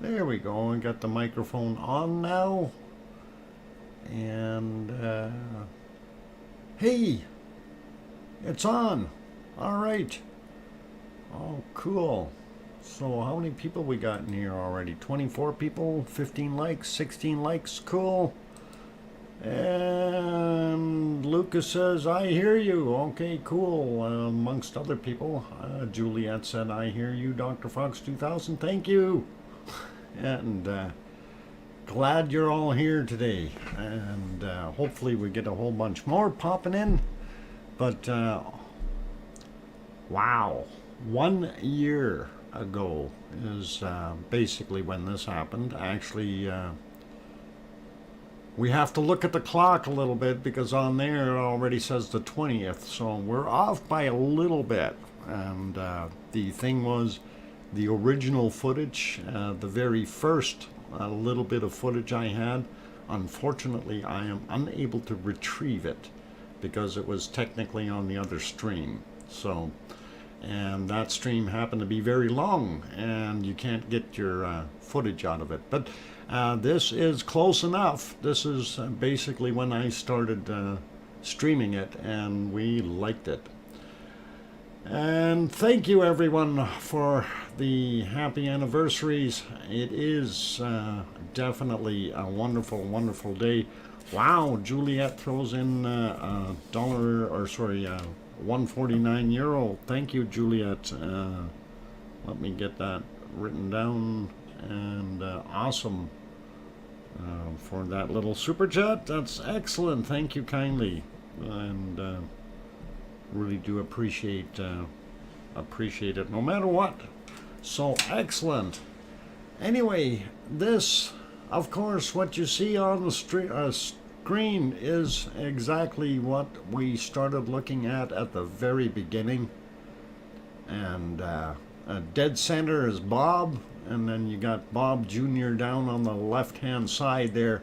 There we go. I got the microphone on now. And, hey, it's on. All right. Oh, cool. So how many people we got in here already? 24 people, 15 likes, 16 likes. Cool. And Lucas says, I hear you. Okay, cool. Amongst other people, Juliet said, I hear you, DrFox2000. Thank you. And glad you're all here today. And hopefully we get a whole bunch more popping in. But wow, 1 year ago is basically when this happened. Actually, we have to look at the clock a little bit because on there it already says the 20th, so we're off by a little bit. And the thing was, the original footage, the very first little bit of footage I had, unfortunately I am unable to retrieve it because it was technically on the other stream. So, and that stream happened to be very long and you can't get your footage out of it. But this is close enough. This is basically when I started streaming it, and we liked it. And thank you everyone for the happy anniversaries. It is definitely a wonderful, wonderful day. Wow, Juliet throws in a dollar, or sorry, 149 euro. Thank you, Juliet. Let me get that written down. And awesome for that little super chat. That's excellent. Thank you kindly, and really do appreciate it no matter what. So excellent. Anyway, this, of course, what you see on the screen is exactly what we started looking at the very beginning. And dead center is Bob. And then you got Bob Jr. down on the left-hand side there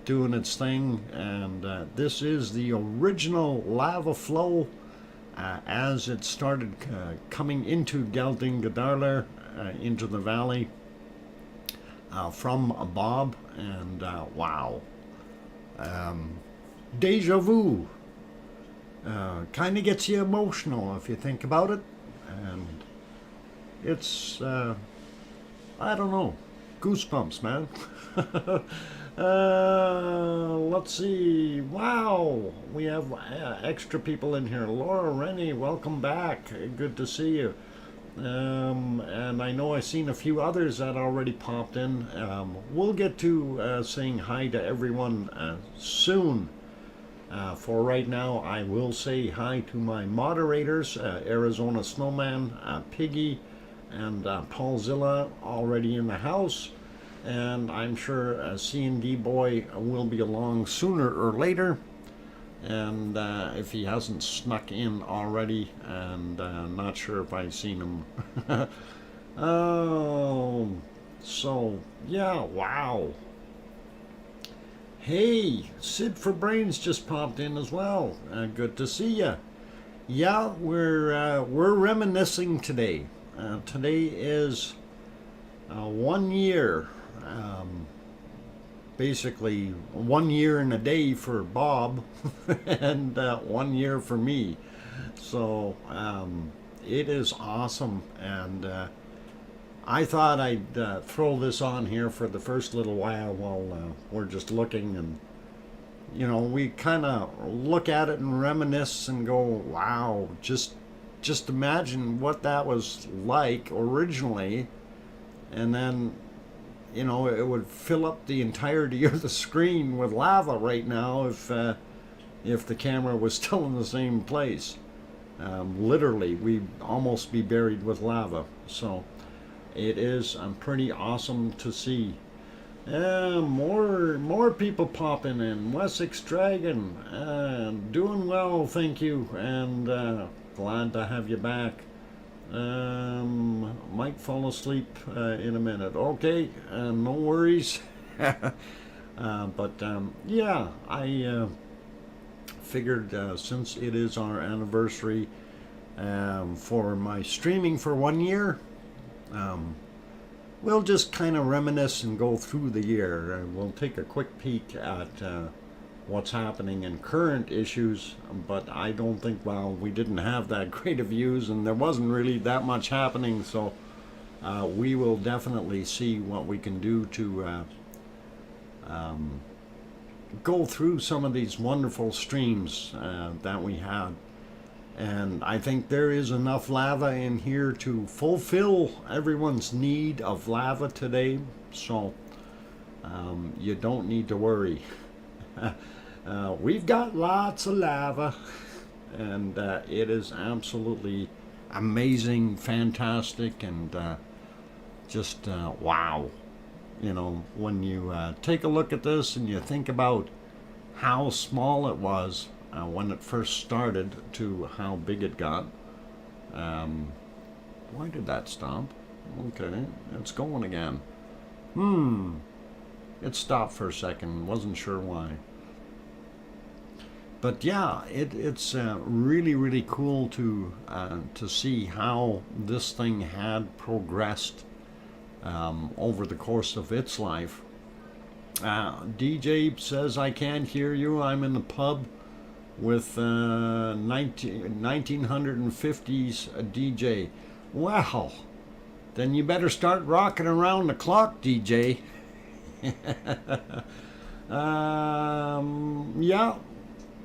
doing its thing. And this is the original lava flow as it started coming into Geldingadarler, into the valley from Bob. And wow. Deja vu. Kind of gets you emotional if you think about it. And it's... I don't know. Goosebumps, man. Let's see. Wow. We have extra people in here. Laura Rennie, welcome back. Good to see you. And I know I've seen a few others that already popped in. We'll get to saying hi to everyone soon. For right now, I will say hi to my moderators, Arizona Snowman, Piggy, and Paulzilla already in the house, and I'm sure C&D Boy will be along sooner or later, and if he hasn't snuck in already, and not sure if I've seen him. Oh, so yeah, wow. Hey, Sid for Brains just popped in as well. Good to see ya. Yeah, we're reminiscing today. Today is 1 year, basically 1 year and a day for Bob, and 1 year for me. So it is awesome, and I thought I'd throw this on here for the first little while we're just looking, and you know, we kind of look at it and reminisce and go, wow, just imagine what that was like originally, and then, you know, it would fill up the entirety of the screen with lava right now if the camera was still in the same place. Literally, we'd almost be buried with lava. So it is pretty awesome to see. More people popping in. Wessex Dragon, doing well, thank you, and glad to have you back. Might fall asleep in a minute. Okay, no worries. But yeah, I figured since it is our anniversary for my streaming for 1 year, we'll just kind of reminisce and go through the year. We'll take a quick peek at what's happening in current issues, but I don't think, well, we didn't have that great of views and there wasn't really that much happening, so we will definitely see what we can do to go through some of these wonderful streams that we had. And I think there is enough lava in here to fulfill everyone's need of lava today, so you don't need to worry. We've got lots of lava, and it is absolutely amazing, fantastic, and just wow. You know, when you take a look at this and you think about how small it was when it first started to how big it got. Why did that stop? Okay, it's going again. It stopped for a second, wasn't sure why. But yeah, it's really, really cool to see how this thing had progressed over the course of its life. DJ says, I can't hear you, I'm in the pub with 1950s DJ. Well, then you better start rocking around the clock, DJ. Yeah,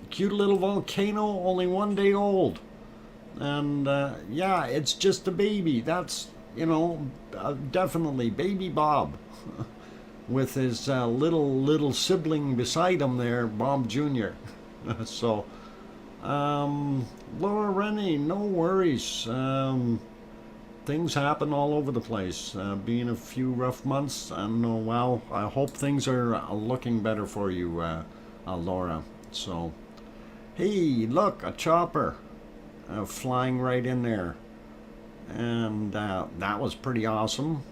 cute little volcano, only 1 day old. And yeah, it's just a baby. That's, you know, definitely baby Bob. With his little sibling beside him there, Bob Jr. So, Laura Rennie, no worries. Things happen all over the place. Being a few rough months, and well, I hope things are looking better for you, Laura. So, hey, look, a chopper flying right in there. And that was pretty awesome.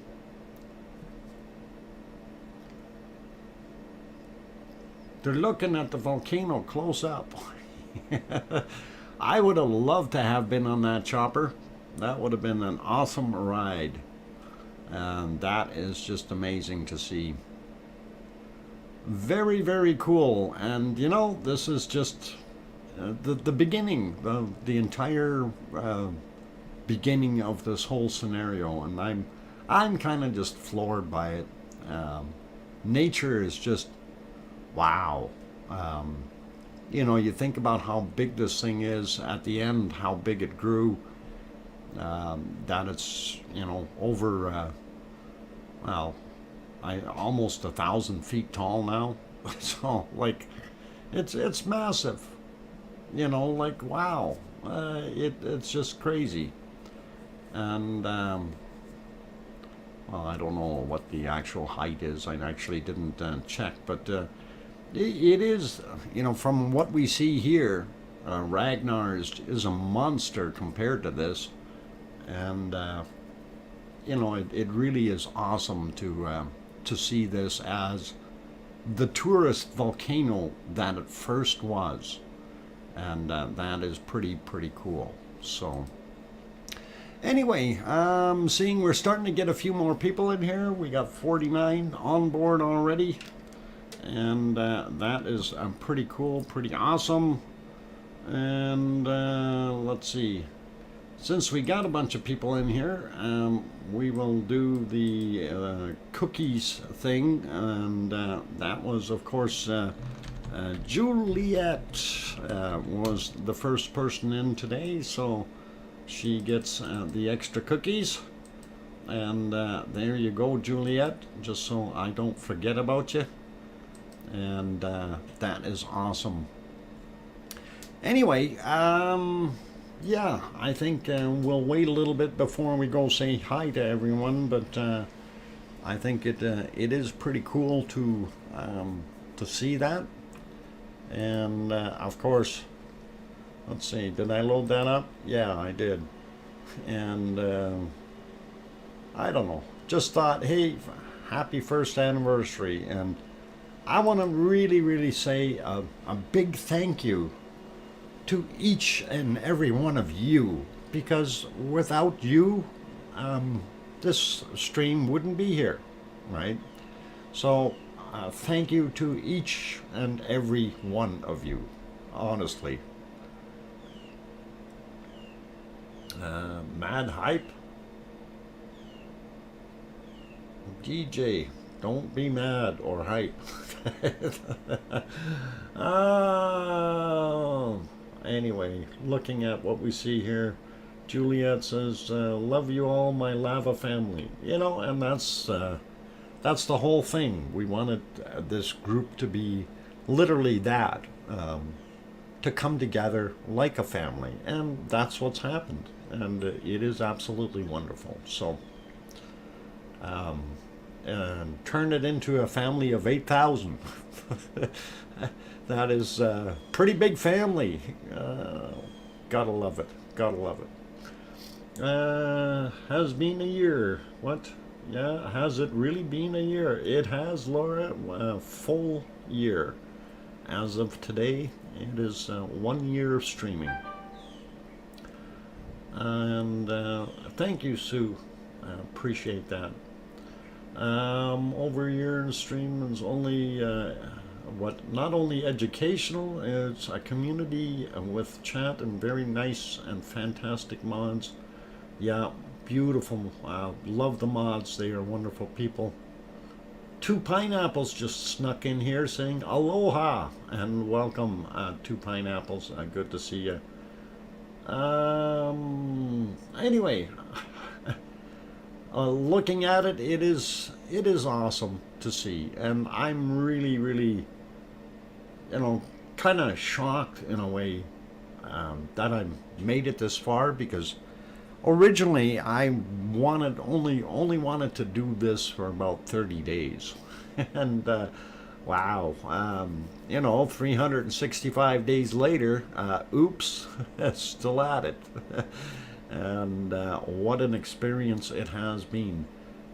They're looking at the volcano close up. I would have loved to have been on that chopper. That would have been an awesome ride. And that is just amazing to see. Very, very cool. And you know, this is just the beginning, the entire beginning of this whole scenario. And I'm kind of just floored by it. Nature is just wow. You know, you think about how big this thing is at the end, how big it grew, that it's, you know, over, well, almost 1,000 feet tall now. So, like, it's massive. You know, like, wow. It's just crazy. And, well, I don't know what the actual height is. I actually didn't check, but it is, you know, from what we see here, Ragnar is a monster compared to this, and you know, it really is awesome to see this as the tourist volcano that it first was, and that is pretty cool. So anyway, seeing we're starting to get a few more people in here. We got 49 on board already. And that is pretty cool, pretty awesome. And let's see. Since we got a bunch of people in here, we will do the cookies thing. And that was, of course, Juliet was the first person in today. So she gets the extra cookies. And there you go, Juliet, just so I don't forget about you. And that is awesome. Anyway, yeah, I think we'll wait a little bit before we go say hi to everyone, but I think it is pretty cool to see that. And of course, let's see, did I load that up? Yeah, I did. And I don't know, just thought, hey, happy first anniversary. And I want to really say a big thank you to each and every one of you, because without you, this stream wouldn't be here, right? So thank you to each and every one of you, honestly. Mad hype. DJ, don't be mad or hype. Anyway, looking at what we see here, Juliet says, love you all, my lava family. You know, and that's the whole thing. We wanted this group to be literally that, to come together like a family, and that's what's happened, and it is absolutely wonderful. So, and turn it into a family of 8,000. That is a pretty big family. Gotta love it. Gotta love it. Has been a year. What? Yeah, has it really been a year? It has, Laura. A full year. As of today, it is 1 year of streaming. And thank you, Sue. I appreciate that. Over a year in stream is only not only educational, it's a community with chat and very nice and fantastic mods. Yeah, beautiful. Love the mods. They are wonderful people. 2 Pineapples just snuck in here saying aloha and welcome. 2 Pineapples, good to see you. Anyway, looking at it, it is awesome to see, and I'm really, really, you know, kind of shocked in a way that I made it this far, because originally I only wanted to do this for about 30 days, and wow, you know, 365 days later, oops, still at it. And what an experience it has been.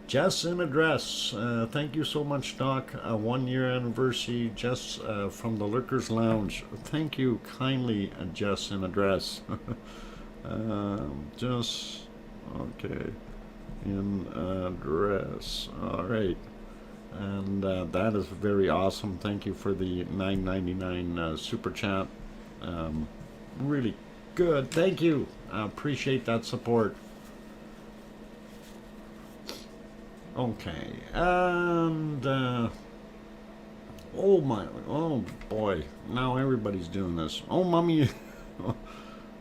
Jess in address, thank you so much, Doc. 1 year anniversary, Jess from the Lurkers Lounge. Thank you kindly, Jess in address. Just okay, in address. All right, and that is very awesome. Thank you for the $9.99 super chat. Really good. Thank you. I appreciate that support. Okay, and oh boy, now everybody's doing this. Oh mummy,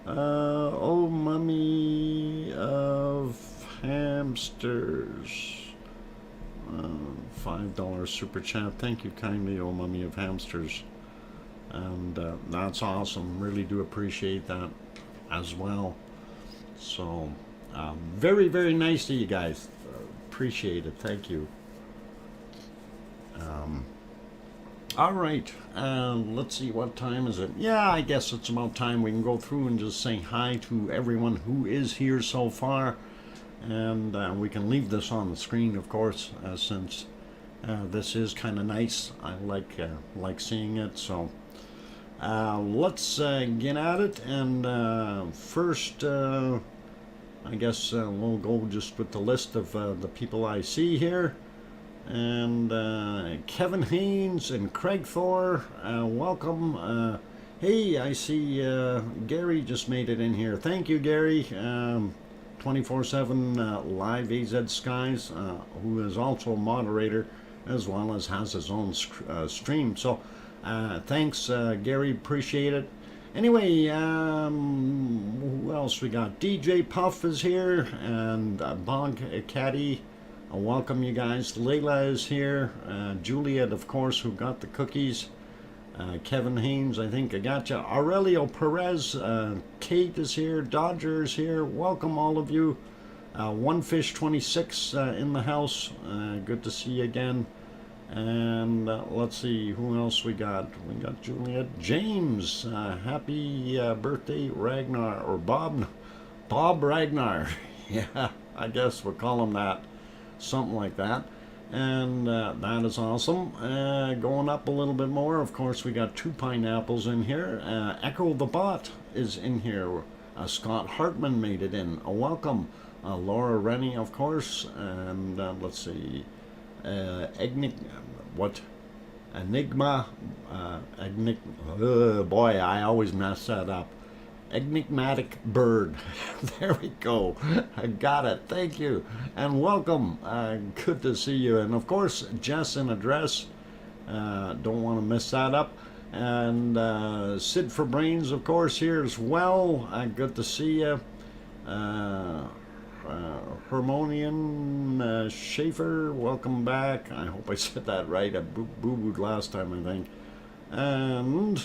oh mummy of hamsters. $5 super chat. Thank you kindly, oh mummy of hamsters. And that's awesome. Really do appreciate that as well. So very, very nice to you guys. Appreciate it. Thank you. All right, let's see, what time is it? Yeah, I guess it's about time we can go through and just say hi to everyone who is here so far, and we can leave this on the screen, of course, since this is kind of nice. I like seeing it. So let's get at it, and first I guess we'll go just with the list of the people I see here. And Kevin Haynes and Craig Thor, welcome. Hey, I see Gary just made it in here. Thank you, Gary. 24/7 Live AZ Skies, who is also a moderator as well as has his own stream. So thanks, Gary. Appreciate it. Anyway, who else we got? DJ Puff is here, and Bog Caddy. Welcome, you guys. Layla is here. Juliet, of course, who got the cookies. Kevin Haynes, I think I got you. Aurelio Perez. Kate is here. Dodger is here. Welcome, all of you. OneFish26 in the house. Good to see you again. And let's see who else we got. We got Juliet. James. Happy birthday, Ragnar. Or Bob Ragnar. Yeah, I guess we'll call him that. Something like that. And that is awesome. Going up a little bit more, of course, we got 2 pineapples in here. Echo the Bot is in here. Scott Hartman made it in. Welcome. Laura Rennie, of course, and let's see, what? Enigma, boy, I always mess that up. Enigmatic Bird. There we go. I got it. Thank you. And welcome. Good to see you. And of course, Jess in a dress. Don't want to mess that up. And Sid for Brains, of course, here as well. Good to see you. Harmonian Schaefer, welcome back. I hope I said that right. I boo-booed last time, I think. And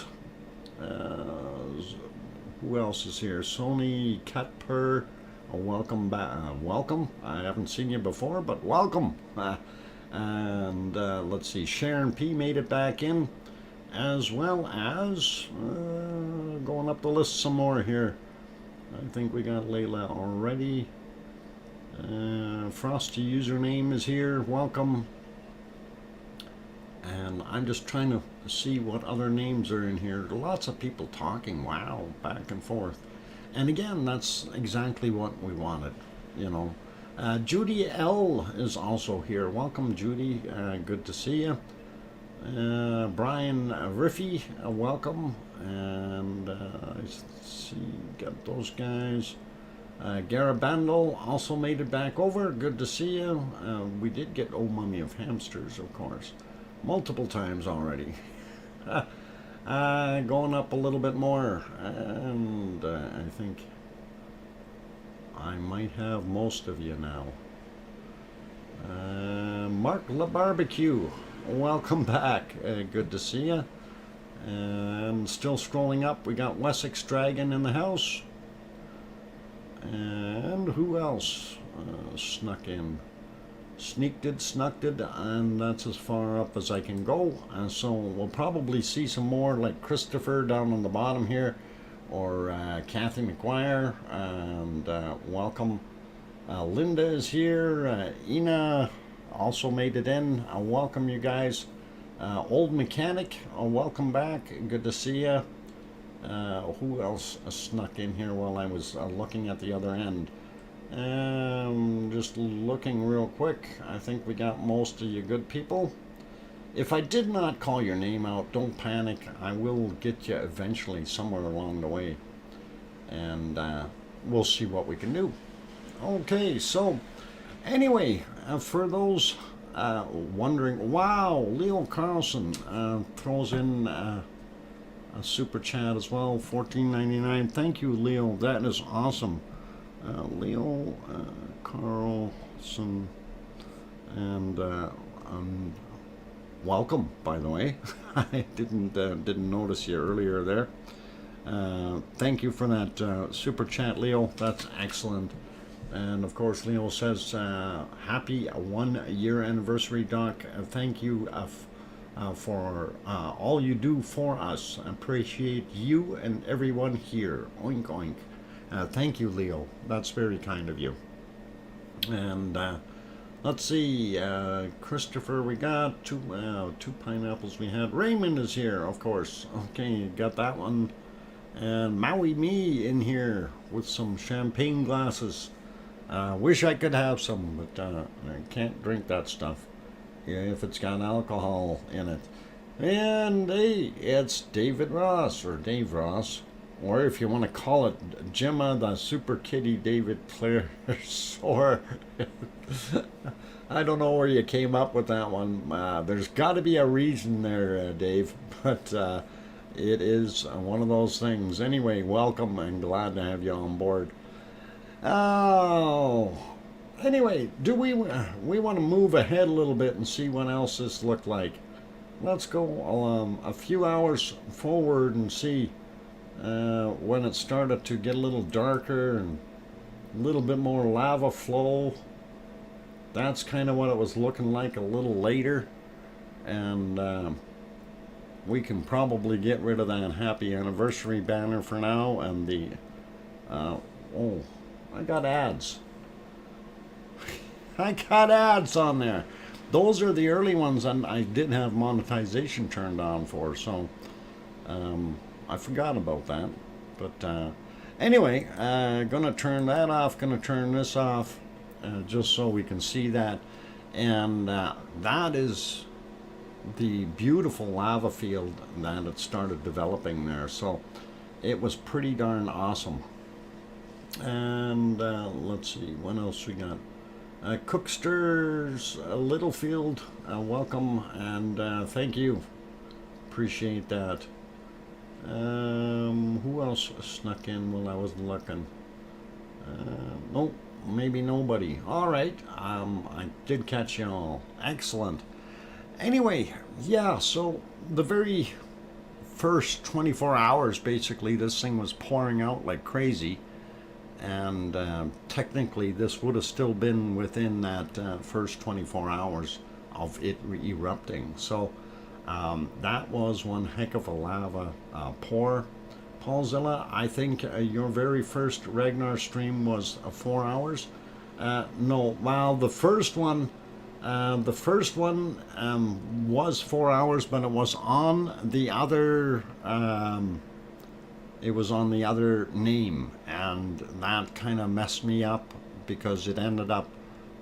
who else is here? Sony Cutper, welcome back. Welcome. I haven't seen you before, but welcome. And let's see, Sharon P made it back in, as well as going up the list some more here. I think we got Layla already. Frosty username is here. Welcome. And I'm just trying to see what other names are in here. Lots of people talking. Wow, back and forth. And again, that's exactly what we wanted, you know. Judy L is also here. Welcome, Judy. Good to see you. Brian Riffy, welcome. And I see, got those guys. Garabandal also made it back over. Good to see you. We did get Oh Mummy of Hamsters, of course, multiple times already. Going up a little bit more, and I think I might have most of you now. Mark La Barbecue, welcome back. Good to see you. And still scrolling up, we got Wessex Dragon in the house. And who else snuck in? Snucked, and that's as far up as I can go. And so we'll probably see some more like Christopher down on the bottom here, or Kathy McGuire, and welcome. Linda is here. Ina also made it in. Welcome, you guys. Old Mechanic, welcome back. Good to see you. Who else snuck in here while I was looking at the other end? Just looking real quick. I think we got most of you good people. If I did not call your name out, don't panic. I will get you eventually somewhere along the way. And we'll see what we can do. Okay, so anyway, for those wondering, wow, Leo Carlson throws in a super chat as well, $14.99. Thank you, Leo. That is awesome. Leo Carlson, and welcome, by the way. I didn't notice you earlier there. Thank you for that super chat, Leo. That's excellent. And of course, Leo says, happy 1 year anniversary, Doc. Thank you for all you do for us. Appreciate you and everyone here. Oink, oink. Thank you, Leo. That's very kind of you. And let's see, Christopher, we got two pineapples we had. Raymond is here, of course. Okay, got that one. And Maui Me in here with some champagne glasses. Wish I could have some, but I can't drink that stuff if it's got alcohol in it. And hey, it's David Ross, or Dave Ross, or if you want to call it Gemma the Super Kitty David Clare Sore. I don't know where you came up with that one. There's got to be a reason there, Dave, but it is one of those things. Anyway, welcome and glad to have you on board. Oh, anyway, do we want to move ahead a little bit and see what else this looked like? Let's go a few hours forward and see when it started to get a little darker and a little bit more lava flow. That's kind of what it was looking like a little later, and we can probably get rid of that happy anniversary banner for now. And the oh, I got ads. I got ads on there. Those are the early ones, and I did have monetization turned on for, so I forgot about that. But Anyway, gonna turn that off, gonna turn this off, just so we can see that. And that is the beautiful lava field that it started developing there. So it was pretty darn awesome. And let's see, what else we got? Cooksters Littlefield, welcome and thank you. Appreciate that. Who else snuck in while I was looking? Nope, maybe nobody. All right, I did catch y'all. Excellent. Anyway, yeah, so the very first 24 hours, basically, this thing was pouring out like crazy. And technically, this would have still been within that first 24 hours of it erupting. So that was one heck of a lava pour. Paulzilla, I think your very first Ragnar stream was 4 hours. No, well, the first one was 4 hours, but it was on the other. It was on the other name, and that kind of messed me up because it ended up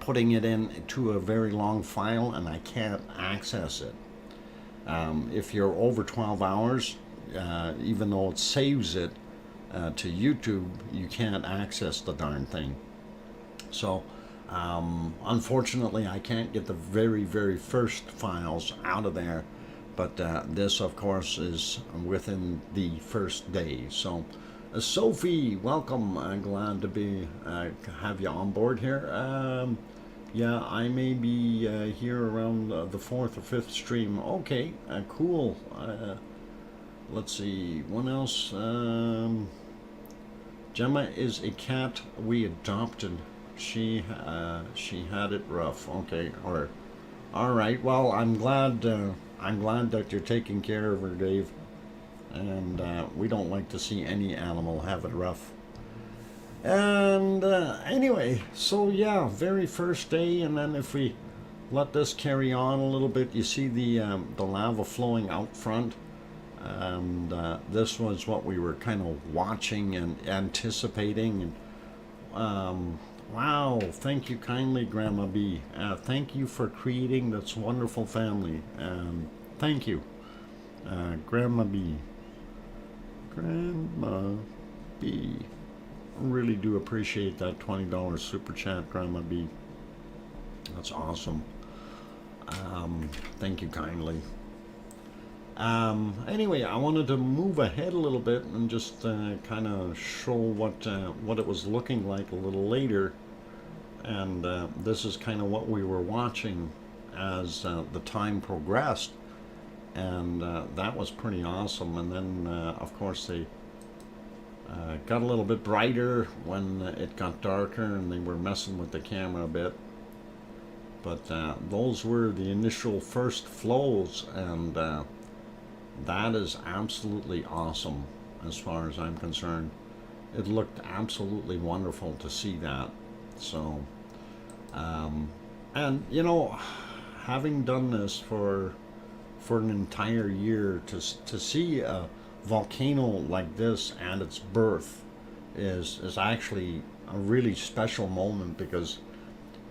putting it into a very long file, and I can't access it. If you're over 12 hours, even though it saves it to YouTube, you can't access the darn thing. So unfortunately, I can't get the very, very first files out of there. But this, of course, is within the first day. So, Sophie, welcome. I'm glad to be have you on board here. Yeah, I may be here around the 4th or 5th stream. Okay, cool. Let's see, what else? Gemma is a cat we adopted. She had it rough. Okay, all right. Well, I'm glad that you're taking care of her, Dave. And we don't like to see any animal have it rough. And anyway, so yeah, very first day, and then if we let this carry on a little bit, you see the lava flowing out front, and this was what we were kind of watching and anticipating. And wow, thank you kindly, Grandma B. Thank you for creating this wonderful family. Thank you, Grandma B. Grandma B. Really do appreciate that $20 super chat, Grandma B. That's awesome. Thank you kindly. Anyway, I wanted to move ahead a little bit and just kind of show what it was looking like a little later. And this is kind of what we were watching as the time progressed. And that was pretty awesome. And then, of course, they got a little bit brighter when it got darker, and they were messing with the camera a bit. But those were the initial first flows, and that is absolutely awesome as far as I'm concerned. It looked absolutely wonderful to see that. So, and you know, having done this for an entire year, to see a volcano like this and its birth is actually a really special moment, because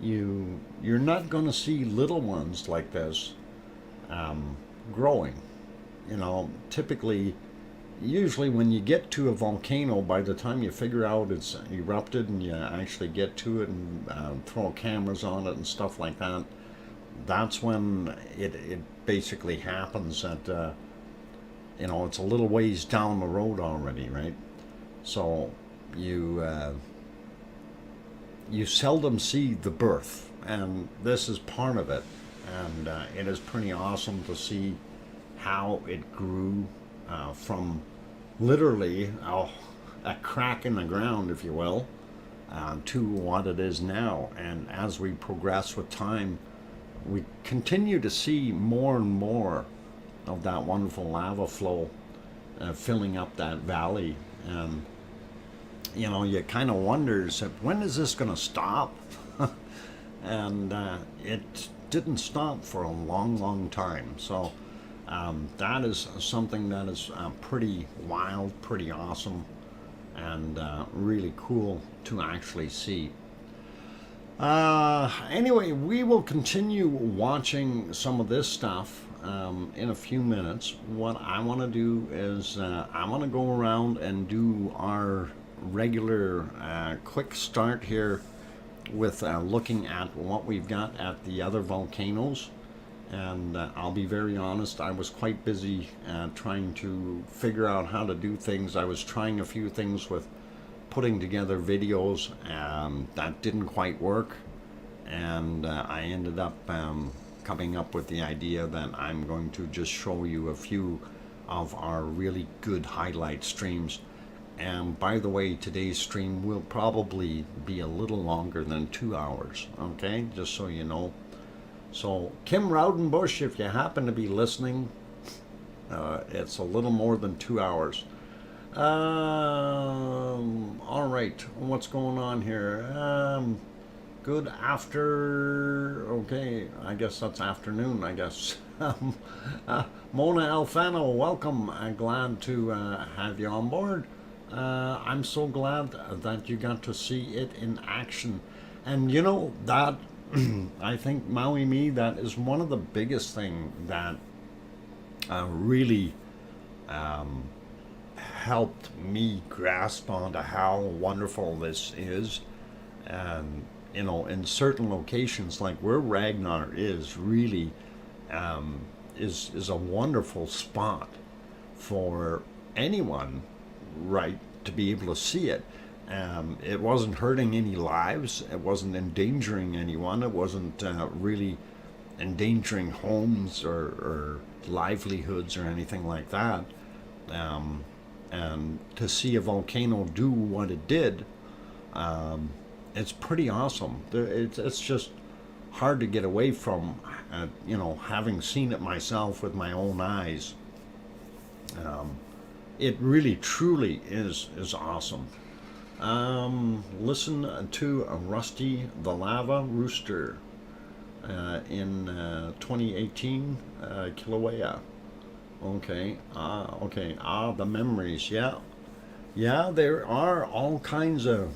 you're not going to see little ones like this growing. You know, typically, usually when you get to a volcano, by the time you figure out it's erupted and you actually get to it and throw cameras on it and stuff like that, that's when it basically happens that you know, it's a little ways down the road already, right? So you seldom see the birth, and this is part of it. And it is pretty awesome to see how it grew from literally a crack in the ground, if you will, to what it is now. And as we progress with time, we continue to see more and more of that wonderful lava flow filling up that valley. And you know, you kind of wonders, when is this going to stop? And it didn't stop for a long time. So that is something that is pretty wild, pretty awesome. and really cool to actually see. Anyway, we will continue watching some of this stuff in a few minutes. What I want to do is I want to go around and do our regular quick start here with looking at what we've got at the other volcanoes. And I'll be very honest, I was quite busy trying to figure out how to do things. I was trying a few things with putting together videos, and that didn't quite work. And I ended up coming up with the idea that I'm going to just show you a few of our really good highlight streams. And by the way, today's stream will probably be a little longer than 2 hours, okay? Just so you know. So, Kim Rowdenbush, if you happen to be listening, it's a little more than 2 hours. All right, what's going on here? Good after, okay, I guess that's afternoon, I guess. Mona Alfano, welcome. I'm glad to have you on board. I'm so glad that you got to see it in action. And you know, that, I think, Maui Me, that is one of the biggest things that really helped me grasp onto how wonderful this is. And you know, in certain locations like where Ragnar is, really is a wonderful spot for anyone, right, to be able to see it. It wasn't hurting any lives, it wasn't endangering anyone, it wasn't really endangering homes or livelihoods or anything like that. And to see a volcano do what it did, it's pretty awesome. It's just hard to get away from, you know, having seen it myself with my own eyes. It really, truly is awesome. Listen to Rusty the Lava Rooster in 2018, Kilauea. Okay, okay, the memories, yeah. Yeah, there are all kinds of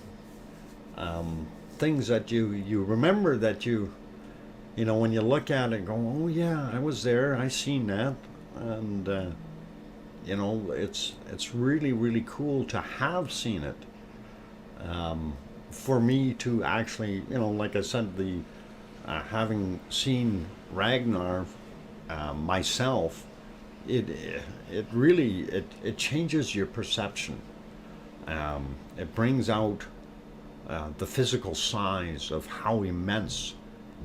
things that you remember, that you know, when you look at it, go, oh yeah, I was there, I seen that. And you know, it's really, really cool to have seen it. For me to actually, you know, like I said, the having seen Ragnar myself, it really it changes your perception. It brings out the physical size of how immense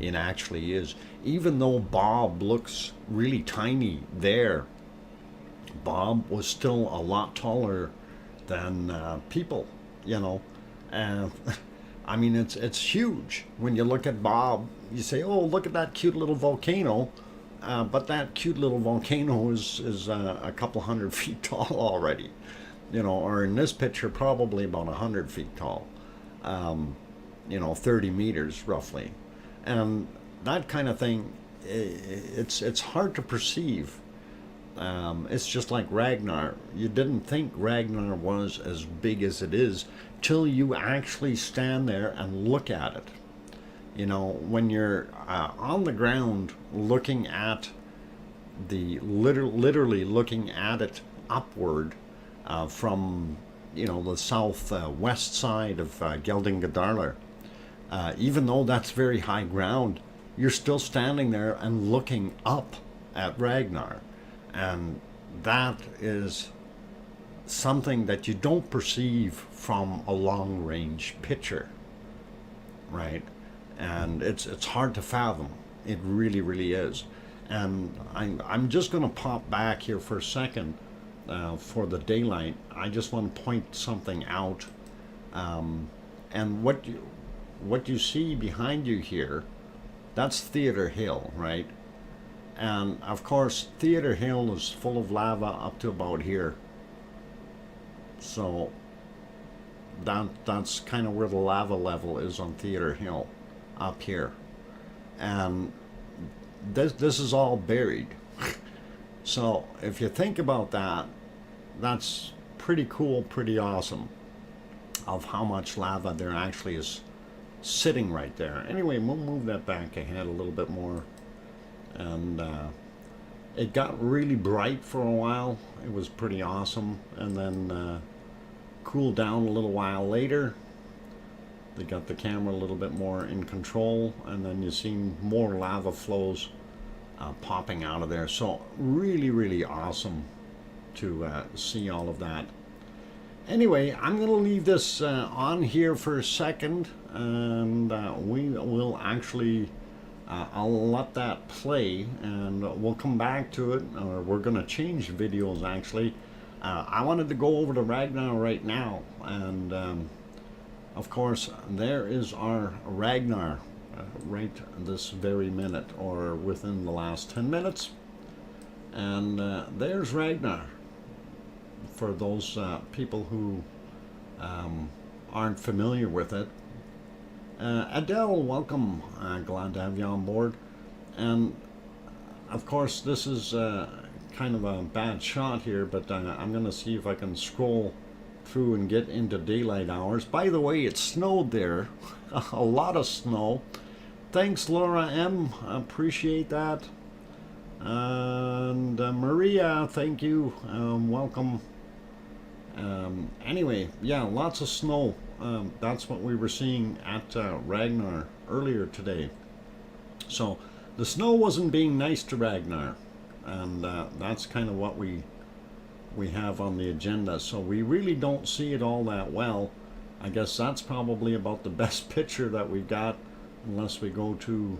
it actually is. Even though Bob looks really tiny there, Bob was still a lot taller than people, you know. I mean, it's huge. When you look at Bob, you say, oh, look at that cute little volcano. But that cute little volcano is a couple 100 feet tall already, you know, or in this picture, probably about 100 feet tall, you know, 30 meters roughly. And that kind of thing, it's hard to perceive. It's just like Ragnar. You didn't think Ragnar was as big as it is till you actually stand there and look at it. You know, when you're on the ground looking at the literally looking at it upward from, you know, the southwest side of Geldingadarlar, even though that's very high ground, you're still standing there and looking up at Ragnar. And that is something that you don't perceive from a long range picture, right? And it's hard to fathom. It really, really is. And I'm just going to pop back here for a second for the daylight. I just want to point something out. And what you see behind you here, that's Theater Hill, right? And of course, Theater Hill is full of lava up to about here. So that's kind of where the lava level is on Theater Hill, up here. And this is all buried. So if you think about that, that's pretty cool, pretty awesome. of how much lava there actually is sitting right there. Anyway, we'll move that back ahead a little bit more. And it got really bright for a while. It was pretty awesome. And then cooled down a little while later. They got the camera a little bit more in control. And then you see more lava flows popping out of there. So really, really awesome to see all of that. Anyway, I'm going to leave this on here for a second, and we will actually, I'll let that play, and we'll come back to it, or we're going to change videos actually. I wanted to go over to Ragnar right now, and of course there is our Ragnar right this very minute, or within the last 10 minutes, and there's Ragnar. For those people who aren't familiar with it. Adele, welcome. Glad to have you on board. And of course, this is kind of a bad shot here, but I'm going to see if I can scroll through and get into daylight hours. By the way, it snowed there. A lot of snow. Thanks, Laura M. I appreciate that. And Maria, thank you. Welcome. Anyway, yeah, lots of snow. That's what we were seeing at Ragnar earlier today. So the snow wasn't being nice to Ragnar, and that's kind of what we have on the agenda. So we really don't see it all that well. I guess that's probably about the best picture that we've got, unless we go to,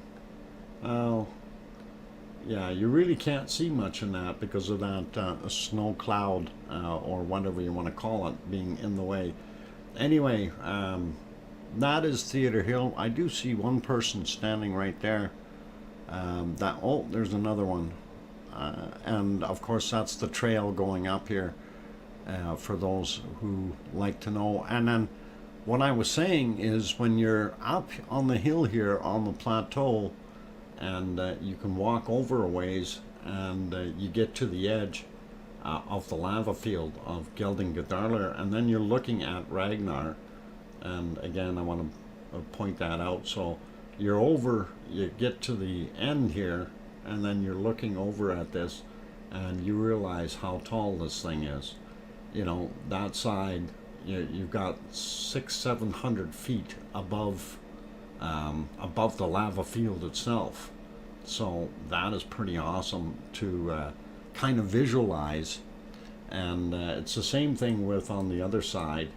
yeah, you really can't see much in that because of that snow cloud or whatever you want to call it being in the way. Anyway, that is Theater Hill. I do see one person standing right there. Oh, there's another one. And of course that's the trail going up here for those who like to know. And then what I was saying is when you're up on the hill here on the plateau, and you can walk over a ways, and you get to the edge of the lava field of Geldingadarler, and then you're looking at Ragnar. And again, I want to point that out. So you're over, you get to the end here, and then you're looking over at this, and you realize how tall this thing is. You know, that side, you've got 600-700 feet above the lava field itself. So that is pretty awesome to kind of visualize. And it's the same thing with on the other side.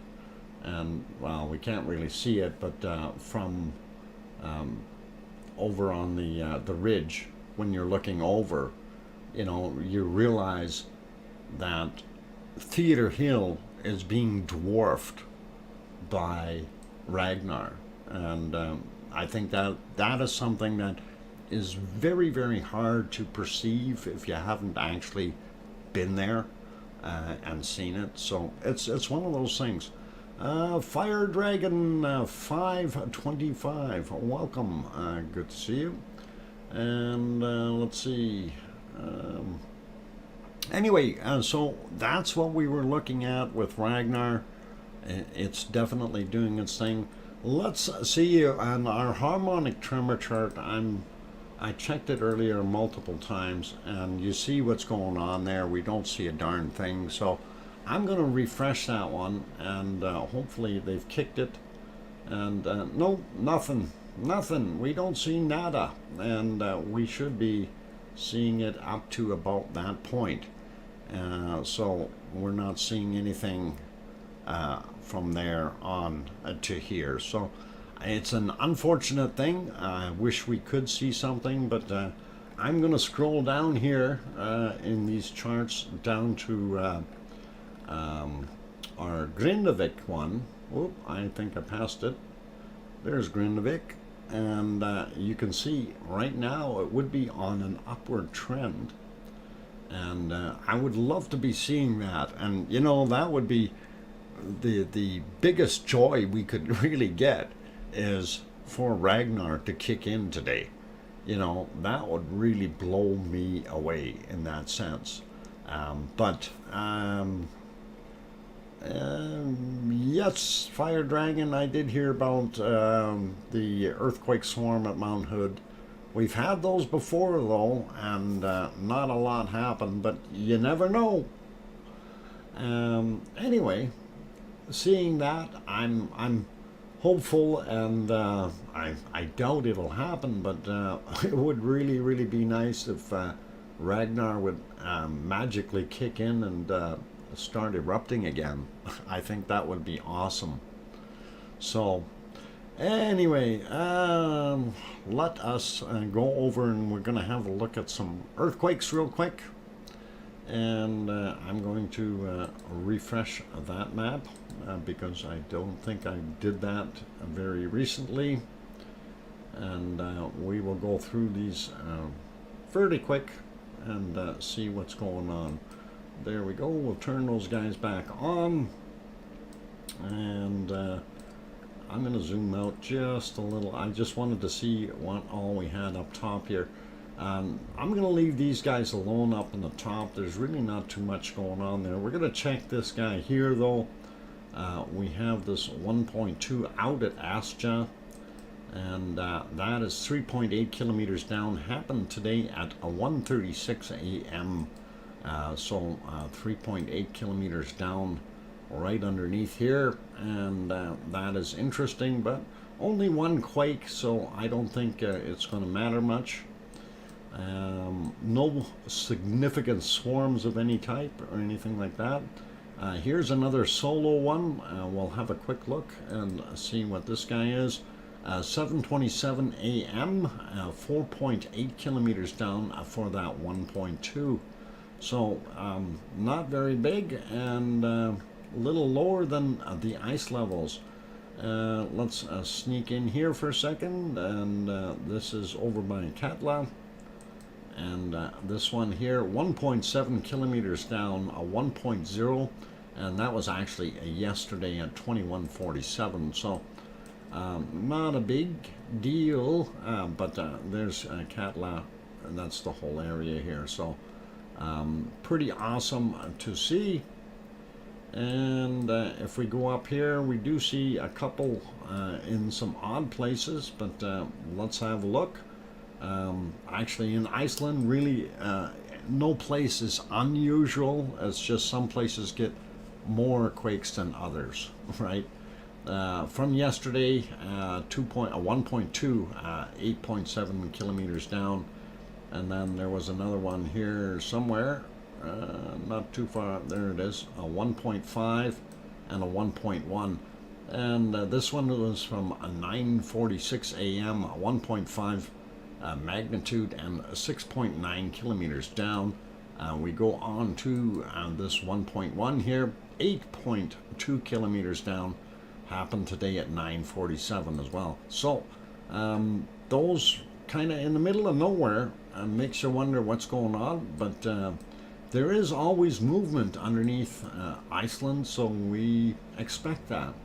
And well, we can't really see it, but from over on the ridge, when you're looking over, you know, you realize that Theater Hill is being dwarfed by Ragnar. And I think that is something that is very, very hard to perceive if you haven't actually been there and seen it. So it's one of those things. Fire Dragon 525, welcome. Good to see you. And let's see. Anyway, so that's what we were looking at with Ragnar. It's definitely doing its thing. Let's see on our harmonic tremor chart. I checked it earlier multiple times, and you see what's going on there. We don't see a darn thing. So I'm going to refresh that one, and hopefully they've kicked it. And no, nothing. We don't see nada. And we should be seeing it up to about that point. So we're not seeing anything from there on to here. So it's an unfortunate thing. I wish we could see something, but I'm going to scroll down here in these charts down to our Grindavik one. Oop, I think I passed it. There's Grindavik. And you can see right now it would be on an upward trend. And I would love to be seeing that. And, you know, that would be the biggest joy we could really get, is for Ragnar to kick in today. You know, that would really blow me away in that sense. But Yes, Fire Dragon, I did hear about the earthquake swarm at Mount Hood. We've had those before though, and not a lot happened, but you never know. Anyway, seeing that, I'm hopeful, and I doubt it'll happen, but it would really be nice if Ragnar would magically kick in and start erupting again. I think that would be awesome. So anyway, let us go over, and we're going to have a look at some earthquakes real quick. And I'm going to refresh that map because I don't think I did that very recently. And we will go through these fairly quick and see what's going on. There we go. We'll turn those guys back on. And I'm going to zoom out just a little. I just wanted to see what all we had up top here. I'm going to leave these guys alone up in the top. There's really not too much going on there. We're going to check this guy here though. We have this 1.2 out at Astja, and that is 3.8 kilometers down. Happened today at 1:36 a.m. So 3.8 kilometers down right underneath here, and that is interesting, but only one quake, so I don't think it's going to matter much. No significant swarms of any type or anything like that. Here's another solo one. We'll have a quick look and see what this guy is. 7:27 a.m. 4.8 kilometers down for that 1.2. So not very big, and a little lower than the ice levels. Let's sneak in here for a second, and this is over by Katla. And this one here, 1.7 kilometers down, a 1.0, and that was actually yesterday at 21:47. So not a big deal, but there's Katla, and that's the whole area here. So pretty awesome to see. And if we go up here, we do see a couple in some odd places, but let's have a look. Actually in Iceland, really no place is unusual. It's just some places get more quakes than others, right? From yesterday, 1.2, 8.7 kilometers down, and then there was another one here somewhere, not too far. There it is, a 1.5 and a 1.1. And this one was from 9:46 a.m., 1.5 magnitude and 6.9 kilometers down. We go on to this 1.1 here, 8.2 kilometers down, happened today at 9:47 as well. So those kind of in the middle of nowhere, makes you wonder what's going on, but there is always movement underneath Iceland, so we expect that.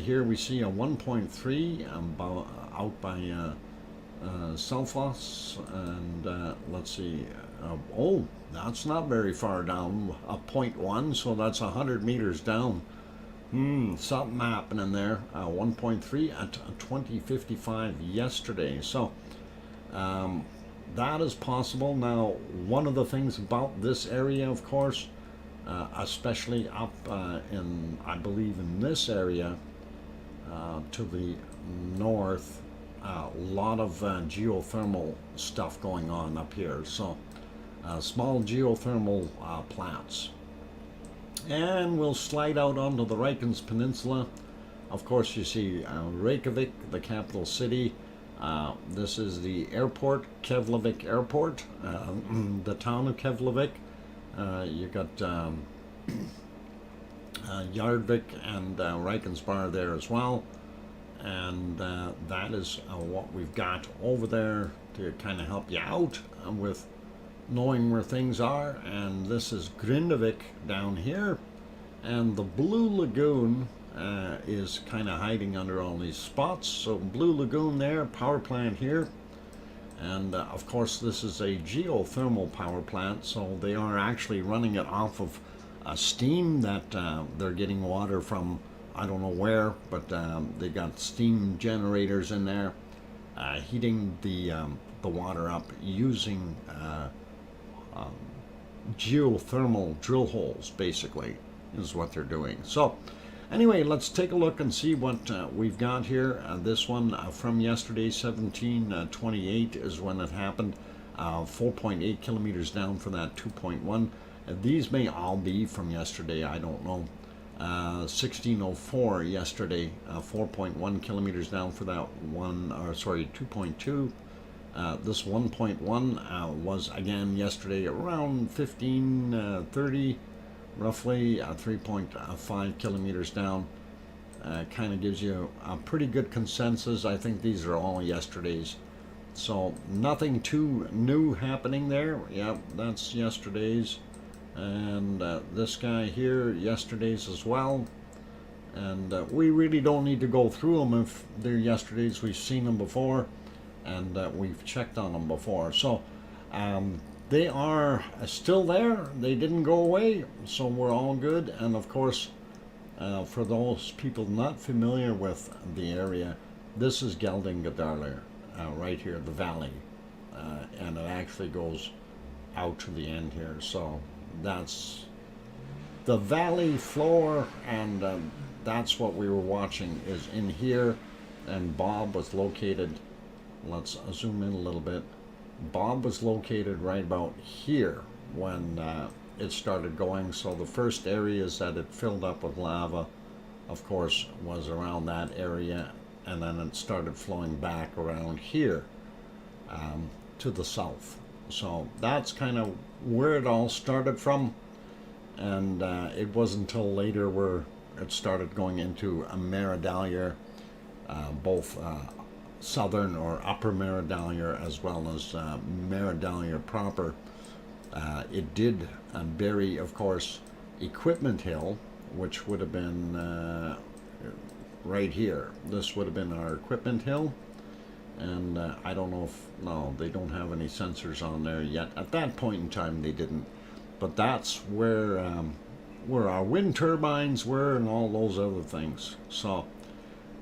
Here we see a 1.3 out by Selfoss, and let's see, oh, that's not very far down, a 0.1, so that's 100 meters down. Something happening there. 1.3 at 20:55 yesterday, so that is possible. Now, one of the things about this area, of course, especially up in, I believe in this area to the north, a lot of geothermal stuff going on up here, so small geothermal plants. And we'll slide out onto the Reykjanes Peninsula. Of course, you see Reykjavik, the capital city. This is the airport, Keflavik Airport, the town of Keflavik. You got Yardvik and Reykjanesbær there as well. And that is what we've got over there to kind of help you out with knowing where things are. And this is Grindavik down here, and the Blue Lagoon is kind of hiding under all these spots. So Blue Lagoon there, power plant here, and of course this is a geothermal power plant, so they are actually running it off of steam that they're getting water from. I don't know where, but they got steam generators in there, heating the water up using geothermal drill holes, basically, is what they're doing. So anyway, let's take a look and see what we've got here. This one from yesterday, 1728 is when it happened. 4.8 kilometers down for that 2.1. These may all be from yesterday, I don't know. 1604 yesterday, 4.1 kilometers down for that 2.2. This 1.1 was again yesterday around 1530, roughly 3.5 kilometers down. Kind of gives you a pretty good consensus. I think these are all yesterday's. So nothing too new happening there. Yep, that's yesterday's. And this guy here, yesterday's as well. And we really don't need to go through them if they're yesterday's. We've seen them before, and we've checked on them before. So they are still there. They didn't go away, so we're all good. And of course, for those people not familiar with the area, this is Geldingadarler, right here, the valley. And it actually goes out to the end here. So that's the valley floor, and that's what we were watching is in here. And Bob was located, let's zoom in a little bit. Bob was located right about here when it started going. So the first areas that it filled up with lava, of course, was around that area, and then it started flowing back around here to the south. So that's kind of where it all started from, and it wasn't until later where it started going into a Meridalier, both southern or upper Meridalier as well as Meridalier proper. It did bury, of course, Equipment Hill, which would have been right here. This would have been our Equipment Hill. And I don't know if, no, they don't have any sensors on there yet. At that point in time, they didn't. But that's where our wind turbines were and all those other things. So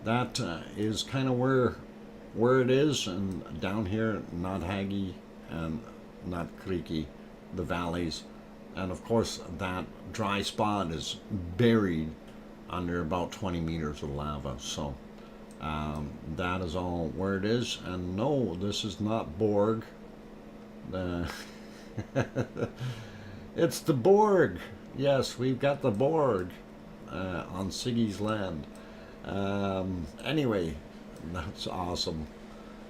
that is kind of where it is. And down here, not Haggy and not Creaky, the valleys. And of course, that dry spot is buried under about 20 meters of lava. So that is all where it is. And no, this is not Borg. It's the Borg. Yes, we've got the Borg on Siggy's land. Anyway, that's awesome.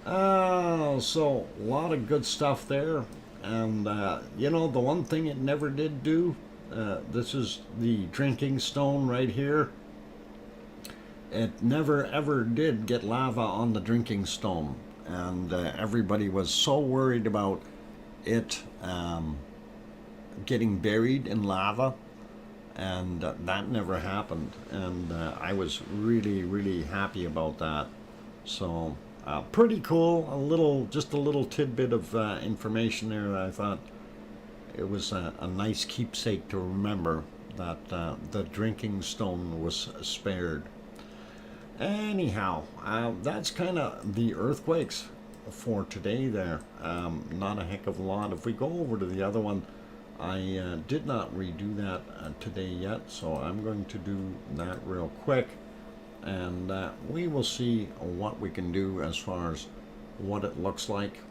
So a lot of good stuff there. And you know, the one thing it never did do, this is the drinking stone right here. It never ever did get lava on the drinking stone, and everybody was so worried about it getting buried in lava, and that never happened. And I was really happy about that. So pretty cool. Just a little tidbit of information there. I thought it was a nice keepsake to remember that the drinking stone was spared. Anyhow, that's kind of the earthquakes for today there. Not a heck of a lot. If we go over to the other one, I did not redo that today yet, so I'm going to do that real quick, and we will see what we can do as far as what it looks like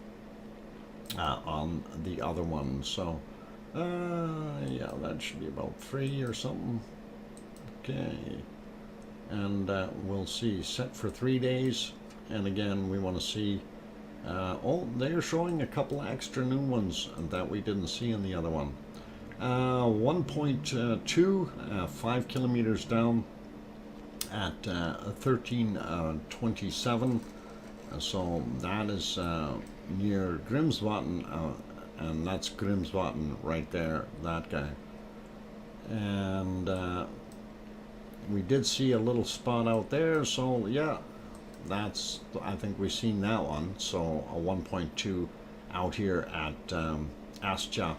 on the other one. So yeah, that should be about 3 or something. Okay. And we'll see, set for 3 days. And again, we want to see, oh, they're showing a couple extra new ones that we didn't see in the other one. 1.2, 5 kilometers down at 1327. So that is near Grimsvatn, and that's Grimsvatn right there, that guy. And we did see a little spot out there, so yeah, that's, I think we've seen that one. So a 1.2 out here at Astja,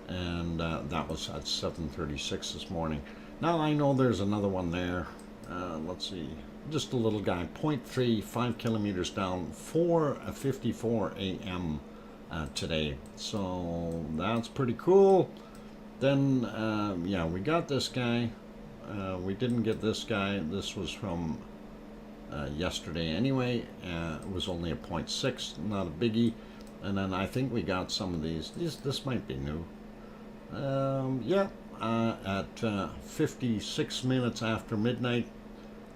and that was at 7:36 this morning. Now I know there's another one there. Let's see, just a little guy, 0.3, 5 kilometers down, 4:54 a.m. Today. So that's pretty cool. Then, yeah, we got this guy. We didn't get this guy. This was from yesterday anyway. It was only a 0.6, not a biggie. And then I think we got some of these. This might be new. Yeah, at 56 minutes after midnight,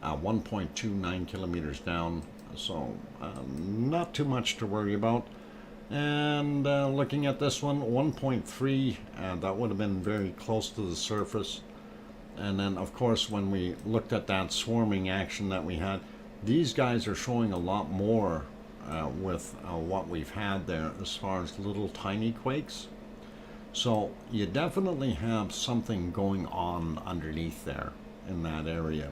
1.29 kilometers down. So not too much to worry about. And looking at this one, 1.3, that would have been very close to the surface. And then, of course, when we looked at that swarming action that we had, these guys are showing a lot more with what we've had there as far as little tiny quakes. So you definitely have something going on underneath there in that area.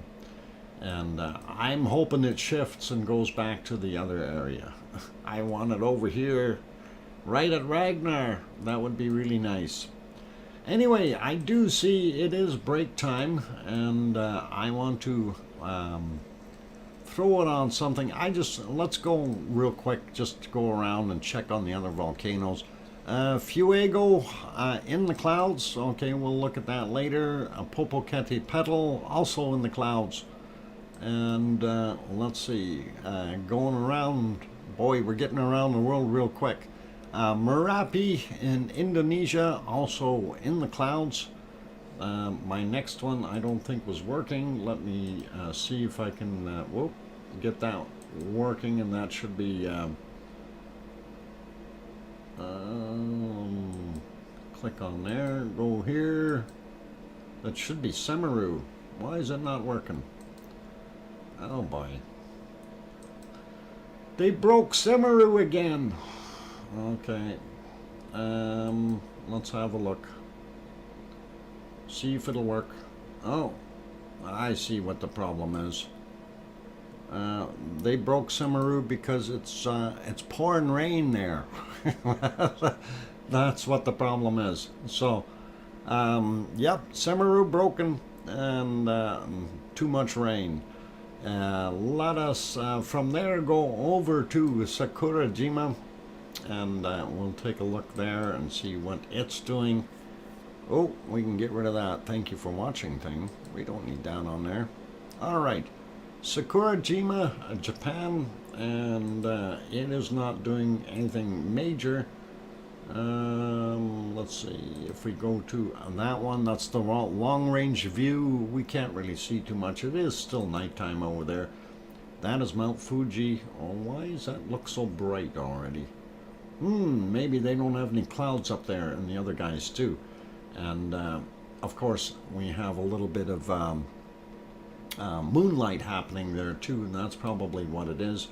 And I'm hoping it shifts and goes back to the other area. I want it over here, right at Ragnar. That would be really nice. Anyway, I do see it is break time, and I want to throw it on something. Let's go real quick, just to go around and check on the other volcanoes. Fuego in the clouds. Okay, we'll look at that later. Popocatépetl also in the clouds. And let's see, going around, boy, we're getting around the world real quick. Merapi in Indonesia, also in the clouds. My next one I don't think was working. Let me see if I can get that working, and that should be click on there, go here. That should be Semeru. Why is it not working? Oh boy. They broke Semeru again. Okay. Let's have a look. See if it'll work. Oh, I see what the problem is. They broke Semeru because it's pouring rain there. That's what the problem is. So, yep, Semeru broken and too much rain. Let us from there go over to Sakurajima, and we'll take a look there and see what it's doing. Oh, we can get rid of that "thank you for watching" thing. We don't need that on there. All right, Sakurajima, Japan, and it is not doing anything major. Let's see, if we go to that one, that's the long range view. We can't really see too much. It is still nighttime over there. That is Mount Fuji. Oh, why does that look so bright already? Maybe they don't have any clouds up there, and the other guys do. And of course we have a little bit of moonlight happening there too, and that's probably what it is.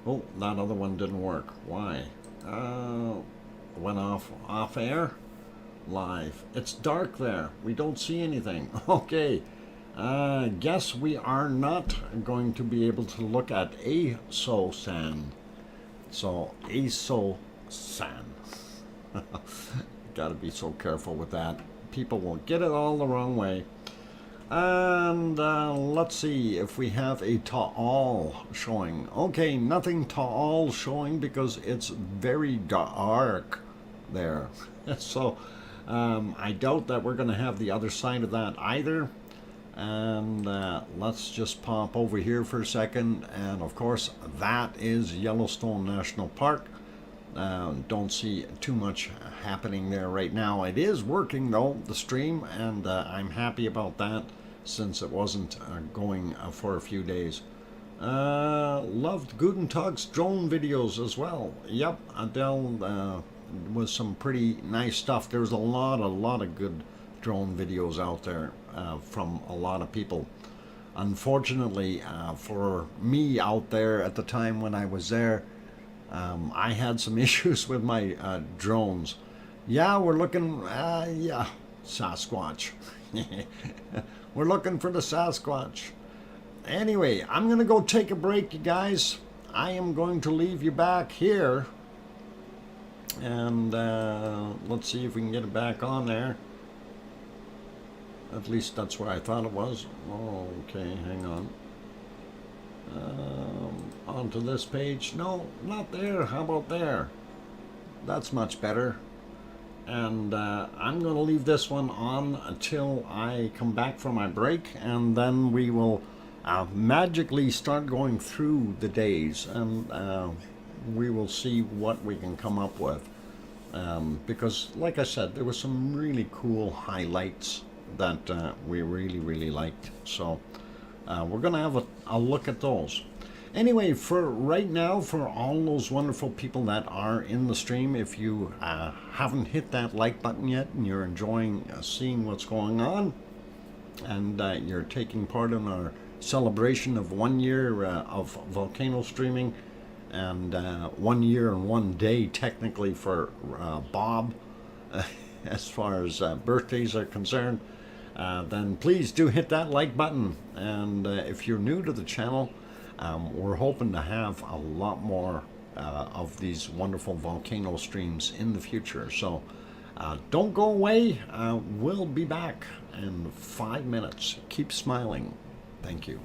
Oh, that other one didn't work. Why? Went off air. Live. It's dark there. We don't see anything. Okay. Guess we are not going to be able to look at Aso-san. So Aso-san. Gotta be so careful with that. People will get it all the wrong way. And let's see if we have a Taal showing. Okay, nothing Taal showing because it's very dark there. So I doubt that we're going to have the other side of that either. And let's just pop over here for a second. And of course, that is Yellowstone National Park. Don't see too much happening there right now. It is working though, the stream, and I'm happy about that since it wasn't going for a few days. Loved Guten Tag's drone videos as well. Yep, Adele was some pretty nice stuff. There's a lot of good drone videos out there from a lot of people. Unfortunately for me out there at the time when I was there, I had some issues with my drones. Yeah, we're looking, yeah, Sasquatch. We're looking for the Sasquatch. Anyway, I'm going to go take a break, you guys. I am going to leave you back here And let's see if we can get it back on there. At least that's where I thought it was. Okay, hang on. Onto this page. No, not there. How about there? That's much better. And I'm going to leave this one on until I come back from my break, and then we will magically start going through the days, and we will see what we can come up with. Because, like I said, there were some really cool highlights that we really, really liked. So we're going to have a look at those. Anyway, for right now, for all those wonderful people that are in the stream, if you haven't hit that like button yet and you're enjoying seeing what's going on, and you're taking part in our celebration of 1 year of volcano streaming, and 1 year and 1 day technically for Bob, as far as birthdays are concerned, then please do hit that like button. And if you're new to the channel, we're hoping to have a lot more of these wonderful volcano streams in the future. So don't go away. We'll be back in 5 minutes. Keep smiling. Thank you.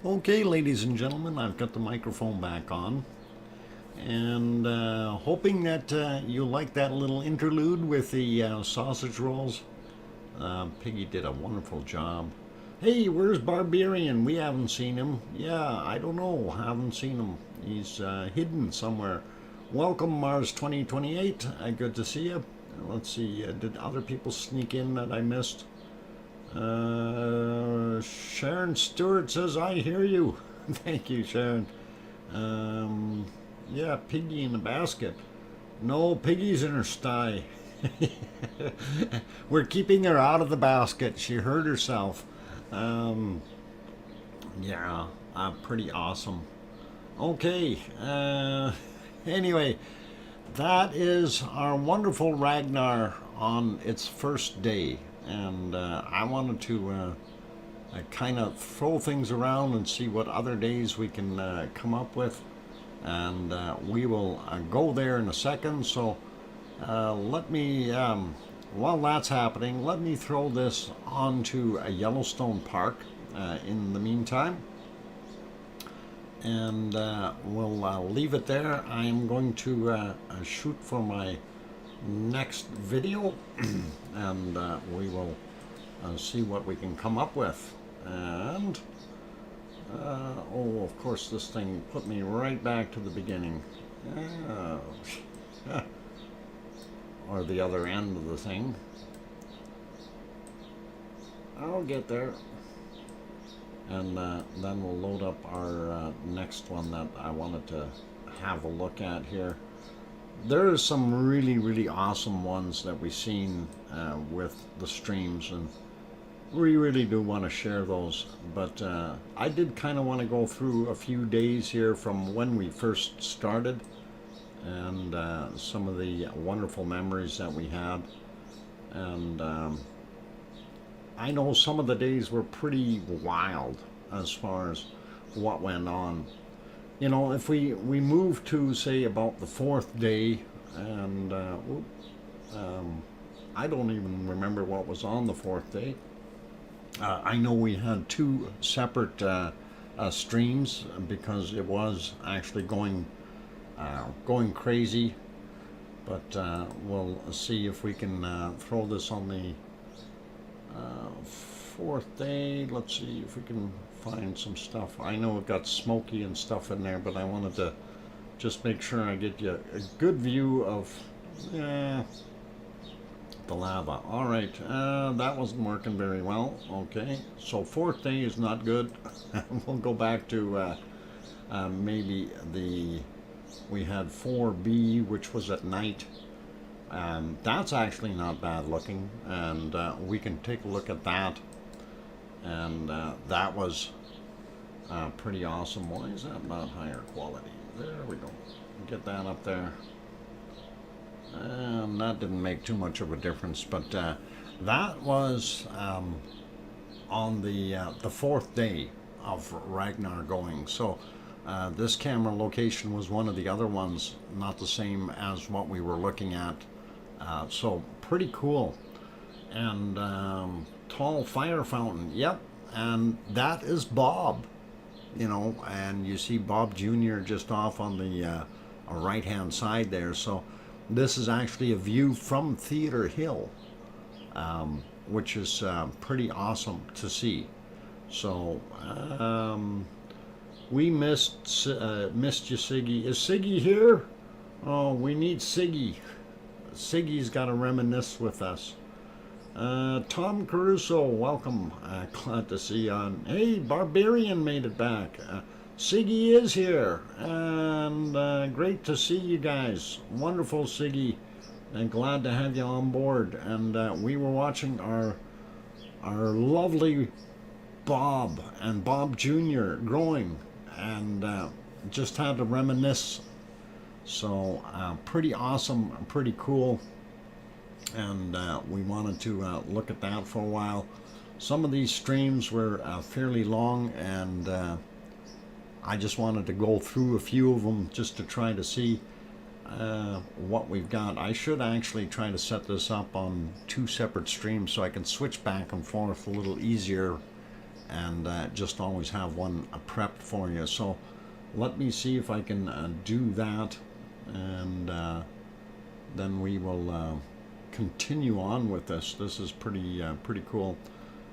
Okay, ladies and gentlemen, I've got the microphone back on, and hoping that you like that little interlude with the sausage rolls. Piggy did a wonderful job. Hey, where's Barbarian? We haven't seen him. Yeah, I don't know. Haven't seen him. He's hidden somewhere. Welcome, Mars 2028. Good to see you. Let's see. Did other people sneak in that I missed? Sharon Stewart says, I hear you. Thank you, Sharon. Yeah, Piggy in the basket. No, Piggy's in her sty. We're keeping her out of the basket. She hurt herself. Yeah, pretty awesome. Okay, anyway, that is our wonderful Ragnar on its first day. And I wanted to kind of throw things around and see what other days we can come up with. And we will go there in a second. So let me, while that's happening, let me throw this onto a Yellowstone Park in the meantime. And we'll leave it there. I am going to shoot for my next video and we will see what we can come up with. And oh, of course, this thing put me right back to the beginning, or the other end of the thing. I'll get there. And then we'll load up our next one that I wanted to have a look at here. There are some really, really awesome ones that we've seen with the streams, and we really do want to share those. But I did kind of want to go through a few days here from when we first started, and some of the wonderful memories that we had. And I know some of the days were pretty wild as far as what went on. You know, if we move to, say, about the fourth day, and I don't even remember what was on the fourth day. I know we had two separate streams because it was actually going crazy. But we'll see if we can throw this on the fourth day. Let's see if we can find some stuff. I know it got smoky and stuff in there, but I wanted to just make sure I get you a good view of the lava. All right, that wasn't working very well. Okay, so fourth day is not good. We'll go back to maybe we had 4B, which was at night. That's actually not bad looking, and we can take a look at that. And that was pretty awesome. Why is that not higher quality? There we go. Get that up there. And that didn't make too much of a difference, but that was on the fourth day of Ragnar going. So this camera location was one of the other ones, not the same as what we were looking at. So pretty cool. And tall fire fountain, yep, and that is Bob, you know, and you see Bob Jr. just off on the right hand side there. So this is actually a view from Theater Hill, which is pretty awesome to see. So we missed you, Siggy. Is Siggy here? Oh, we need Siggy. Siggy's got to reminisce with us. Tom Caruso, welcome. Glad to see you on. Hey, Barbarian made it back. Siggy is here, and great to see you guys. Wonderful, Siggy, and glad to have you on board. And we were watching our lovely Bob and Bob Jr. growing, and just had to reminisce. So pretty awesome, pretty cool. And we wanted to look at that for a while. Some of these streams were fairly long, and I just wanted to go through a few of them just to try to see what we've got. I should actually try to set this up on two separate streams so I can switch back and forth a little easier and just always have one prepped for you. So let me see if I can do that, and then we will continue on with this. This is pretty cool.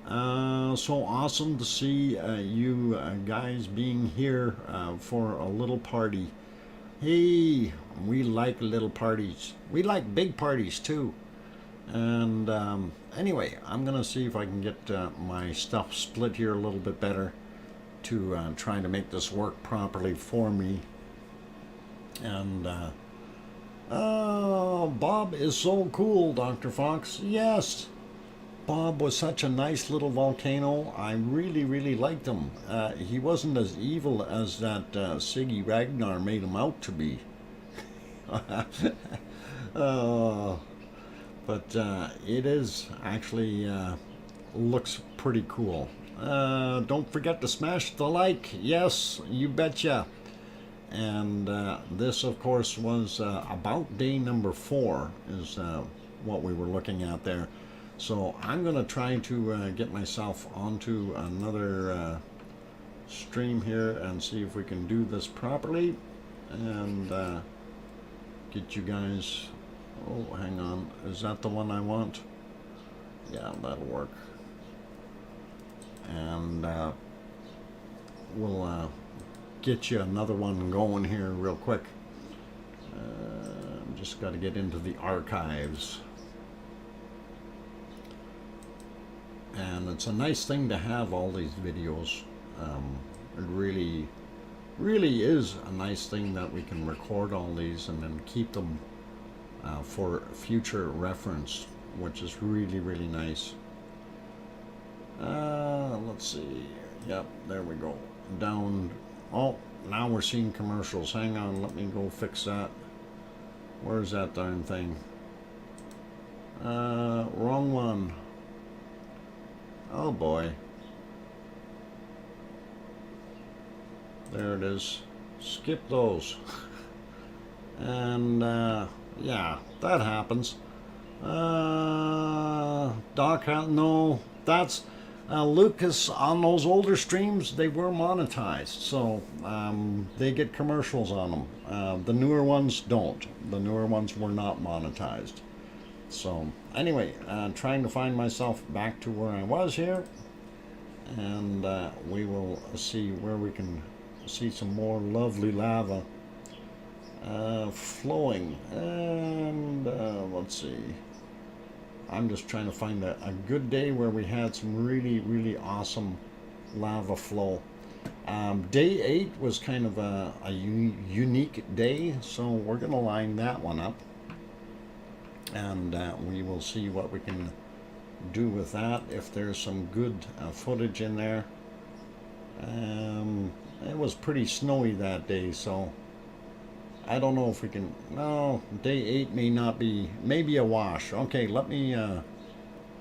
So awesome to see you guys being here for a little party. Hey, we like little parties. We like big parties too. And anyway, I'm gonna see if I can get my stuff split here a little bit better to try to make this work properly for me. And oh, Bob is so cool, Dr. Fox. Yes, Bob was such a nice little volcano. I really liked him. He wasn't as evil as that Siggy Ragnar made him out to be. But it is actually looks pretty cool. Don't forget to smash the like. Yes, you betcha. And this, of course, was about day number 4 is what we were looking at there. So I'm going to try to get myself onto another stream here and see if we can do this properly and get you guys. Oh, hang on. Is that the one I want? Yeah, that'll work. And we'll get you another one going here real quick. Just got to get into the archives. And it's a nice thing to have all these videos. It really is a nice thing that we can record all these and then keep them for future reference, which is really nice. Let's see. Yep, there we go. Down. Oh, now we're seeing commercials. Hang on, let me go fix that. Where's that darn thing? Wrong one. Oh boy. There it is. Skip those. And yeah, that happens. Doc, no, that's Lucas. On those older streams, they were monetized, so they get commercials on them. The newer ones don't. The newer ones were not monetized. So anyway, trying to find myself back to where I was here, and we will see where we can see some more lovely lava flowing. And let's see, I'm just trying to find a good day where we had some really awesome lava flow. Day 8 was kind of a unique day, so we're gonna line that one up, and we will see what we can do with that, if there's some good footage in there. It was pretty snowy that day, so I don't know if we can. No, day 8 may not be, maybe a wash. Okay, let me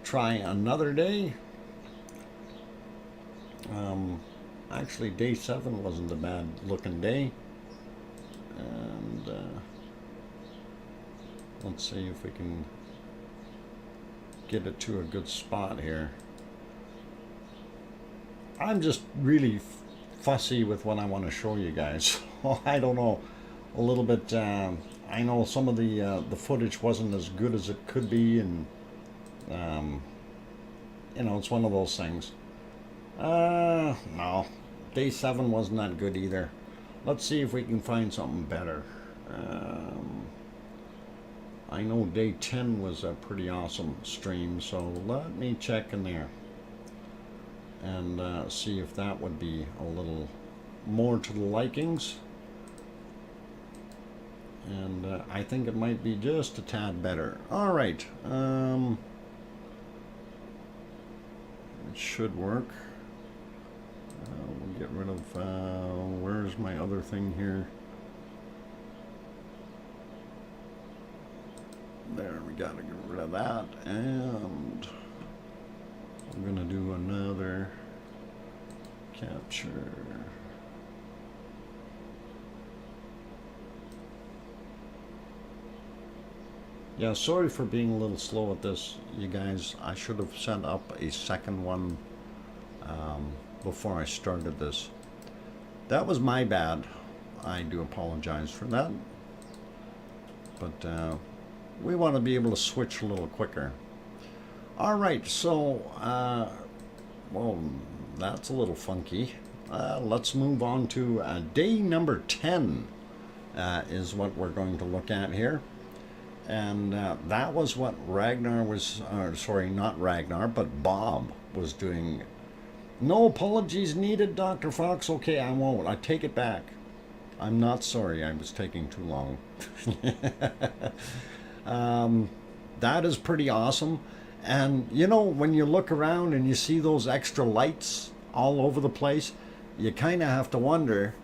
try another day. Actually, day 7 wasn't a bad looking day. And let's see if we can get it to a good spot here. I'm just really fussy with what I want to show you guys. I don't know, a little bit. I know some of the footage wasn't as good as it could be, and you know, it's one of those things. No, day 7 wasn't that good either. Let's see if we can find something better. I know day 10 was a pretty awesome stream, so let me check in there and see if that would be a little more to the likings. And I think it might be just a tad better. All right, it should work. We'll get rid of, where's my other thing here? There, we gotta get rid of that, and I'm gonna do another capture. Yeah, sorry for being a little slow at this, you guys. I should have set up a second one before I started this. That was my bad. I do apologize for that. But we want to be able to switch a little quicker. All right, so, well, that's a little funky. Let's move on to day number 10 is what we're going to look at here. And that was what Ragnar was, sorry, not Ragnar, but Bob was doing. No apologies needed, Dr. Fox. Okay, I won't. I take it back. I'm not sorry. I was taking too long. That is pretty awesome. And, you know, when you look around and you see those extra lights all over the place, you kind of have to wonder,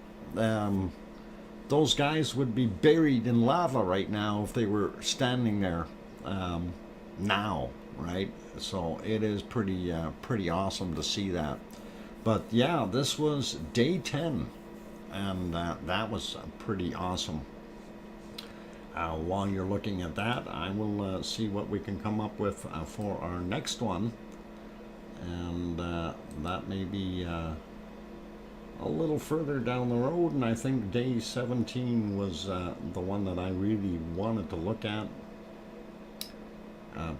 those guys would be buried in lava right now if they were standing there now, right? So it is pretty awesome to see that. But yeah, this was day 10, and that was pretty awesome. While you're looking at that, I will see what we can come up with for our next one, and that may be a little further down the road, and I think day 17 was the one that I really wanted to look at,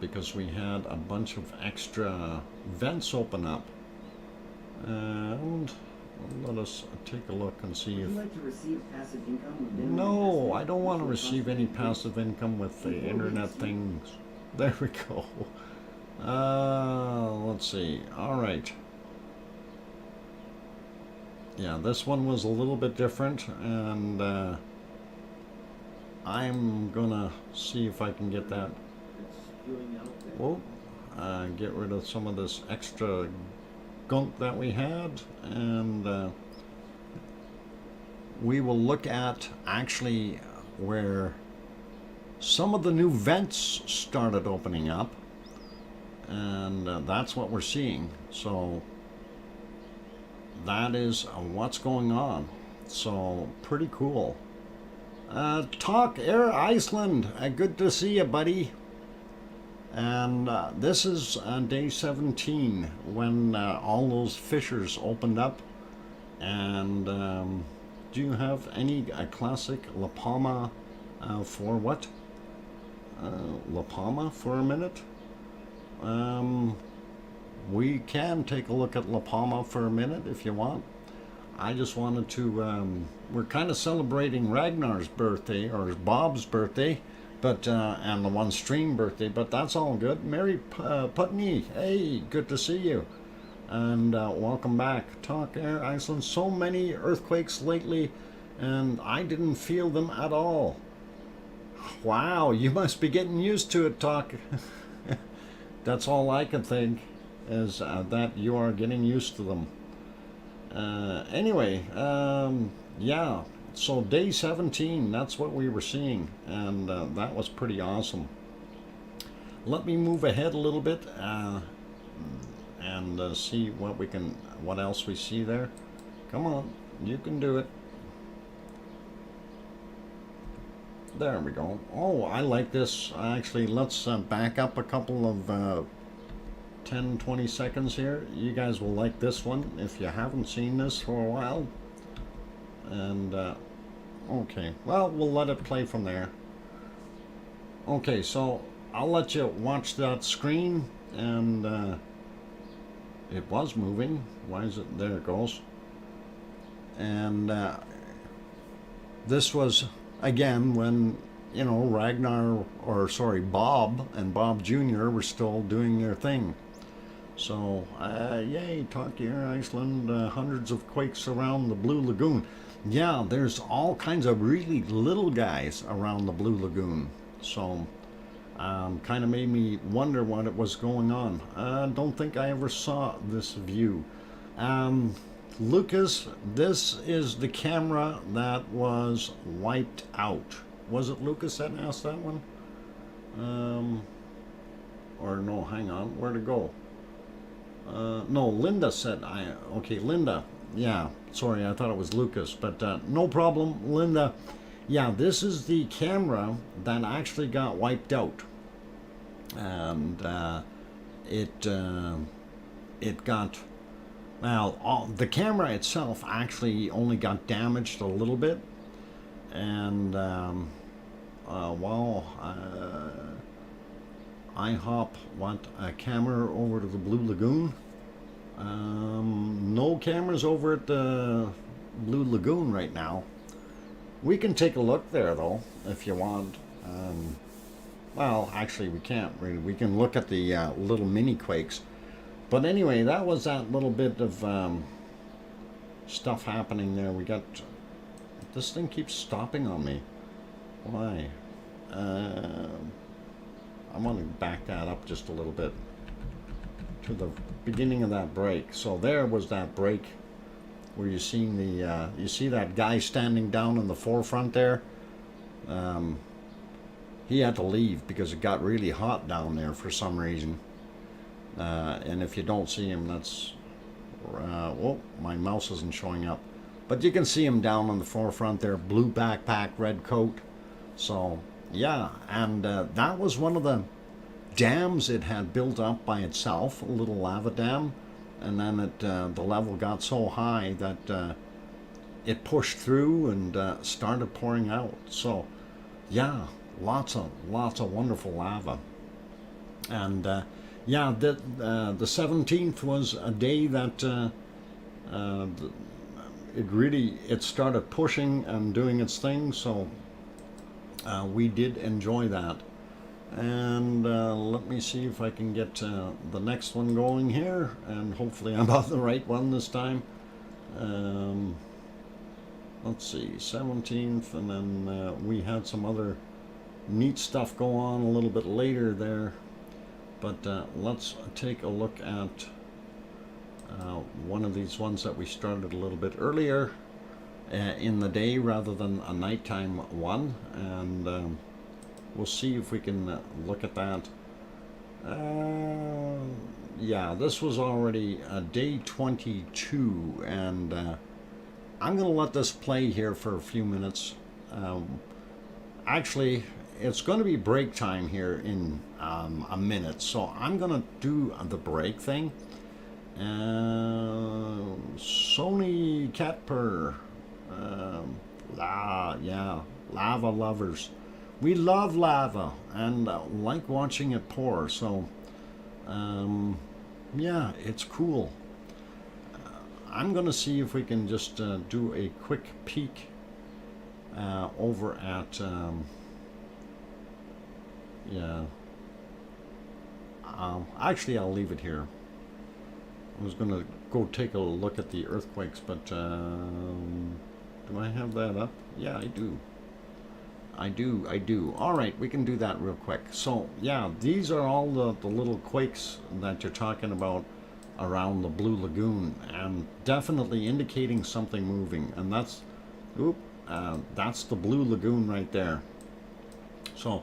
because we had a bunch of extra vents open up. And let us take a look and see if... Would you like to receive passive income with No, I don't want to receive any passive income with the internet things. There we go. Let's see. All right. Yeah, this one was a little bit different, and I'm gonna see if I can get that. Whoa, get rid of some of this extra gunk that we had, and we will look at actually where some of the new vents started opening up, and that's what we're seeing. So that is what's going on. So pretty cool. Talk Air Iceland, good to see you, buddy. And this is day 17 when all those fissures opened up. And do you have any classic La Palma for what? La Palma for a minute? We can take a look at La Palma for a minute if you want. I just wanted to, we're kind of celebrating Ragnar's birthday, or Bob's birthday, but and the one stream birthday, but that's all good. Mary Putney, hey, good to see you, and welcome back. Talk Air Iceland. So many earthquakes lately, and I didn't feel them at all. Wow, you must be getting used to it, Talk. That's all I can think, is that you are getting used to them. Anyway, yeah. So day 17, that's what we were seeing, and that was pretty awesome. Let me move ahead a little bit and see what else we see there. Come on, you can do it. There we go. Oh, I like this. Actually, let's back up a couple of 10-20 seconds here. You guys will like this one if you haven't seen this for a while. And okay, well, we'll let it play from there. Okay, so I'll let you watch that screen, and it was moving. Why is it? There it goes. And this was again when, you know, Ragnar, or sorry, Bob and Bob Jr. were still doing their thing. So yay, Talk Air Iceland, hundreds of quakes around the Blue Lagoon. Yeah, there's all kinds of really little guys around the Blue Lagoon. So kind of made me wonder what it was going on. I don't think I ever saw this view. Lucas, this is the camera that was wiped out. Was it Lucas that asked that one? Or no, hang on, where'd it go? No, Linda said, okay, Linda, yeah, sorry, I thought it was Lucas, but no problem, Linda. Yeah, this is the camera that actually got wiped out, and it got Now, the camera itself actually only got damaged a little bit, and while I hop a camera over to the Blue Lagoon. No cameras over at the Blue Lagoon right now. We can take a look there though, if you want. Well, actually we can't really. We can look at the little mini quakes. But anyway, that was that little bit of stuff happening there. We got... This thing keeps stopping on me. Why? I want to back that up just a little bit to the beginning of that break. So there was that break where you seen the you see that guy standing down in the forefront there. He had to leave because it got really hot down there for some reason. And if you don't see him, that's oh, my mouse isn't showing up, but you can see him down on the forefront there, blue backpack, red coat. So yeah, and that was one of the dams it had built up by itself, a little lava dam, and then the level got so high that it pushed through and started pouring out. So yeah, lots of wonderful lava. And yeah, the 17th was a day that it started pushing and doing its thing. So we did enjoy that. And let me see if I can get the next one going here, and hopefully I'm on the right one this time. Let's see, 17th, and then we had some other neat stuff go on a little bit later there. But let's take a look at one of these ones that we started a little bit earlier in the day rather than a nighttime one, and we'll see if we can look at that. Yeah, this was already day 22, and I'm going to let this play here for a few minutes. Actually, it's going to be break time here in a minute, so I'm going to do the break thing. Sony Catper, yeah, lava lovers. We love lava and like watching it pour, so yeah, it's cool. I'm going to see if we can just do a quick peek over at... yeah. Actually, I'll leave it here. I was going to go take a look at the earthquakes, but do I have that up? Yeah, I do. I do. All right, we can do that real quick. So, yeah, these are all the little quakes that you're talking about around the Blue Lagoon, and definitely indicating something moving. And that's the Blue Lagoon right there. So,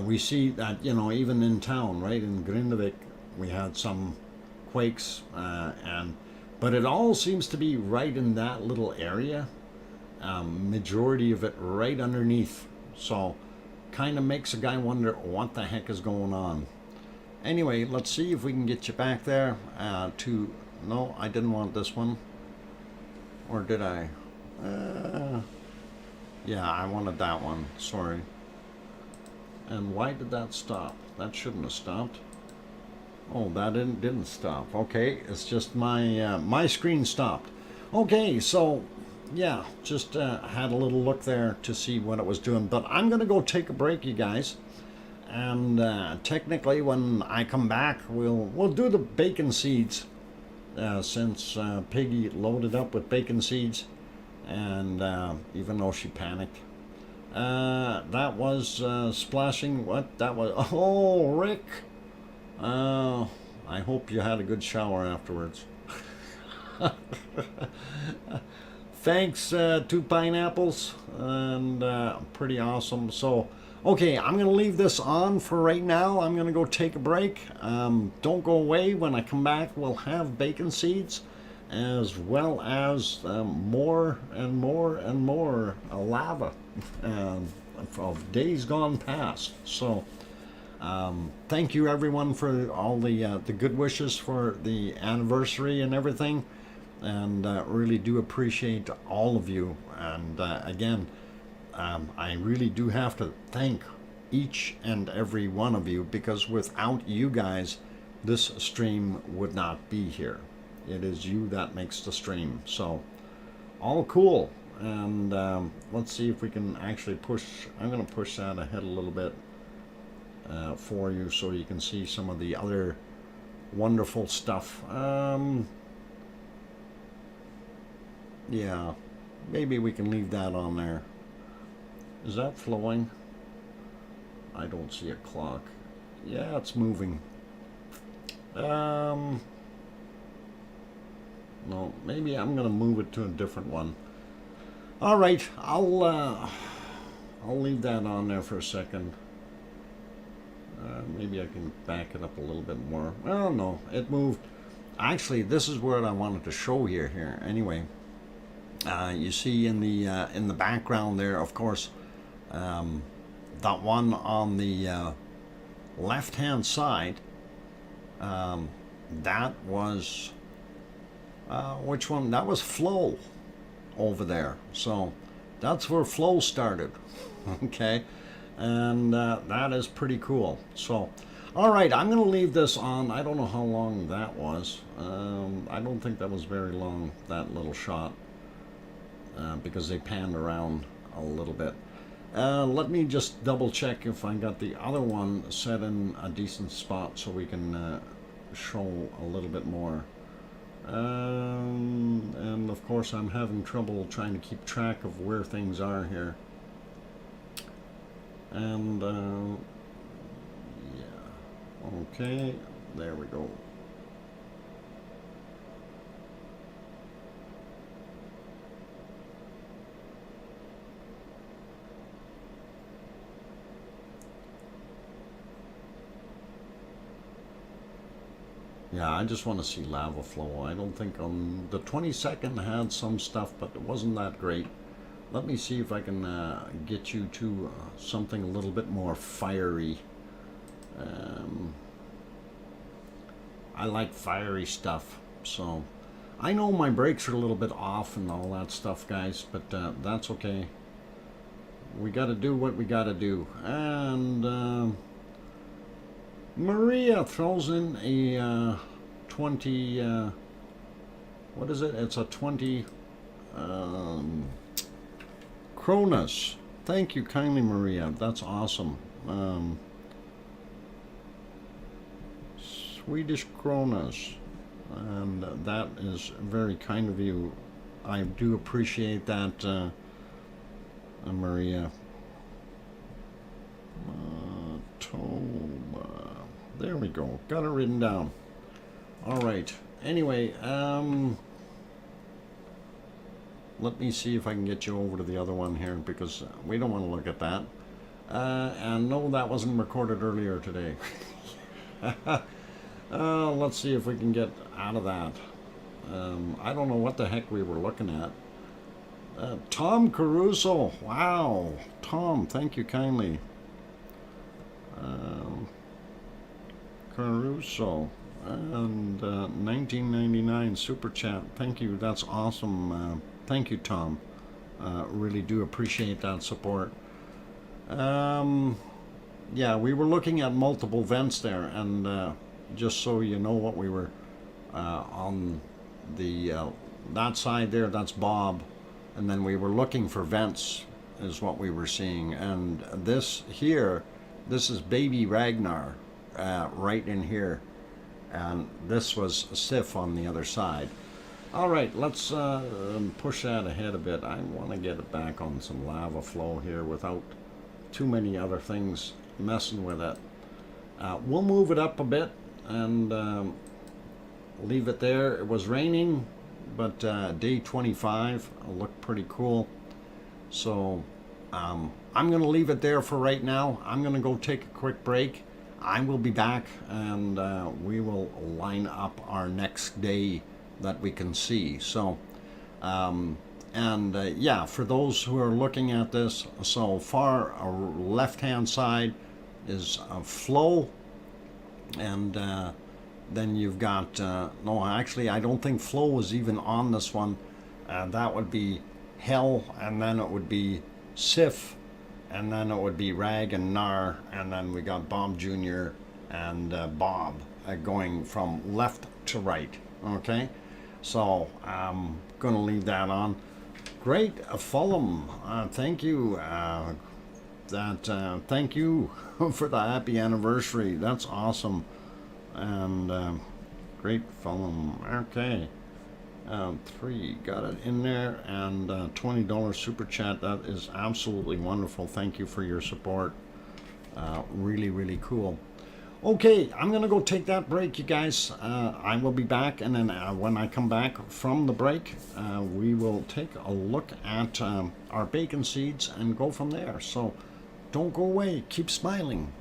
we see that, you know, even in town, right, in Grindavik, we had some quakes, but it all seems to be right in that little area. Majority of it right underneath. So, kind of makes a guy wonder what the heck is going on. Anyway, let's see if we can get you back there no, I didn't want this one. Or did I? Yeah, I wanted that one. Sorry. And why did that stop? That shouldn't have stopped. Oh, that didn't stop. Okay, it's just my my screen stopped. Okay, so yeah, just had a little look there to see what it was doing. But I'm gonna go take a break, you guys. And technically, when I come back, we'll do the bacon seeds, since Piggy loaded up with bacon seeds, and even though she panicked. That was splashing. What? That was... Oh, Rick! I hope you had a good shower afterwards. Thanks, 2 pineapples, and pretty awesome. So, okay, I'm going to leave this on for right now. I'm going to go take a break. Don't go away. When I come back, we'll have bacon seeds, as well as more and more and more lava of days gone past. So thank you everyone for all the good wishes for the anniversary and everything. and really do appreciate all of you. And again, I really do have to thank each and every one of you, because without you guys, this stream would not be here. It is you that makes the stream. So, all cool. And let's see if we can actually push. I'm going to push that ahead a little bit for you so you can see some of the other wonderful stuff. Yeah, maybe we can leave that on there. Is that flowing? I don't see a clock. Yeah, it's moving. No, maybe I'm gonna move it to a different one. All right, I'll leave that on there for a second. Maybe I can back it up a little bit more. Well, no, it moved. Actually, this is what I wanted to show you here. Anyway, you see in the background there, of course, that one on the left-hand side. That was which one? That was flow over there. So that's where flow started. Okay. And that is pretty cool. So, all right, I'm going to leave this on. I don't know how long that was. I don't think that was very long, that little shot, because they panned around a little bit. Let me just double check if I got the other one set in a decent spot so we can show a little bit more. And of course, I'm having trouble trying to keep track of where things are here. And yeah, okay, there we go. Yeah, I just want to see lava flow. I don't think on the 22nd had some stuff, but it wasn't that great. Let me see if I can get you to something a little bit more fiery. I like fiery stuff, so I know my brakes are a little bit off and all that stuff, guys, but that's okay. We got to do what we got to do. And Maria throws in a 20. What is it? It's a 20. Kronos. Thank you kindly, Maria. That's awesome. Swedish Kronos. And that is very kind of you. I do appreciate that, Maria. There we go. Got it written down. All right. Anyway, let me see if I can get you over to the other one here, because we don't want to look at that. And no, that wasn't recorded earlier today. Let's see if we can get out of that. I don't know what the heck we were looking at. Tom Caruso. Wow. Tom, thank you kindly. Caruso. And 1999 Super Chat. Thank you. That's awesome. Thank you, Tom. Really do appreciate that support. Yeah, we were looking at multiple vents there, and just so you know what we were on the that side there, that's Bob, and then we were looking for vents is what we were seeing. And this here, this is Baby Ragnar right in here, and this was Sif on the other side. All right, let's push that ahead a bit. I want to get it back on some lava flow here without too many other things messing with it. We'll move it up a bit and leave it there. It was raining, but day 25 looked pretty cool. So I'm going to leave it there for right now. I'm going to go take a quick break. I will be back, and we will line up our next day that we can see. So yeah, for those who are looking at this, so far our left hand side is flow, and Then you've got, no, actually, I don't think flow is even on this one. That would be hell, and then it would be sif, and then it would be rag and nar, and then we got Bob Jr. and Bob going from left to right. Okay, so I'm going to leave that on. Great, Fulham, thank you. Thank you for the happy anniversary. That's awesome. And great Fulham. Okay. 3 got it in there, and $20 super chat. That is absolutely wonderful. Thank you for your support. Really, really cool. Okay, I'm gonna go take that break, you guys. I will be back, and then when I come back from the break, we will take a look at our bacon seeds and go from there. So don't go away. Keep smiling.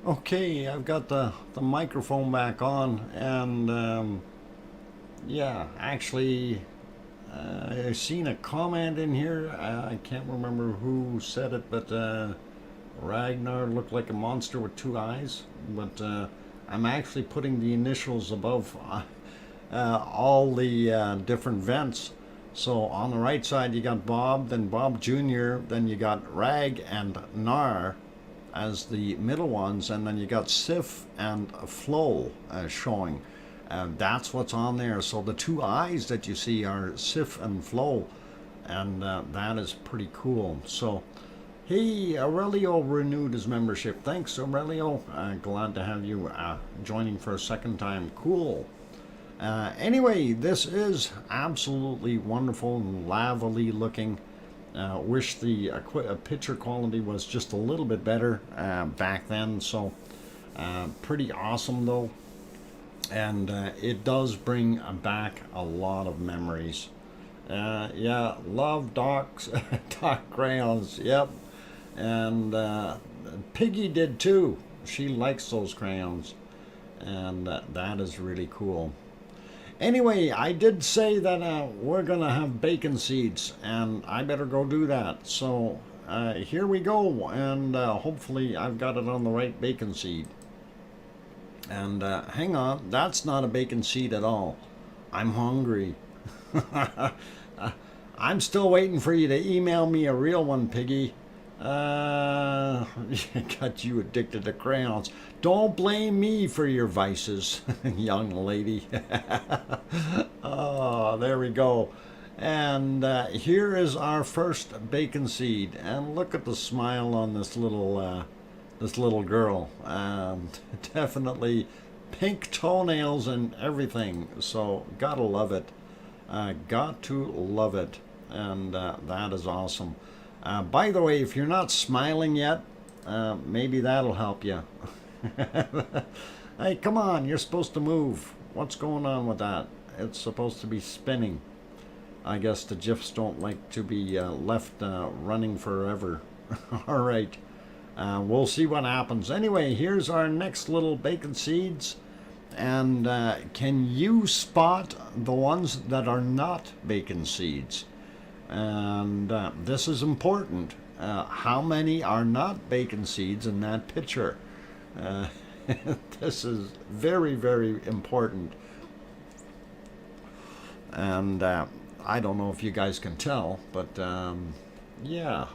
Okay, I've got the microphone back on, and yeah, actually, I've seen a comment in here. I can't remember who said it, but Ragnar looked like a monster with two eyes. But I'm actually putting the initials above all the different vents. So on the right side, you got Bob, then Bob Jr., then you got Rag and Nar as the middle ones, and then you got Sif and Flo showing. That's what's on there. So the two eyes that you see are Sif and Flo, and that is pretty cool. So, hey, Aurelio renewed his membership. Thanks, Aurelio. Glad to have you joining for a second time. Cool. Anyway, this is absolutely wonderful and lavally looking. Wish the picture quality was just a little bit better back then. So pretty awesome though, and it does bring back a lot of memories. Yeah, love Doc's Doc crayons. Yep, and Piggy did too. She likes those crayons, and that is really cool. Anyway, I did say that we're going to have bacon seeds, and I better go do that. So here we go, and hopefully I've got it on the right bacon seed. And hang on, that's not a bacon seed at all. I'm hungry. I'm still waiting for you to email me a real one, Piggy. Got you addicted to crayons. Don't blame me for your vices, young lady. Oh, there we go. And here is our first bacon seed. And look at the smile on this little girl. Definitely pink toenails and everything. So gotta love it. Got to love it. And that is awesome. By the way, if you're not smiling yet, maybe that'll help you. Hey, come on, you're supposed to move. What's going on with that? It's supposed to be spinning. I guess the GIFs don't like to be left running forever. All right, we'll see what happens. Anyway, here's our next little bacon seeds. And can you spot the ones that are not bacon seeds? And this is important. How many are not bacon seeds in that picture? This is very, very important. And I don't know if you guys can tell, but yeah.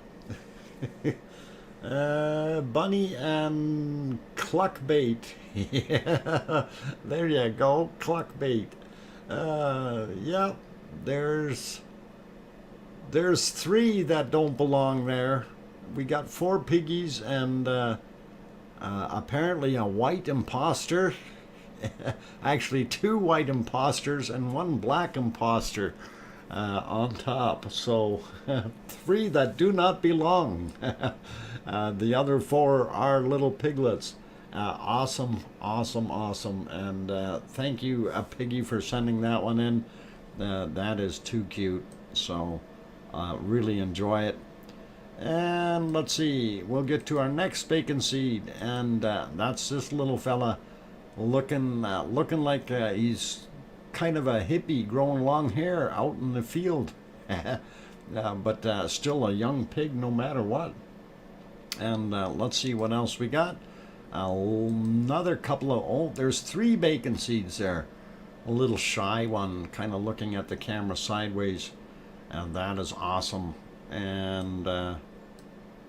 Bunny and cluckbait. Yeah, there you go, cluckbait. Yeah, there's three that don't belong there. We got four piggies and apparently a white imposter. Actually, two white imposters and one black imposter on top. So three that do not belong. The other four are little piglets. Awesome, awesome, awesome. And thank you, Piggy, for sending that one in. That is too cute. So really enjoy it. And let's see, we'll get to our next bacon seed, and that's this little fella looking like he's kind of a hippie growing long hair out in the field. But still a young pig no matter what. And let's see what else we got. Another couple of, oh, there's three bacon seeds there. A little shy one kind of looking at the camera sideways, and that is awesome. And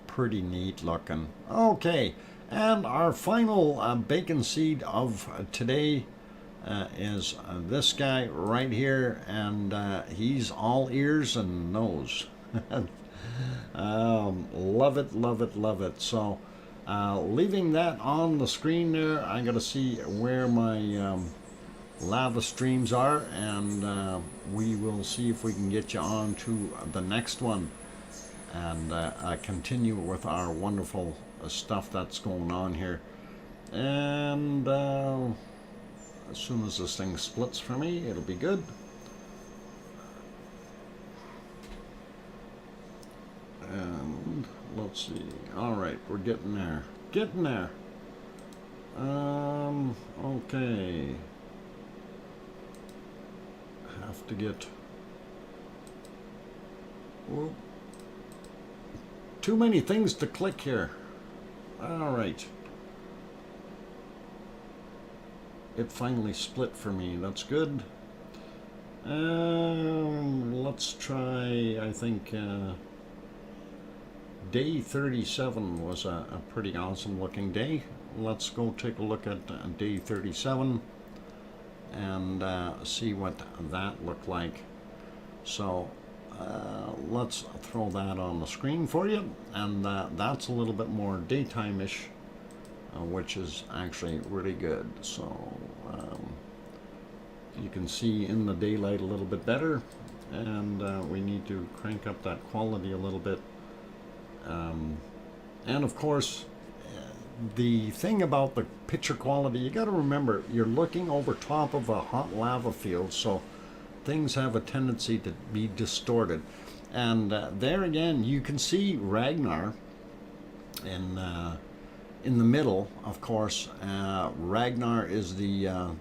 pretty neat looking. Okay, and our final bacon seed of today is this guy right here, and he's all ears and nose. Love it, love it, love it. So leaving that on the screen there, I gotta see where my lava streams are, and we will see if we can get you on to the next one and continue with our wonderful stuff that's going on here. And as soon as this thing splits for me, it'll be good. And let's see. All right, we're getting there. Getting there. Okay. Have to get... Whoop. Too many things to click here. All right. It finally split for me. That's good. Let's try, I think, day 37 was a pretty awesome looking day. Let's go take a look at day 37 and see what that looked like. So let's throw that on the screen for you, and that's a little bit more daytime-ish, which is actually really good. So you can see in the daylight a little bit better, and we need to crank up that quality a little bit. And of course, the thing about the picture quality, you got to remember, you're looking over top of a hot lava field, so things have a tendency to be distorted. And there again, you can see Ragnar in the middle. Of course, Ragnar is the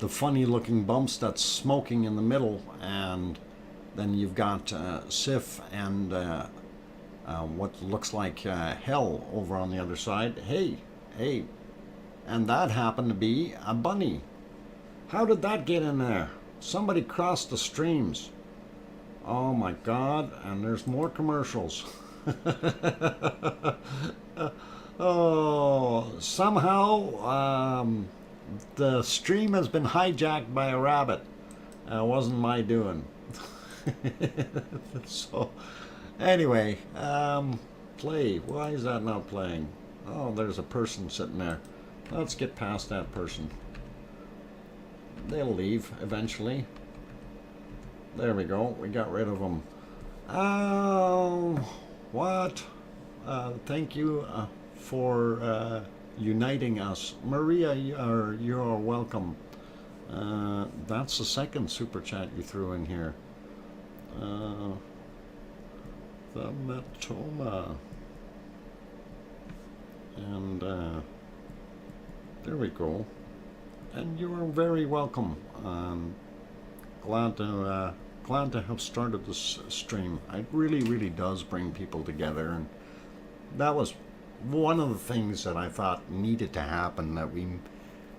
funny-looking bumps that's smoking in the middle, and then you've got Sif and what looks like hell over on the other side. Hey, and that happened to be a bunny. How did that get in there? Somebody crossed the streams. Oh my God, and there's more commercials. Oh, somehow the stream has been hijacked by a rabbit. It wasn't my doing. So, anyway, play. Why is that not playing? Oh, there's a person sitting there. Let's get past that person. They'll leave eventually. There we go. We got rid of them. Oh, what? Thank you for uniting us. Maria, you're welcome. That's the second super chat you threw in here. The Matoma. And there we go. And you are very welcome. Glad to have started this stream. It really does bring people together, and that was one of the things that I thought needed to happen, that we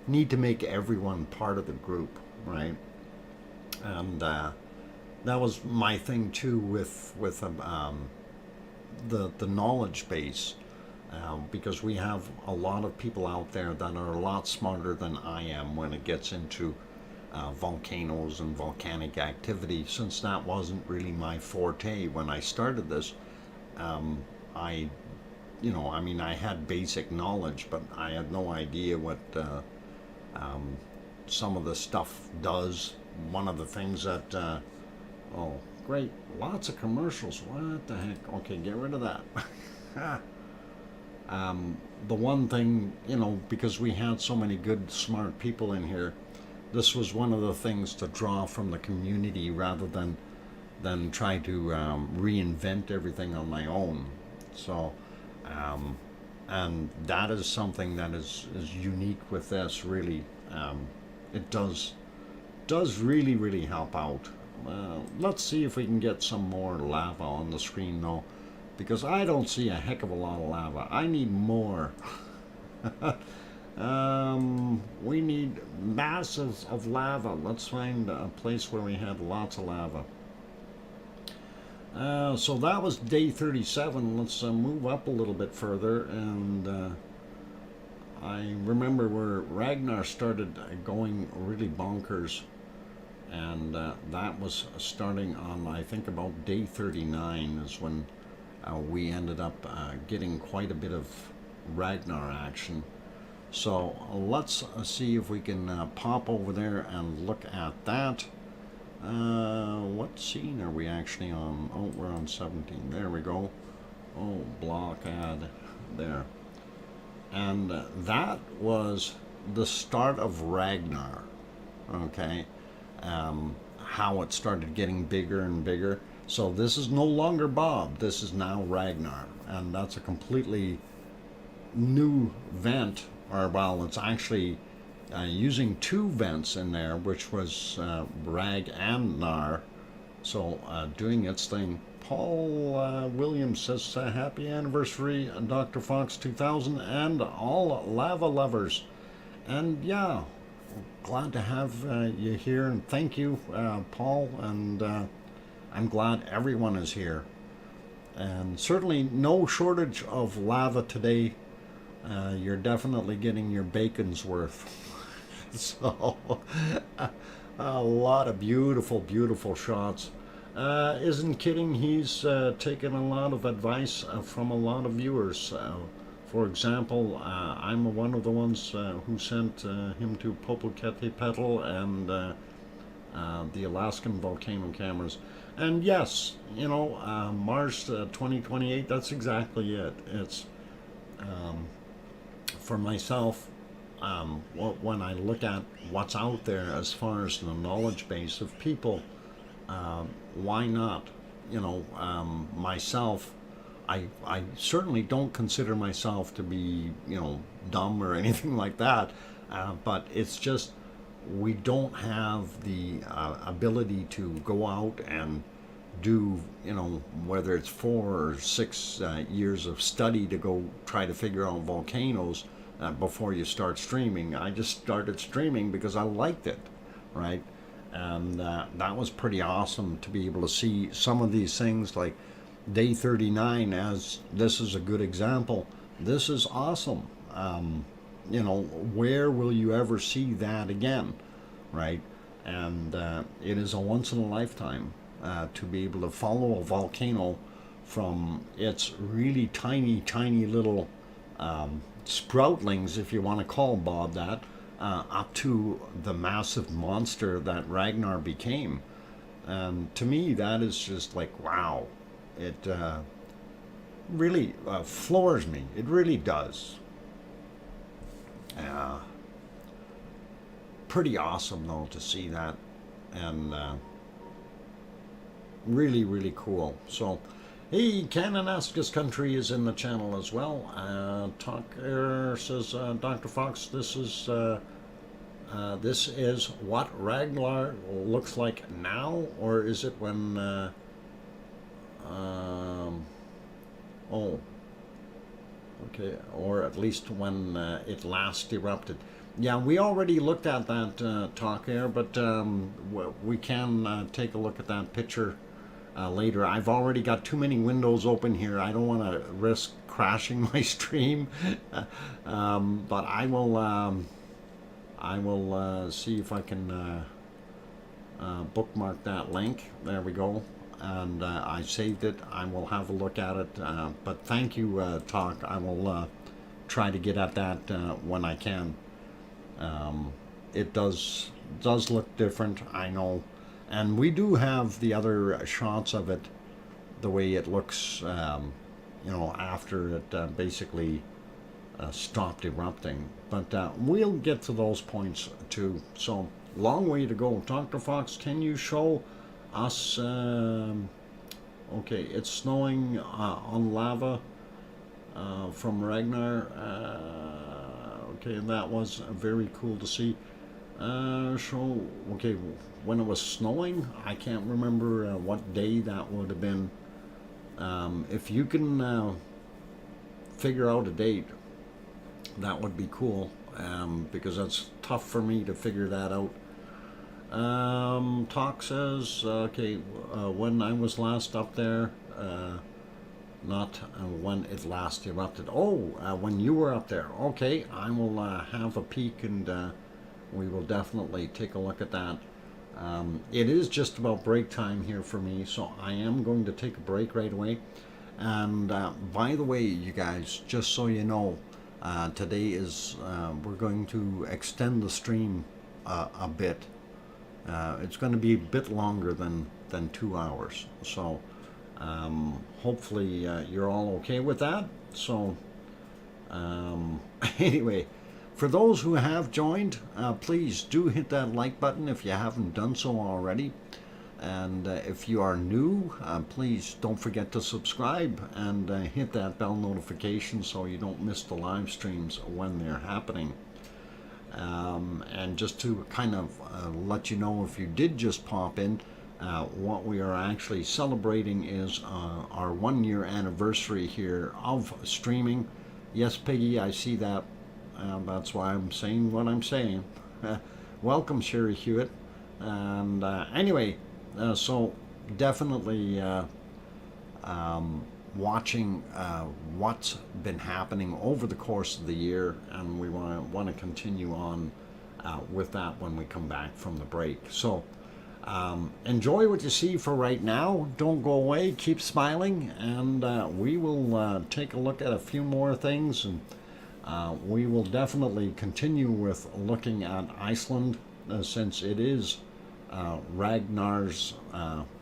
need to make everyone part of the group, right? And that was my thing too with the knowledge base, because we have a lot of people out there that are a lot smarter than I am when it gets into volcanoes and volcanic activity. Since that wasn't really my forte when I started this, I had basic knowledge, but I had no idea what some of the stuff does. One of the things that, oh, great, lots of commercials. What the heck? Okay, get rid of that. The one thing, because we had so many good, smart people in here, this was one of the things to draw from the community rather than try to reinvent everything on my own. So, and that is something that is unique with this, really. It does really help out. Let's see if we can get some more lava on the screen, though, because I don't see a heck of a lot of lava. I need more. We need masses of lava. Let's find a place where we have lots of lava. So that was day 37. Let's move up a little bit further, and I remember where Ragnar started going really bonkers, and that was starting on, I think, about day 39 is when we ended up getting quite a bit of Ragnar action. So let's see if we can pop over there and look at that. What scene are we actually on? Oh, we're on 17. There we go. Oh, blockade there. And that was the start of Ragnar. Okay. How it started getting bigger and bigger. So this is no longer Bob. This is now Ragnar. And that's a completely new vent or well, it's actually using two vents in there, which was rag and nar, so doing its thing. Paul Williams says happy anniversary, DrFox2000, and all lava lovers. And yeah, glad to have you here, and thank you, Paul, and I'm glad everyone is here. And certainly no shortage of lava today. You're definitely getting your bacon's worth. So, a lot of beautiful, beautiful shots. Isn't kidding, he's taken a lot of advice from a lot of viewers. For example, I'm one of the ones who sent him to Popocatépetl and the Alaskan volcano cameras. And yes, you know, Mars 2028, that's exactly it. It's, for myself, when I look at what's out there as far as the knowledge base of people, why not? You know, myself, I certainly don't consider myself to be, you know, dumb or anything like that, but it's just we don't have the ability to go out and do, you know, whether it's 4 or 6 years of study to go try to figure out volcanoes before you start streaming. I just started streaming because I liked it, right? And that was pretty awesome to be able to see some of these things like day 39, as this is a good example. This is awesome. You know, where will you ever see that again, right? And it is a once in a lifetime to be able to follow a volcano from its really tiny, tiny little sproutlings, if you want to call Bob that, up to the massive monster that Ragnar became. And to me, that is just like, wow. It really floors me. It really does. Pretty awesome, though, to see that. And really, really cool. So, hey, Cananaskis Country is in the channel as well. Talker says, Dr. Fox, this is what Ragnar looks like now, or is it when... oh, okay, or at least when it last erupted. Yeah, we already looked at that talk here, but we can take a look at that picture later. I've already got too many windows open here. I don't want to risk crashing my stream, but I will see if I can bookmark that link. There we go. And I saved it. I will have a look at it. But thank you, Talk. I will try to get at that when I can. It does look different, I know. And we do have the other shots of it, the way it looks, you know, after it basically stopped erupting. But we'll get to those points too. So, long way to go. Dr. Fox, can you show us, okay, it's snowing on lava from Ragnar. Okay, that was very cool to see. So, okay, when it was snowing, I can't remember what day that would have been. If you can figure out a date, that would be cool, because that's tough for me to figure that out. Talk says, okay, when I was last up there, not when it last erupted. Oh, when you were up there. Okay, I will have a peek, and we will definitely take a look at that. It is just about break time here for me, so I am going to take a break right away. And by the way, you guys, just so you know, today is, we're going to extend the stream a bit. It's going to be a bit longer than 2 hours. So hopefully you're all okay with that. So anyway, for those who have joined, please do hit that like button if you haven't done so already. And if you are new, please don't forget to subscribe and hit that bell notification so you don't miss the live streams when they're happening. And just to kind of let you know, if you did just pop in, what we are actually celebrating is our 1 year anniversary here of streaming. Yes, Piggy, I see that. That's why I'm saying what I'm saying. Welcome, Sherry Hewitt. And anyway, so definitely watching what's been happening over the course of the year, and we want to continue on with that when we come back from the break. So enjoy what you see for right now. Don't go away. Keep smiling, and we will take a look at a few more things, and we will definitely continue with looking at Iceland since it is Ragnar's,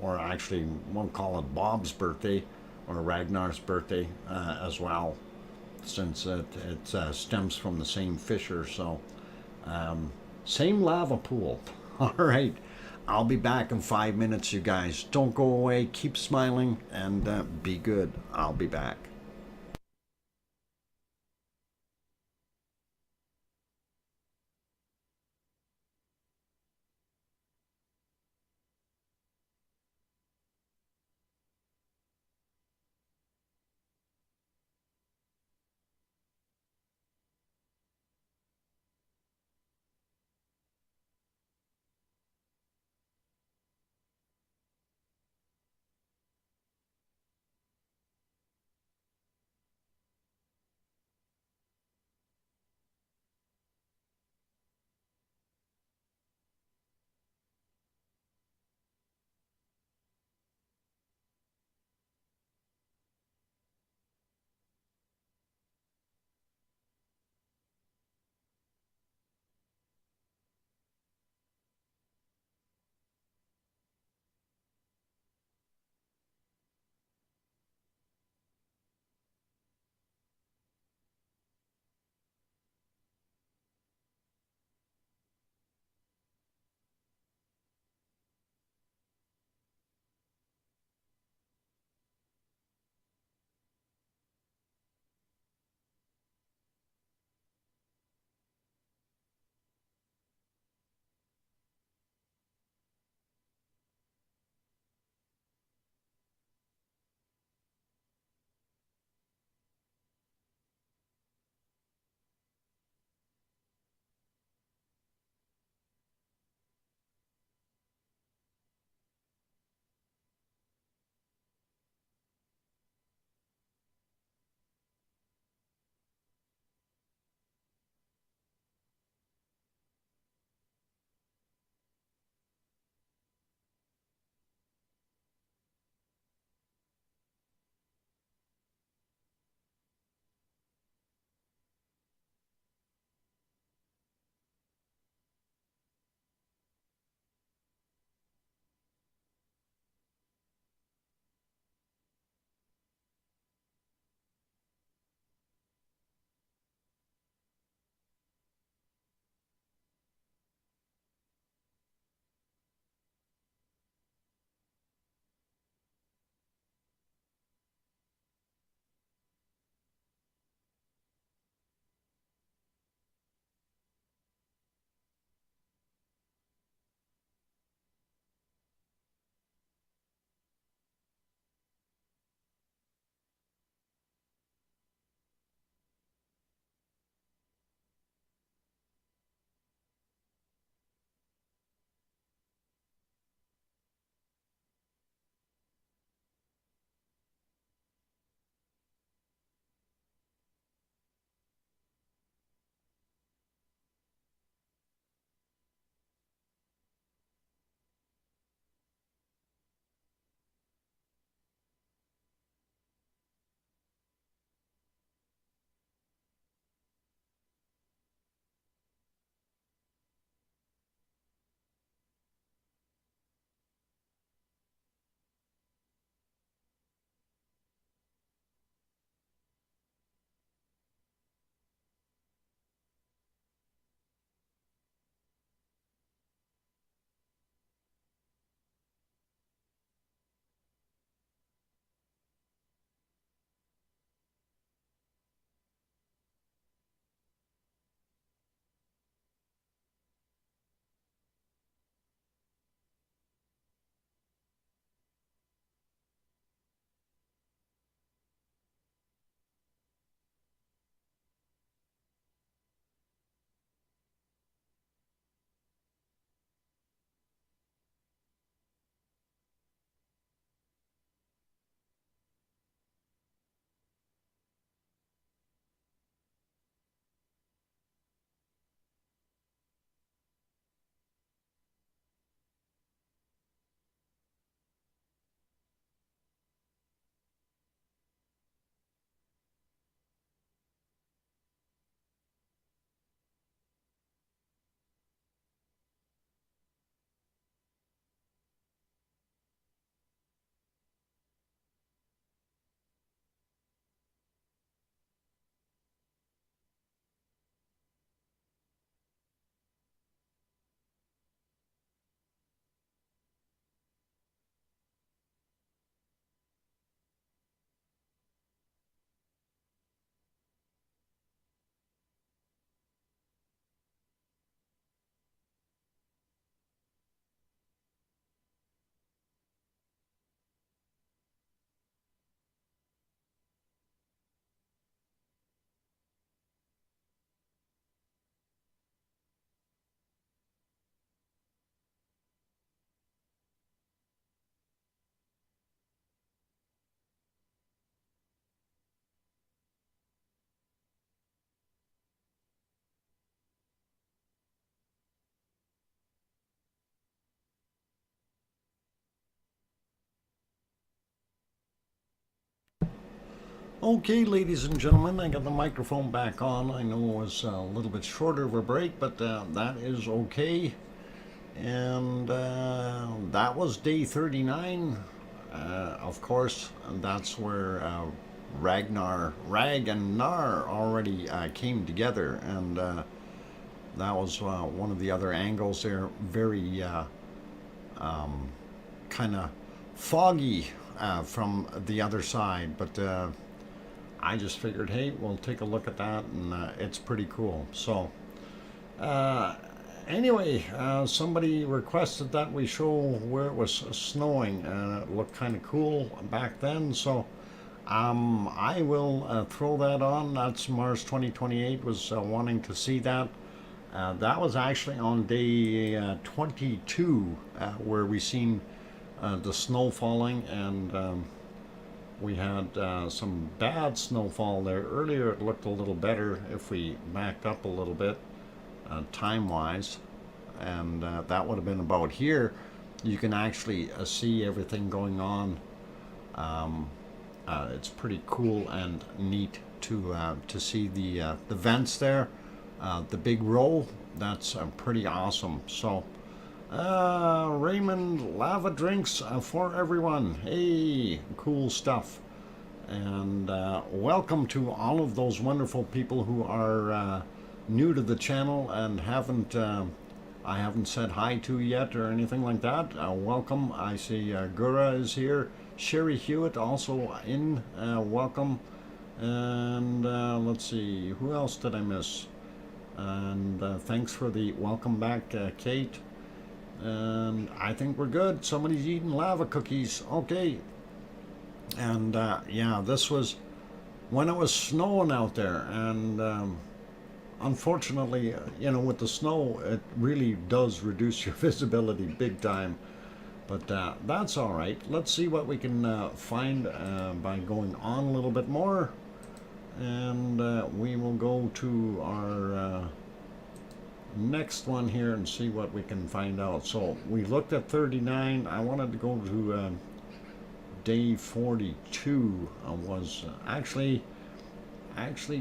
or actually we'll call it Bob's birthday, or Ragnar's birthday as well, since it stems from the same fissure. So, same lava pool. All right. I'll be back in 5 minutes, you guys. Don't go away. Keep smiling and be good. I'll be back. Okay, ladies and gentlemen, I got the microphone back on. I know it was a little bit shorter of a break, but that is okay. And that was day 39. Of course, that's where Rag and Nar already came together, and that was one of the other angles there. Very kind of foggy from the other side, but I just figured, hey, we'll take a look at that, and it's pretty cool. So anyway, somebody requested that we show where it was snowing, and it looked kind of cool back then. So I will throw that on. That's Mars 2028 was wanting to see that. That was actually on day 22 where we seen the snow falling, and we had some bad snowfall there. Earlier it looked a little better if we backed up a little bit time-wise, and that would have been about here. You can actually see everything going on. It's pretty cool and neat to see the vents there. The big row, that's pretty awesome. So Raymond, lava drinks for everyone. Hey, cool stuff. And welcome to all of those wonderful people who are new to the channel and I haven't said hi to yet or anything like that. Welcome. I see Gura is here. Sherry Hewitt also in. Welcome. And let's see, who else did I miss? And thanks for the welcome back, Kate. And I think we're good. Somebody's eating lava cookies. Okay. And yeah, this was when it was snowing out there, and unfortunately, you know, with the snow, it really does reduce your visibility big time. But that's all right. Let's see what we can find by going on a little bit more, and we will go to our next one here and see what we can find out. So we looked at 39. I wanted to go to day 42. Was actually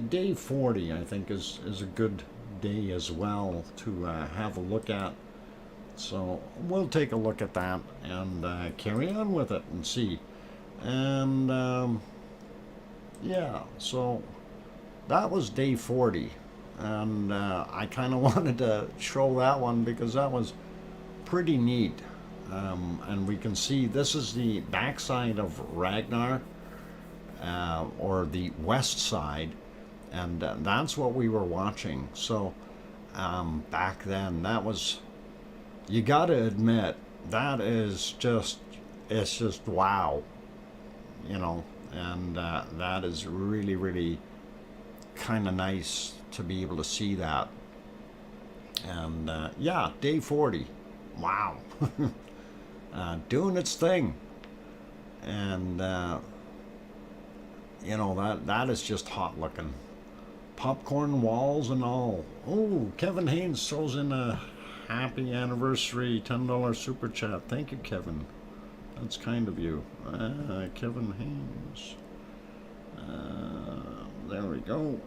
day 40, I think, is a good day as well to have a look at. So we'll take a look at that and carry on with it and see. And yeah, so that was day 40. And I kind of wanted to show that one because that was pretty neat. And we can see this is the backside of Ragnar, or the west side, and that's what we were watching. So back then, that was, you gotta admit, that is just, it's just wow, you know. And that is really, really kind of nice to be able to see that. And yeah, day 40, wow. Doing its thing. And you know, that is just hot looking. Popcorn walls and all. Oh, Kevin Haynes throws in a happy anniversary $10 super chat. Thank you, Kevin. That's kind of you. Kevin Haynes. There we go.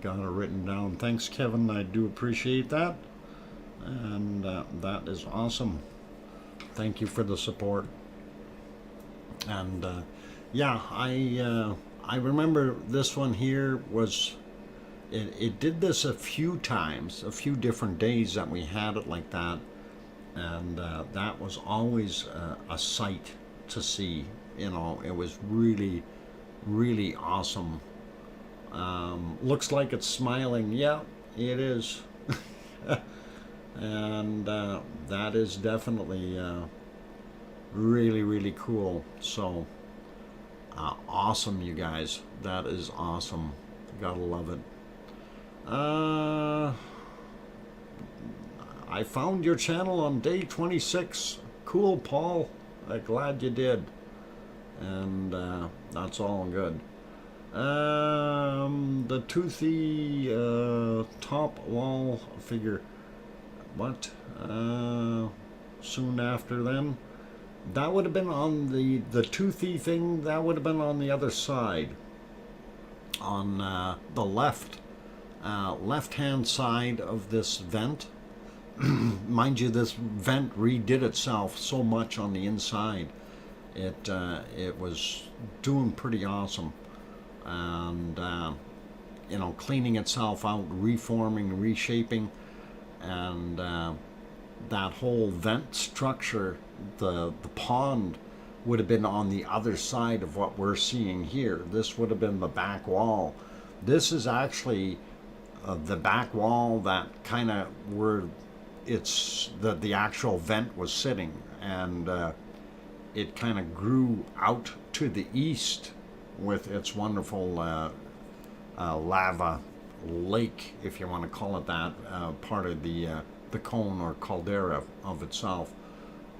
Got it written down. Thanks, Kevin. I do appreciate that. And that is awesome. Thank you for the support. And yeah, I remember this one here was, it did this a few times, a few different days that we had it like that. And that was always a sight to see. You know, it was really, really awesome. Looks like it's smiling. Yeah, it is. And that is definitely really, really cool. So awesome, you guys. That is awesome. Gotta love it. I found your channel on day 26. Cool, Paul. Glad you did. And that's all good. The toothy top wall figure. What? Soon after then. That would have been on the toothy thing. That would have been on the other side. on the left-hand side of this vent. Mind you, this vent redid itself so much on the inside. It was doing pretty awesome, and you know, cleaning itself out, reforming, reshaping, and that whole vent structure, the pond would have been on the other side of what we're seeing here. This would have been the back wall. This is actually the back wall that kind of where it's the actual vent was sitting, and it kind of grew out to the east with its wonderful lava lake, if you want to call it that, part of the cone or caldera of itself,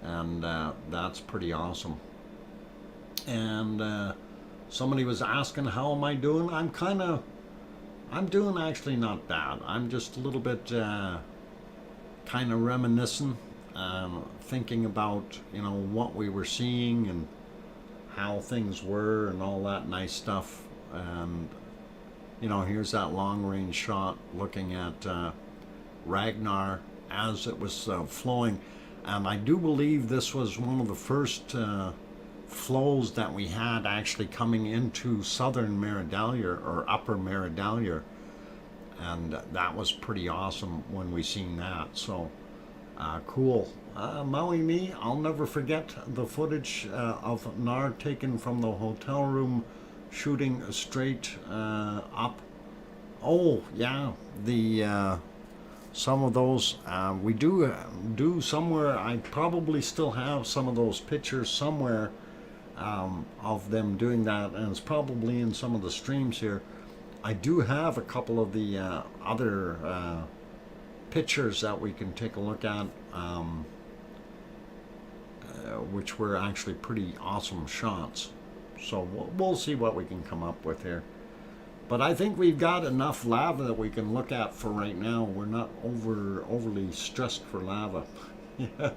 and that's pretty awesome. And somebody was asking, how am I doing? I'm doing actually not bad. I'm just a little bit kind of reminiscent, thinking about, you know, what we were seeing and how things were and all that nice stuff. And you know, here's that long range shot looking at Ragnar as it was flowing. And I do believe this was one of the first flows that we had actually coming into southern Meridalia or upper Meridalia, and that was pretty awesome when we seen that. So cool. Maui me, I'll never forget the footage of Nar taken from the hotel room shooting straight up. Oh yeah, the some of those we do somewhere. I probably still have some of those pictures somewhere of them doing that, and it's probably in some of the streams here. I do have a couple of the other pictures that we can take a look at, which were actually pretty awesome shots. So we'll see what we can come up with here. But I think we've got enough lava that we can look at for right now. We're not overly stressed for lava. Yeah.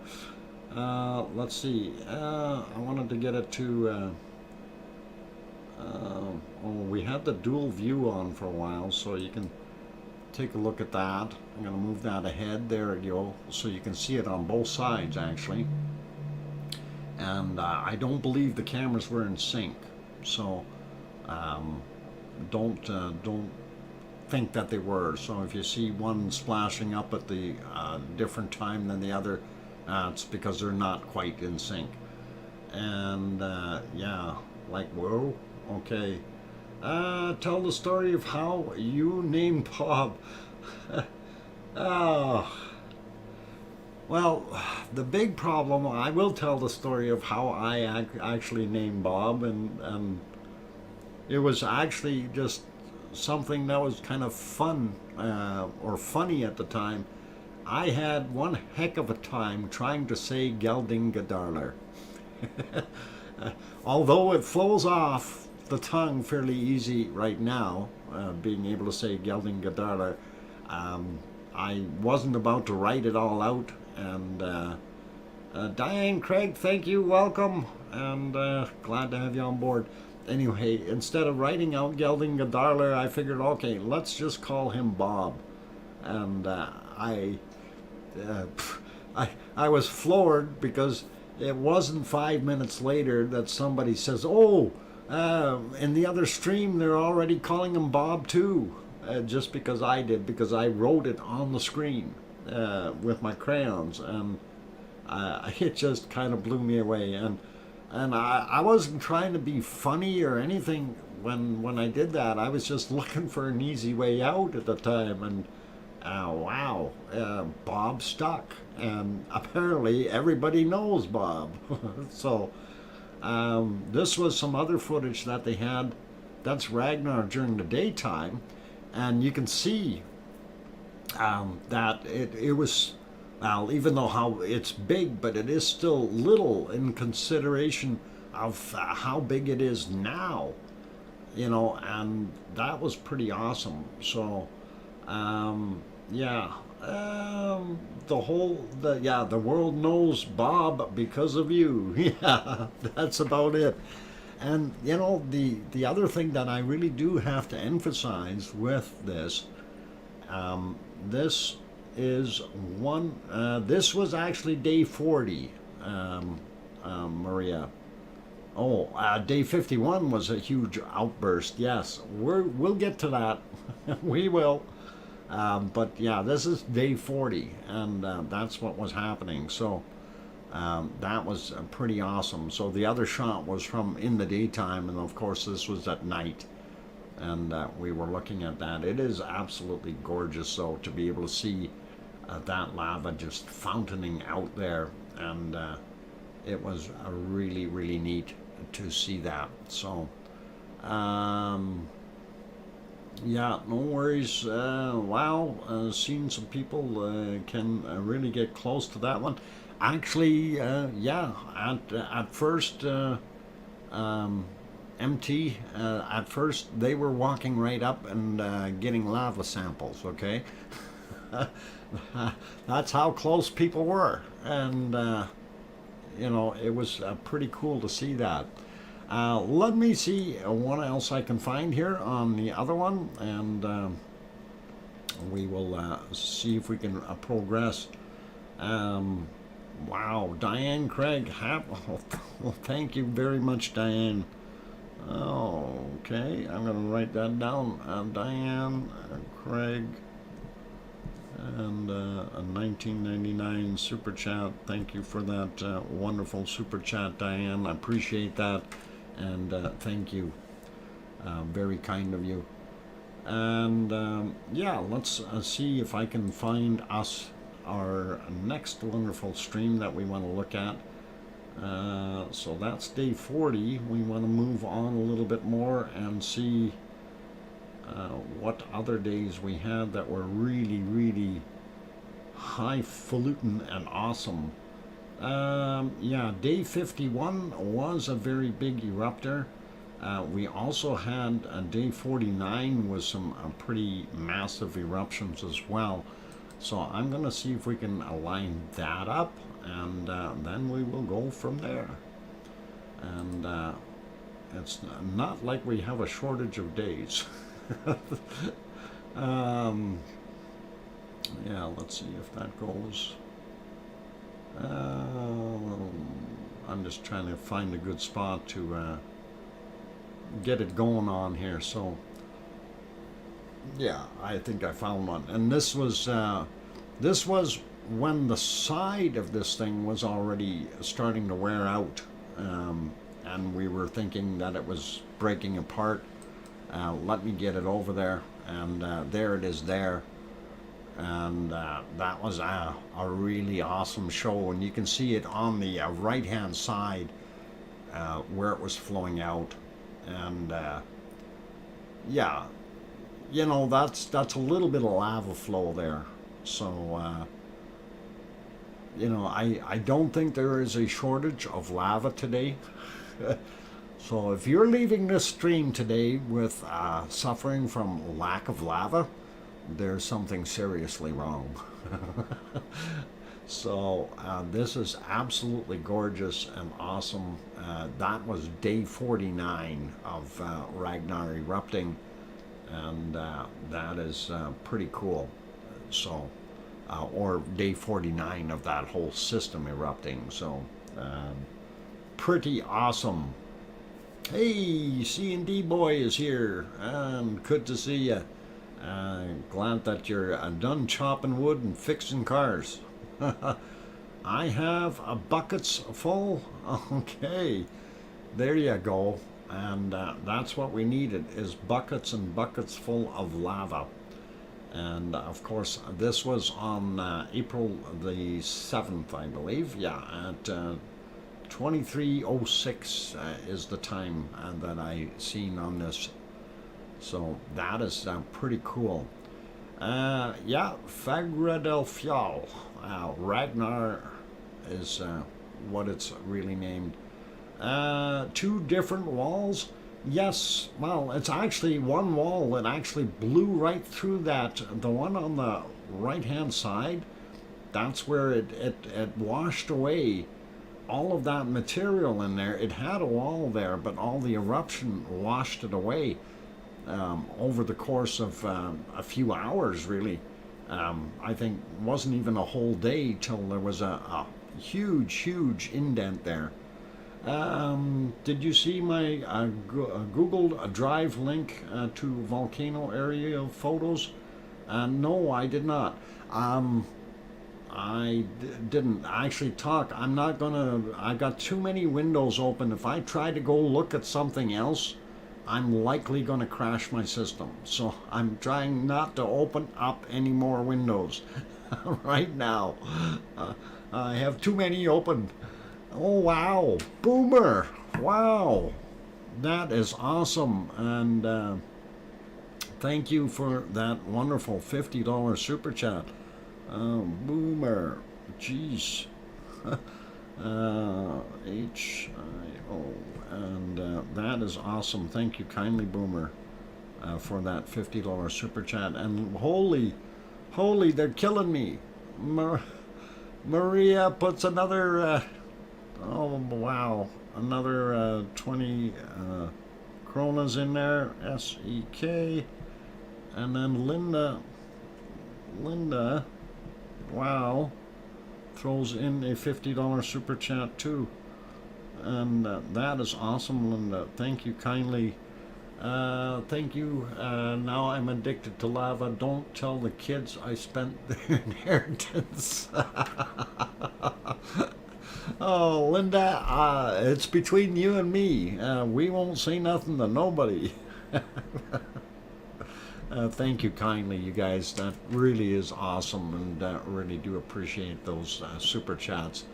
Let's see. I wanted to get it to. Oh, we had the dual view on for a while, so you can take a look at that. I'm going to move that ahead. There you go. So you can see it on both sides actually. And I don't believe the cameras were in sync, so don't think that they were. So if you see one splashing up at the different time than the other, it's because they're not quite in sync. And yeah, like, whoa, okay. Tell the story of how you named Bob. Oh. Well, the big problem, I will tell the story of how I actually named Bob, and it was actually just something that was kind of fun or funny at the time. I had one heck of a time trying to say Geldingadarler. Although it flows off the tongue fairly easy right now, being able to say Geldingadarler, I wasn't about to write it all out. And Diane, Craig, thank you, welcome, and glad to have you on board. Anyway, instead of writing out Geldingadarler, I figured, okay, let's just call him Bob. And I was floored because it wasn't 5 minutes later that somebody says, oh, in the other stream they're already calling him Bob too, just because I did, because I wrote it on the screen with my crayons, and it just kind of blew me away. And I wasn't trying to be funny or anything when I did that. I was just looking for an easy way out at the time, and wow, Bob stuck, and apparently everybody knows Bob. So this was some other footage that they had. That's Ragnar during the daytime, and you can see that it was, well, even though how it's big, but it is still little in consideration of how big it is now, you know, and that was pretty awesome. So yeah, the world knows Bob because of you. Yeah, that's about it. And you know, the other thing that I really do have to emphasize with this, this is one. This was actually day 40, Maria. Oh, day 51 was a huge outburst. Yes, we'll get to that. We will. But yeah, this is day 40, and that's what was happening. So that was pretty awesome. So the other shot was from in the daytime, and of course this was at night, and we were looking at that. It is absolutely gorgeous, though, to be able to see that lava just fountaining out there, and it was really, really neat to see that. So yeah, no worries. Wow, seeing some people can really get close to that one. Actually, yeah, at first, MT, at first they were walking right up and getting lava samples, okay? That's how close people were. And, you know, it was pretty cool to see that. Let me see what else I can find here on the other one, and we will see if we can progress. Wow, Diane Craig, well, thank you very much, Diane. Okay, I'm going to write that down. Diane Craig, and a 1999 super chat. Thank you for that wonderful super chat, Diane. I appreciate that, and thank you. Very kind of you. And yeah, let's see if I can find us our next wonderful stream that we want to look at. So that's day 40. We want to move on a little bit more and see what other days we had that were really, really highfalutin and awesome. Yeah, day 51 was a very big eruptor. We also had day 49 with some pretty massive eruptions as well. So I'm going to see if we can align that up, and then we will go from there. And it's not like we have a shortage of days. Yeah, let's see if that goes. I'm just trying to find a good spot to get it going on here. So yeah, I think I found one, and this was when the side of this thing was already starting to wear out, and we were thinking that it was breaking apart. Let me get it over there, and there it is there. And that was a really awesome show, and you can see it on the right hand side where it was flowing out. And yeah, you know, that's a little bit of lava flow there. So you know, I don't think there is a shortage of lava today. So if you're leaving this stream today with suffering from lack of lava, there's something seriously wrong. So this is absolutely gorgeous and awesome. That was day 49 of Ragnar erupting, and that is pretty cool. So or day 49 of that whole system erupting. So pretty awesome. Hey, C&D boy is here, and good to see you. Glad that you're done chopping wood and fixing cars. I have buckets full. Okay, there you go. And that's what we needed, is buckets and buckets full of lava. And of course, this was on April the 7th, I believe. Yeah, at 23:06 is the time that I seen on this. So that is pretty cool. Yeah, Fagra del Fial. Ragnar is what it's really named. 2 different walls. Yes, well, it's actually one wall that actually blew right through that. The one on the right hand side, that's where it washed away all of that material in there. It had a wall there, but all the eruption washed it away over the course of a few hours, really. I think it wasn't even a whole day till there was a huge indent there. Did you see my Google Drive link to volcano area photos? No, I did not. Didn't actually talk. I'm not gonna. I've got too many windows open. If I try to go look at something else, I'm likely gonna crash my system. So I'm trying not to open up any more windows right now. I have too many open. Oh wow, Boomer! Wow, that is awesome, and thank you for that wonderful $50 super chat. Boomer, jeez. H-I-O, and that is awesome. Thank you kindly, Boomer, for that $50 super chat. And holy, they're killing me. Maria puts another, oh wow, another 20 kronas in there, SEK. And then Linda, wow, throws in a $50 super chat too. And that is awesome, Linda. Thank you kindly. Thank you. Now I'm addicted to lava. Don't tell the kids I spent their inheritance. Oh, Linda, it's between you and me. We won't say nothing to nobody. Thank you kindly, you guys. That really is awesome, and really do appreciate those super chats.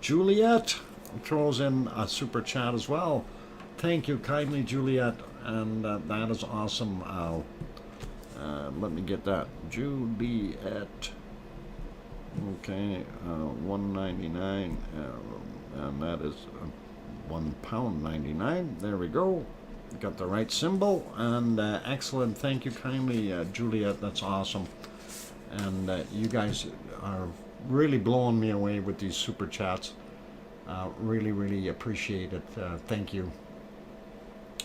Juliet throws in a super chat as well. Thank you kindly, Juliet, and that is awesome. Let me get that. Juliet. Okay, $1.99, and that is £1.99. There we go. Got the right symbol, and excellent. Thank you kindly, Juliet. That's awesome. And you guys are really blowing me away with these super chats. Really appreciate it. Thank you.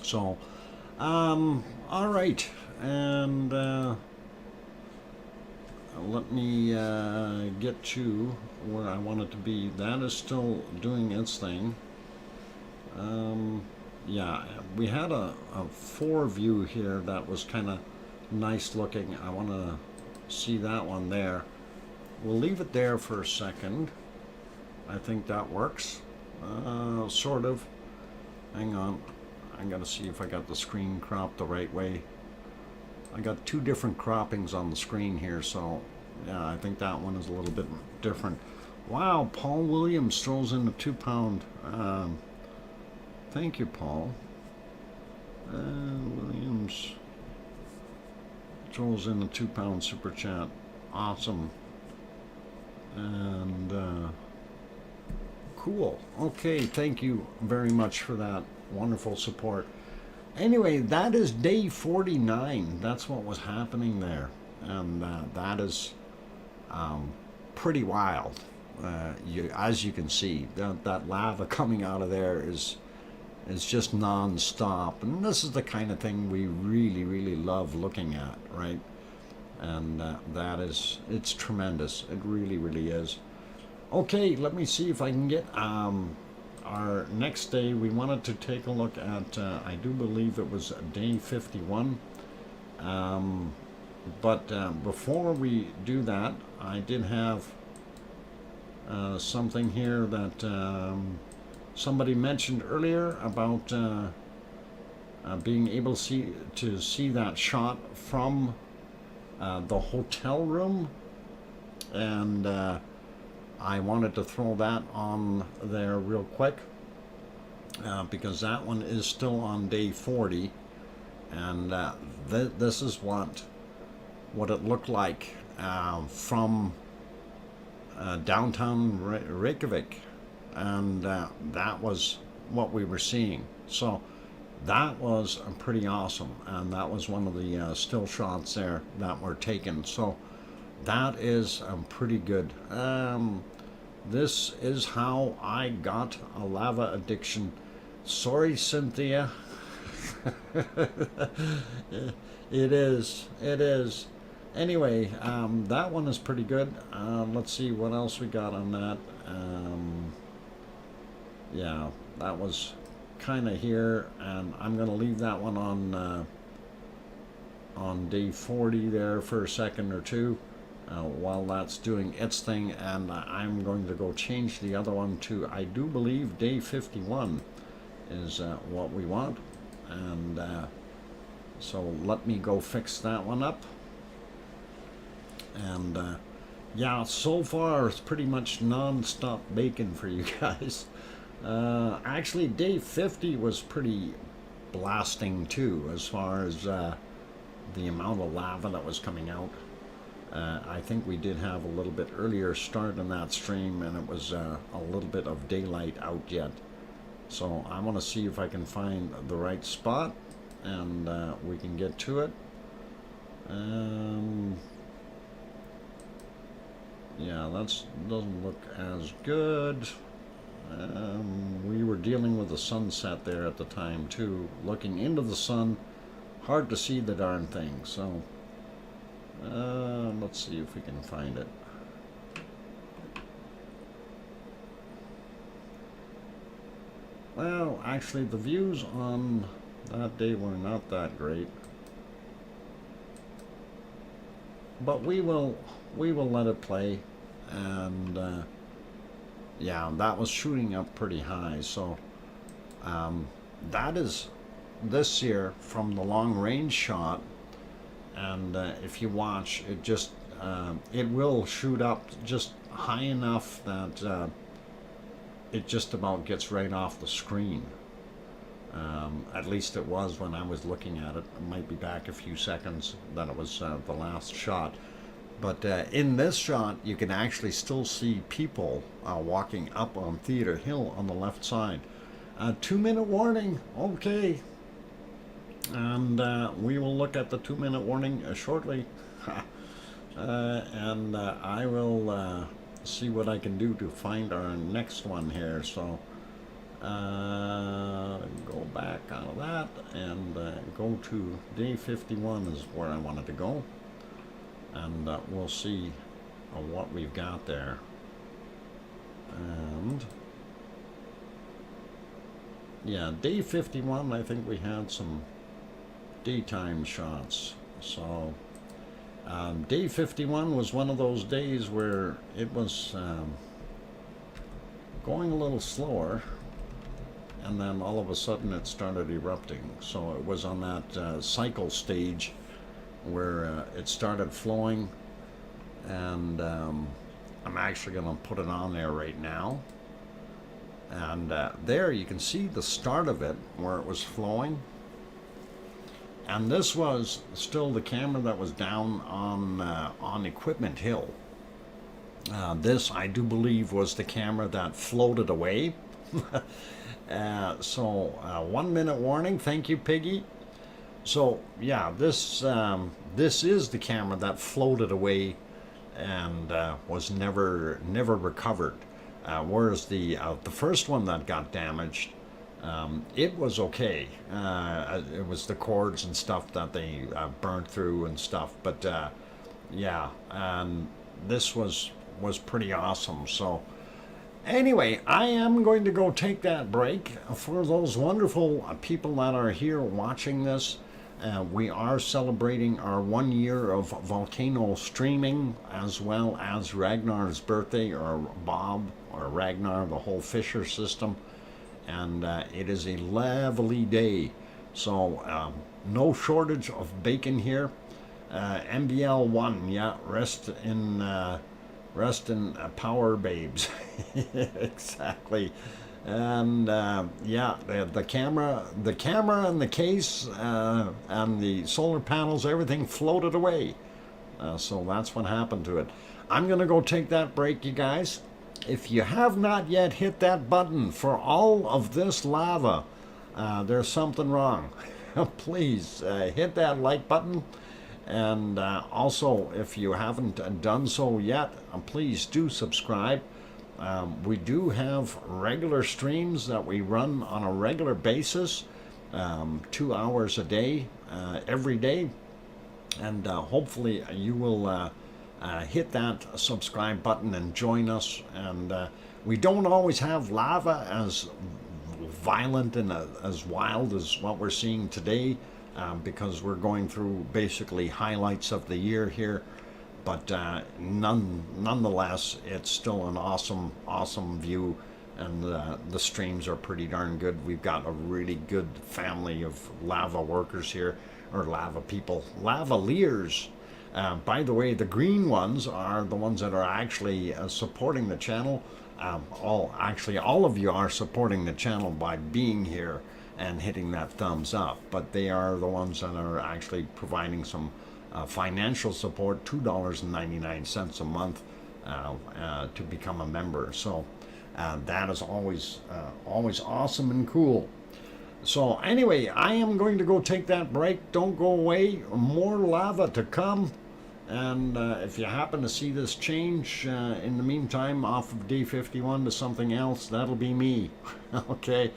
So, all right, and let me get to where I want it to be. That is still doing its thing. Yeah, we had a 4 view here that was kind of nice looking. I want to see that one there. We'll leave it there for a second. I think that works. Sort of. Hang on. I gotta see if I got the screen cropped the right way. I got 2 different croppings on the screen here, so yeah, I think that one is a little bit different. Wow, Paul Williams throws in a £2. Thank you, Paul. Williams throws in a £2 super chat. Awesome. And cool. Okay, thank you very much for that wonderful support. Anyway, that is day 49. That's what was happening there, and that is pretty wild. As you can see, that lava coming out of there is just non-stop, and this is the kind of thing we really love looking at, right? And it's tremendous. It really is. Okay, let me see if I can get our next day. We wanted to take a look at I do believe it was day 51, but before we do that, I did have something here that somebody mentioned earlier about being able to see that shot from the hotel room, and I wanted to throw that on there real quick because that one is still on day 40, and this is what it looked like from downtown Reykjavik, and that was what we were seeing. So that was pretty awesome, and that was one of the still shots there that were taken. So that is pretty good. This is how I got a lava addiction. Sorry, Cynthia. It is. It is. Anyway, that one is pretty good. Let's see what else we got on that. Yeah, that was kind of here, and I'm going to leave that one on day 40 there for a second or two while that's doing its thing, and I'm going to go change the other one to, I do believe, day 51 is what we want, and so let me go fix that one up. And yeah, so far it's pretty much non-stop bacon for you guys. Actually, day 50 was pretty blasting too, as far as the amount of lava that was coming out. I think we did have a little bit earlier start in that stream, and it was a little bit of daylight out yet. So I want to see if I can find the right spot, and we can get to it. Yeah, that doesn't look as good. We were dealing with the sunset there at the time too. Looking into the sun, hard to see the darn thing. So let's see if we can find it. Well, actually the views on that day were not that great. But we will let it play, and yeah, that was shooting up pretty high. So that is this year from the long range shot, and if you watch it, just it will shoot up just high enough that it just about gets right off the screen. At least it was when I was looking at it. It might be back a few seconds that it was the last shot. But in this shot, you can actually still see people walking up on Theater Hill on the left side. 2-minute warning, okay. And we will look at the 2-minute warning shortly. And I will see what I can do to find our next one here. So go back out of that and go to day 51 is where I wanted to go. And we'll see what we've got there. And yeah, day 51, I think we had some daytime shots. So day 51 was one of those days where it was going a little slower, and then all of a sudden it started erupting. So it was on that cycle stage where it started flowing, and I'm actually going to put it on there right now, and there you can see the start of it where it was flowing, and this was still the camera that was down on Equipment Hill. This, I do believe, was the camera that floated away. So 1-minute warning, thank you, Piggy. So yeah, this is the camera that floated away and was never recovered. Whereas the first one that got damaged, it was okay. It was the cords and stuff that they burned through and stuff. But yeah, and this was pretty awesome. So anyway, I am going to go take that break. For those wonderful people that are here watching this, we are celebrating our 1 year of Volcano streaming, as well as Ragnar's birthday, or Bob, or Ragnar, the whole Fisher system. And it is a lovely day. So no shortage of bacon here. MBL1, yeah, rest in power, babes. Exactly. And yeah, the camera and the case and the solar panels, everything floated away. So that's what happened to it. I'm gonna go take that break, you guys. If you have not yet hit that button for all of this lava, there's something wrong. Please hit that like button. And also, if you haven't done so yet, please do subscribe. We do have regular streams that we run on a regular basis, 2 hours a day, every day, and hopefully you will hit that subscribe button and join us. And we don't always have lava as violent and as wild as what we're seeing today, because we're going through basically highlights of the year here. But nonetheless, it's still an awesome view, and the streams are pretty darn good. We've got a really good family of lava workers here, or lava people, lavaliers. By the way, the green ones are the ones that are actually supporting the channel. All of you are supporting the channel by being here and hitting that thumbs up, but they are the ones that are actually providing some financial support, $2.99 a month to become a member. So that is always awesome and cool. So anyway, I am going to go take that break. Don't go away. More lava to come. And if you happen to see this change in the meantime off of D51 to something else, that'll be me. Okay,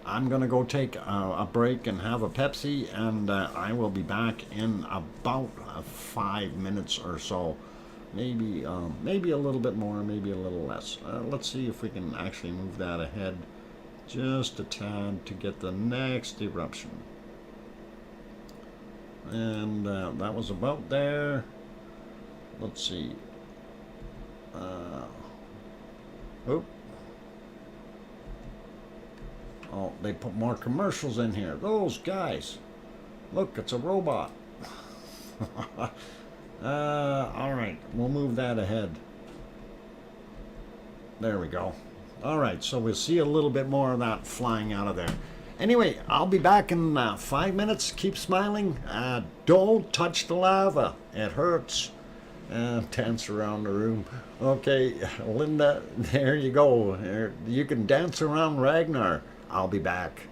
I'm going to go take a break and have a Pepsi, and I will be back in about 5 minutes or so. Maybe a little bit more, maybe a little less. Let's see if we can actually move that ahead just a tad to get the next eruption. And that was about there. Let's see. Oh, they put more commercials in here. Those guys. Look, it's a robot. All right, we'll move that ahead. There we go. All right, so we'll see a little bit more of that flying out of there. Anyway, I'll be back in 5 minutes. Keep smiling. Don't touch the lava. It hurts. Dance around the room. Okay, Linda, there you go. You can dance around Ragnar. I'll be back.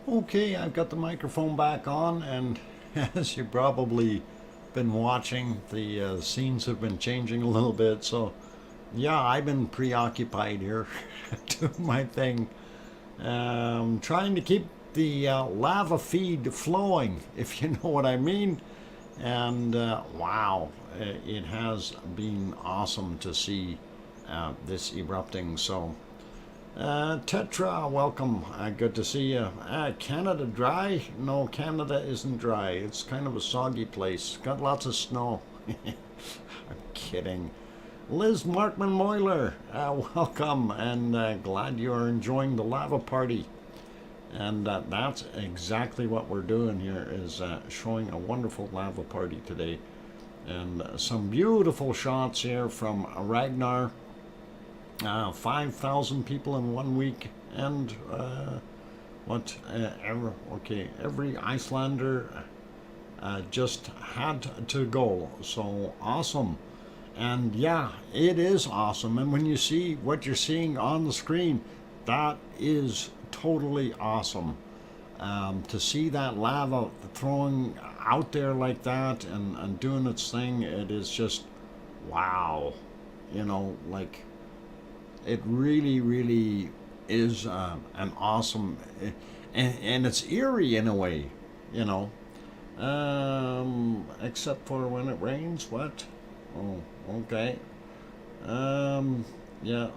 Okay, I've got the microphone back on, and as you've probably been watching, the scenes have been changing a little bit. So, yeah, I've been preoccupied here doing my thing, trying to keep the lava feed flowing, if you know what I mean. And wow, it has been awesome to see this erupting. So, Tetra, welcome. Good to see you. Canada dry? No, Canada isn't dry. It's kind of a soggy place. Got lots of snow. I'm kidding. Liz Markman Moyler, welcome, and glad you are enjoying the lava party. And that's exactly what we're doing here, is showing a wonderful lava party today. And some beautiful shots here from Ragnar. 5,000 people in 1 week, and every Icelander just had to go. So awesome. And yeah, it is awesome. And when you see what you're seeing on the screen, that is totally awesome. To see that lava throwing out there like that and doing its thing, it is just wow. You know, like, it really, really is an awesome, and it's eerie in a way, you know. Except for when it rains. What? Oh, okay. Yeah.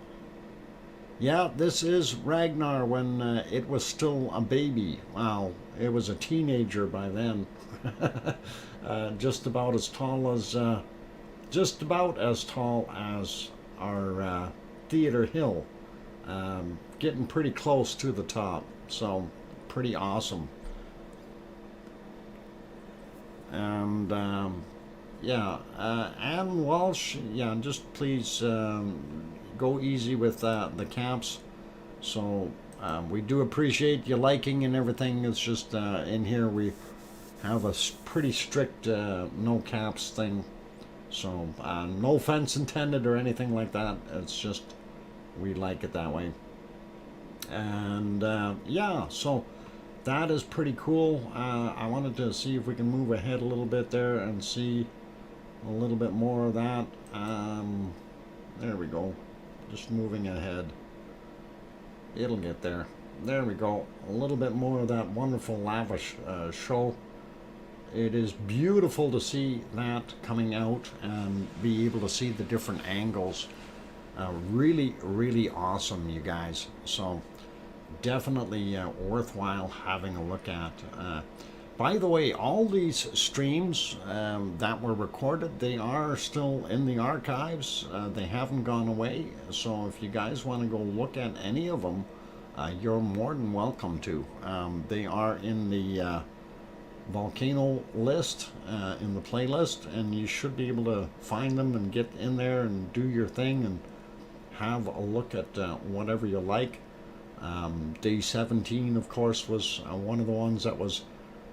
Yeah, this is Ragnar when it was still a baby. Wow, it was a teenager by then. Just about as tall as our Theater Hill, getting pretty close to the top, so pretty awesome. And yeah, Ann Walsh, yeah, just please go easy with the caps. So we do appreciate you liking and everything. It's just in here we have a pretty strict no caps thing. So no offense intended or anything like that. It's just we like it that way. And yeah, so that is pretty cool. I wanted to see if we can move ahead a little bit there and see a little bit more of that. There we go. Just moving ahead. It'll get there. There we go. A little bit more of that wonderful lava show. It is beautiful to see that coming out and be able to see the different angles. Really, really awesome, you guys. So definitely worthwhile having a look at. By the way, all these streams that were recorded, they are still in the archives. They haven't gone away. So if you guys want to go look at any of them, you're more than welcome to. They are in the volcano list, in the playlist, and you should be able to find them and get in there and do your thing and have a look at whatever you like. Day 17, of course, was one of the ones that was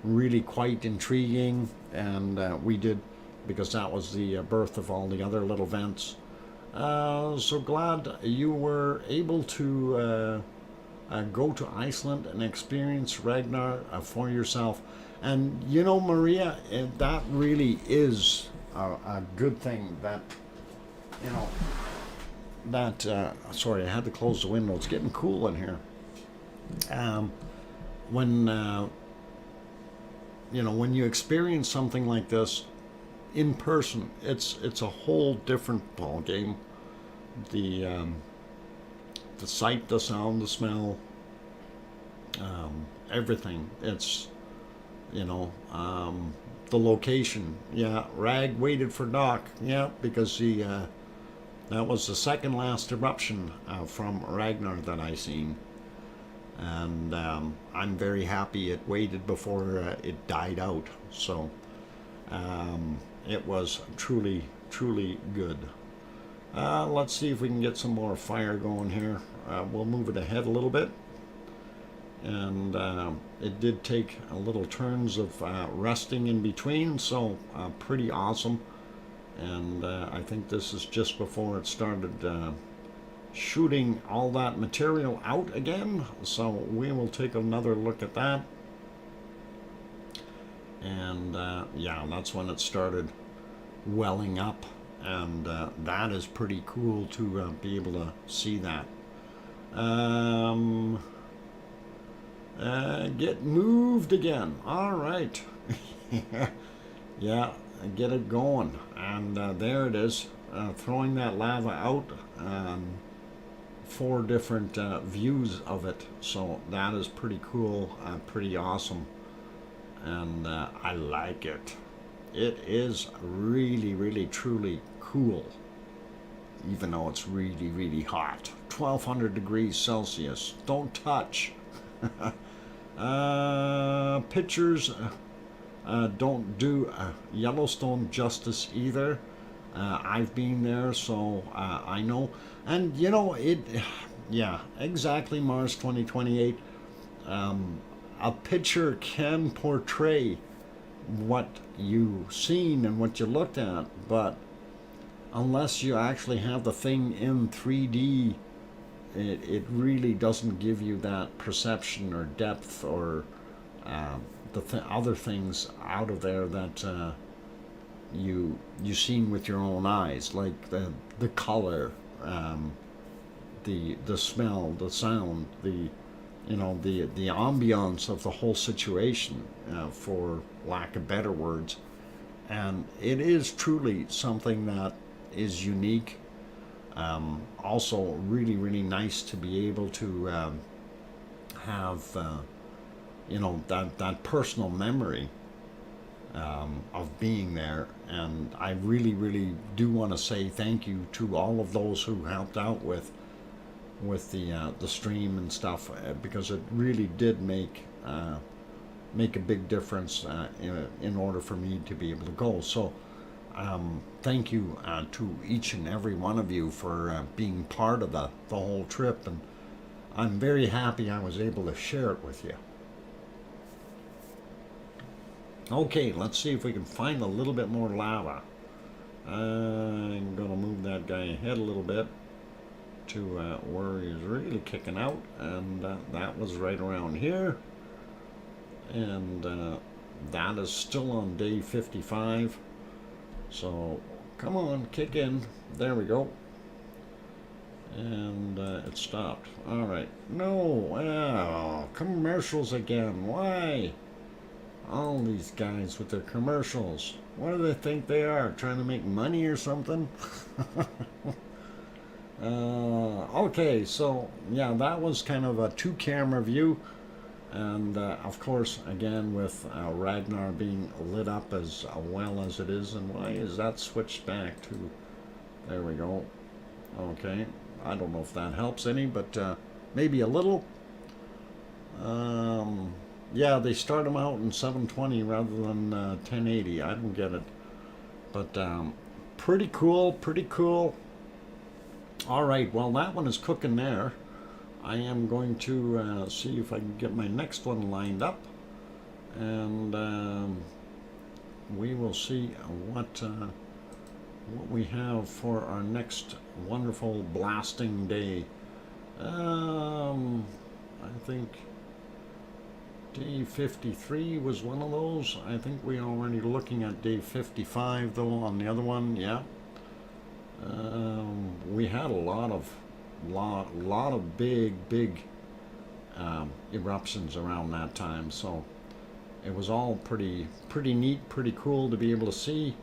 really quite intriguing, and we did, because that was the birth of all the other little events. So glad you were able to go to Iceland and experience Ragnar for yourself. And you know, Maria, that really is a good thing that, you know, that, sorry, I had to close the window. It's getting cool in here. When, you know, when you experience something like this in person, it's a whole different ball game. The sight, the sound, the smell, everything. It's, you know, the location. Yeah, Rag waited for Doc. Yeah, because he that was the second last eruption from Ragnar that I seen, and I'm very happy it waited before it died out. So it was truly, truly good. Let's see if we can get some more fire going here. We'll move it ahead a little bit. And it did take a little turns of resting in between, so pretty awesome. And I think this is just before it started shooting all that material out again. So we will take another look at that. And yeah, that's when it started welling up, and that is pretty cool to be able to see that. Get moved again. All right. Yeah, get it going. And there it is, throwing that lava out. 4 different views of it. So that is pretty cool, pretty awesome. And I like it. It is really, really, truly cool. Even though it's really, really hot. 1200 degrees Celsius. Don't touch. Pictures don't do Yellowstone justice either. I've been there, so I know. And you know, yeah, exactly, Mars 2028. A picture can portray what you've seen and what you looked at, but unless you actually have the thing in 3D, it really doesn't give you that perception or depth or other things out of there that you seen with your own eyes, like the color, the smell, the sound, the ambiance of the whole situation, for lack of better words. And it is truly something that is unique. Also really, really nice to be able to have that personal memory of being there. And I really, really do want to say thank you to all of those who helped out with the stream and stuff, because it really did make a big difference in order for me to be able to go. So thank you to each and every one of you for being part of the whole trip, and I'm very happy I was able to share it with you. Okay, let's see if we can find a little bit more lava. I'm gonna move that guy ahead a little bit to where he's really kicking out, and that was right around here. And that is still on day 55. So come on, kick in. There we go. And it stopped. All right. No, commercials again. Why? All these guys with their commercials. What do they think they are? Trying to make money or something? Okay, so yeah, that was kind of a 2-camera view. And of course, again, with Ragnar being lit up as well as it is. And why is that switched back to? There we go. Okay, I don't know if that helps any, but maybe a little. Yeah, they start them out in 720 rather than 1080. I don't get it, but pretty cool, pretty cool. All right, well, that one is cooking there. I am going to see if I can get my next one lined up, and we will see what we have for our next wonderful blasting day. I think day 53 was one of those. I think we're already looking at day 55 though on the other one. Yeah. We had a lot of big eruptions around that time, so it was all pretty neat, pretty cool to be able to see.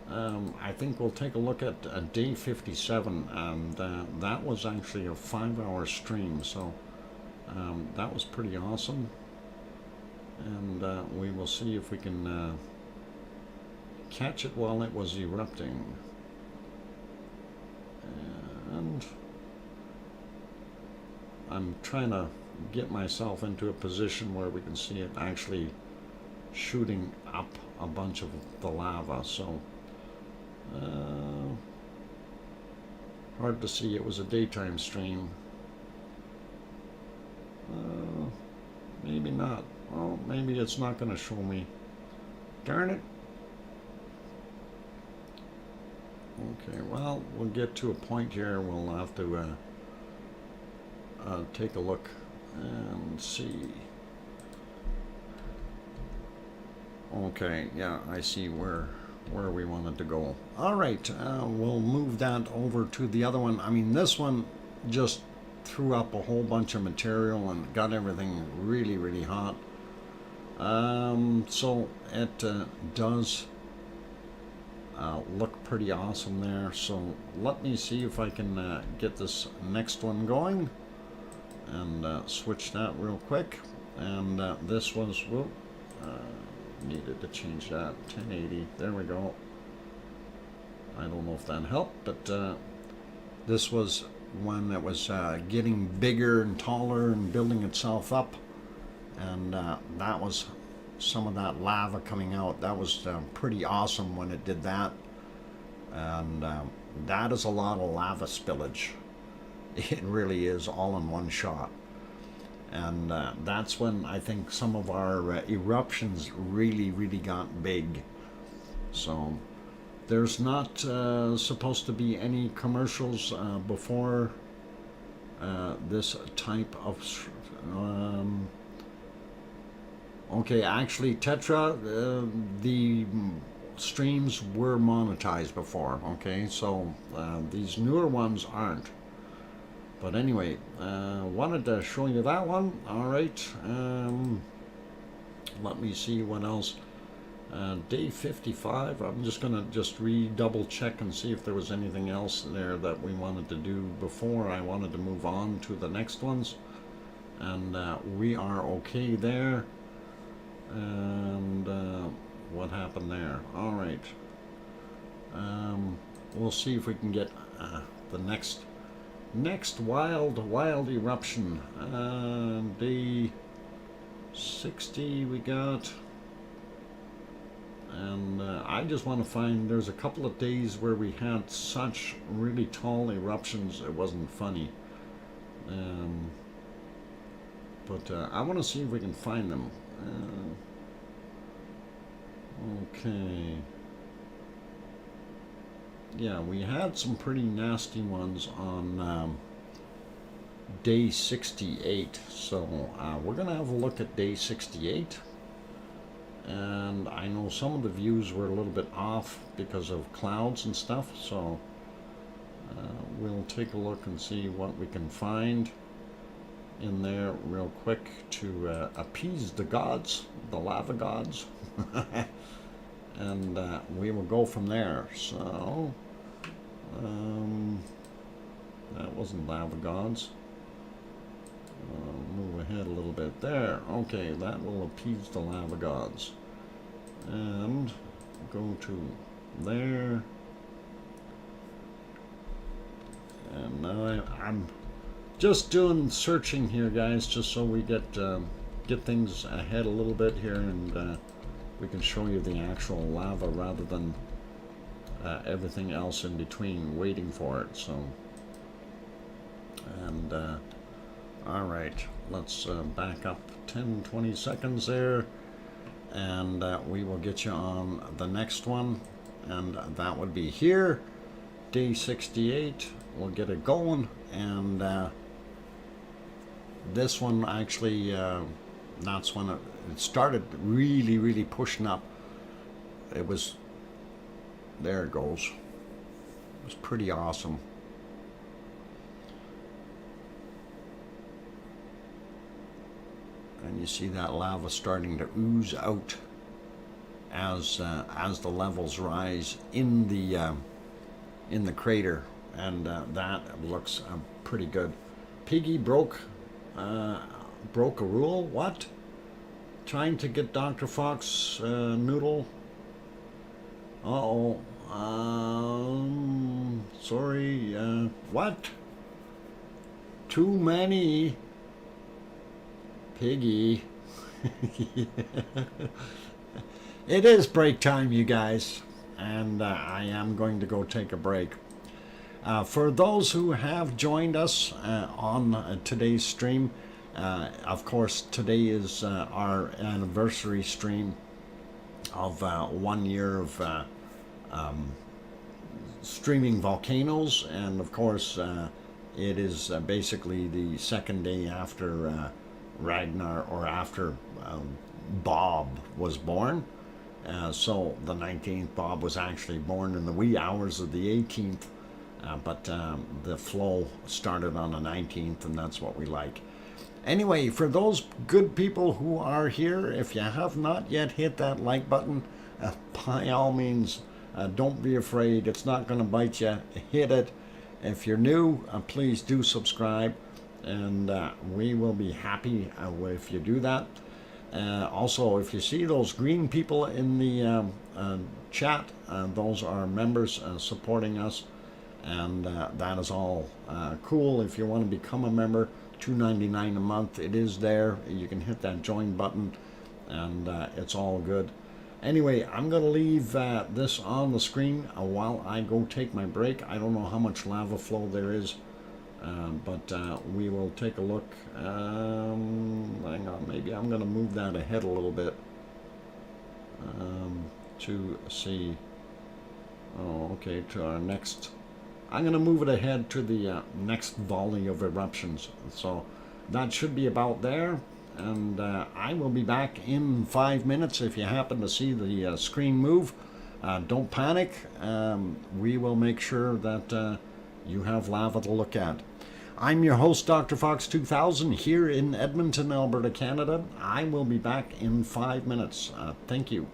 I think we'll take a look at day 57, and that was actually a 5-hour stream, so that was pretty awesome. And we will see if we can catch it while it was erupting. And I'm trying to get myself into a position where we can see it actually shooting up a bunch of the lava, so hard to see. It was a daytime stream. Maybe not. Well, maybe it's not going to show me. Darn it. Okay, well, we'll get to a point here. We'll have to take a look and see. Okay, yeah, I see where we wanted to go. All right, we'll move that over to the other one. I mean, this one just threw up a whole bunch of material and got everything really, really hot. So it does look pretty awesome there. So let me see if I can get this next one going and switch that real quick. And this was, whoop, needed to change that, 1080, there we go. I don't know if that helped, but this was when it was getting bigger and taller and building itself up, and that was some of that lava coming out. That was pretty awesome when it did that, and that is a lot of lava spillage. It really is, all in one shot. And that's when I think some of our eruptions really, really got big. So there's not supposed to be any commercials before this type of okay, actually Tetra, the streams were monetized before, okay, so these newer ones aren't. But anyway, wanted to show you that one. All right, let me see what else. Day 55, I'm just gonna double check and see if there was anything else there that we wanted to do before I wanted to move on to the next ones. And we are okay there. And what happened there? All right, we'll see if we can get the next wild eruption. Day 60 we got, and I just want to find, there's a couple of days where we had such really tall eruptions it wasn't funny, but I want to see if we can find them. Okay, yeah, we had some pretty nasty ones on day 68, so we're gonna have a look at day 68. And I know some of the views were a little bit off because of clouds and stuff, so we'll take a look and see what we can find in there real quick to appease the gods, the lava gods. And we will go from there. So that wasn't lava gods. Move ahead a little bit there. Okay, that will appease the lava gods. And go to there. And now I'm just doing searching here, guys, just so we get things ahead a little bit here, and we can show you the actual lava rather than everything else in between waiting for it. So, and all right, let's back up 10-20 seconds there, and we will get you on the next one, and that would be here, day 68. We'll get it going, and this one actually, that's when it started really, really pushing up. It was, there it goes. It was pretty awesome. And you see that lava starting to ooze out as the levels rise in the crater, and that looks pretty good. Piggy broke a rule. What? Trying to get Dr. Fox noodle. Uh-oh. Sorry. What? Too many. Piggy. It is break time, you guys, and I am going to go take a break. For those who have joined us on today's stream, of course, today is our anniversary stream of 1 year of streaming volcanoes, and of course It is basically the second day after Ragnar, or after Bob was born. So the 19th, Bob was actually born in the wee hours of the 18th, but the flow started on the 19th, and that's what we like. Anyway, for those good people who are here, if you have not yet hit that like button, by all means, don't be afraid. It's not going to bite you. Hit it. If you're new, please do subscribe, and we will be happy if you do that. Also, if you see those green people in the chat, those are members supporting us, and that is all cool. If you want to become a member, $2.99 a month, it is there. You can hit that join button, and it's all good. Anyway, I'm going to leave this on the screen while I go take my break. I don't know how much lava flow there is, but we will take a look. Hang on, maybe I'm going to move that ahead a little bit to see. Oh, okay, to our next. I'm going to move it ahead to the next volley of eruptions. So that should be about there. And I will be back in 5 minutes. If you happen to see the screen move, don't panic. We will make sure that you have lava to look at. I'm your host, DrFox2000, here in Edmonton, Alberta, Canada. I will be back in 5 minutes. Thank you.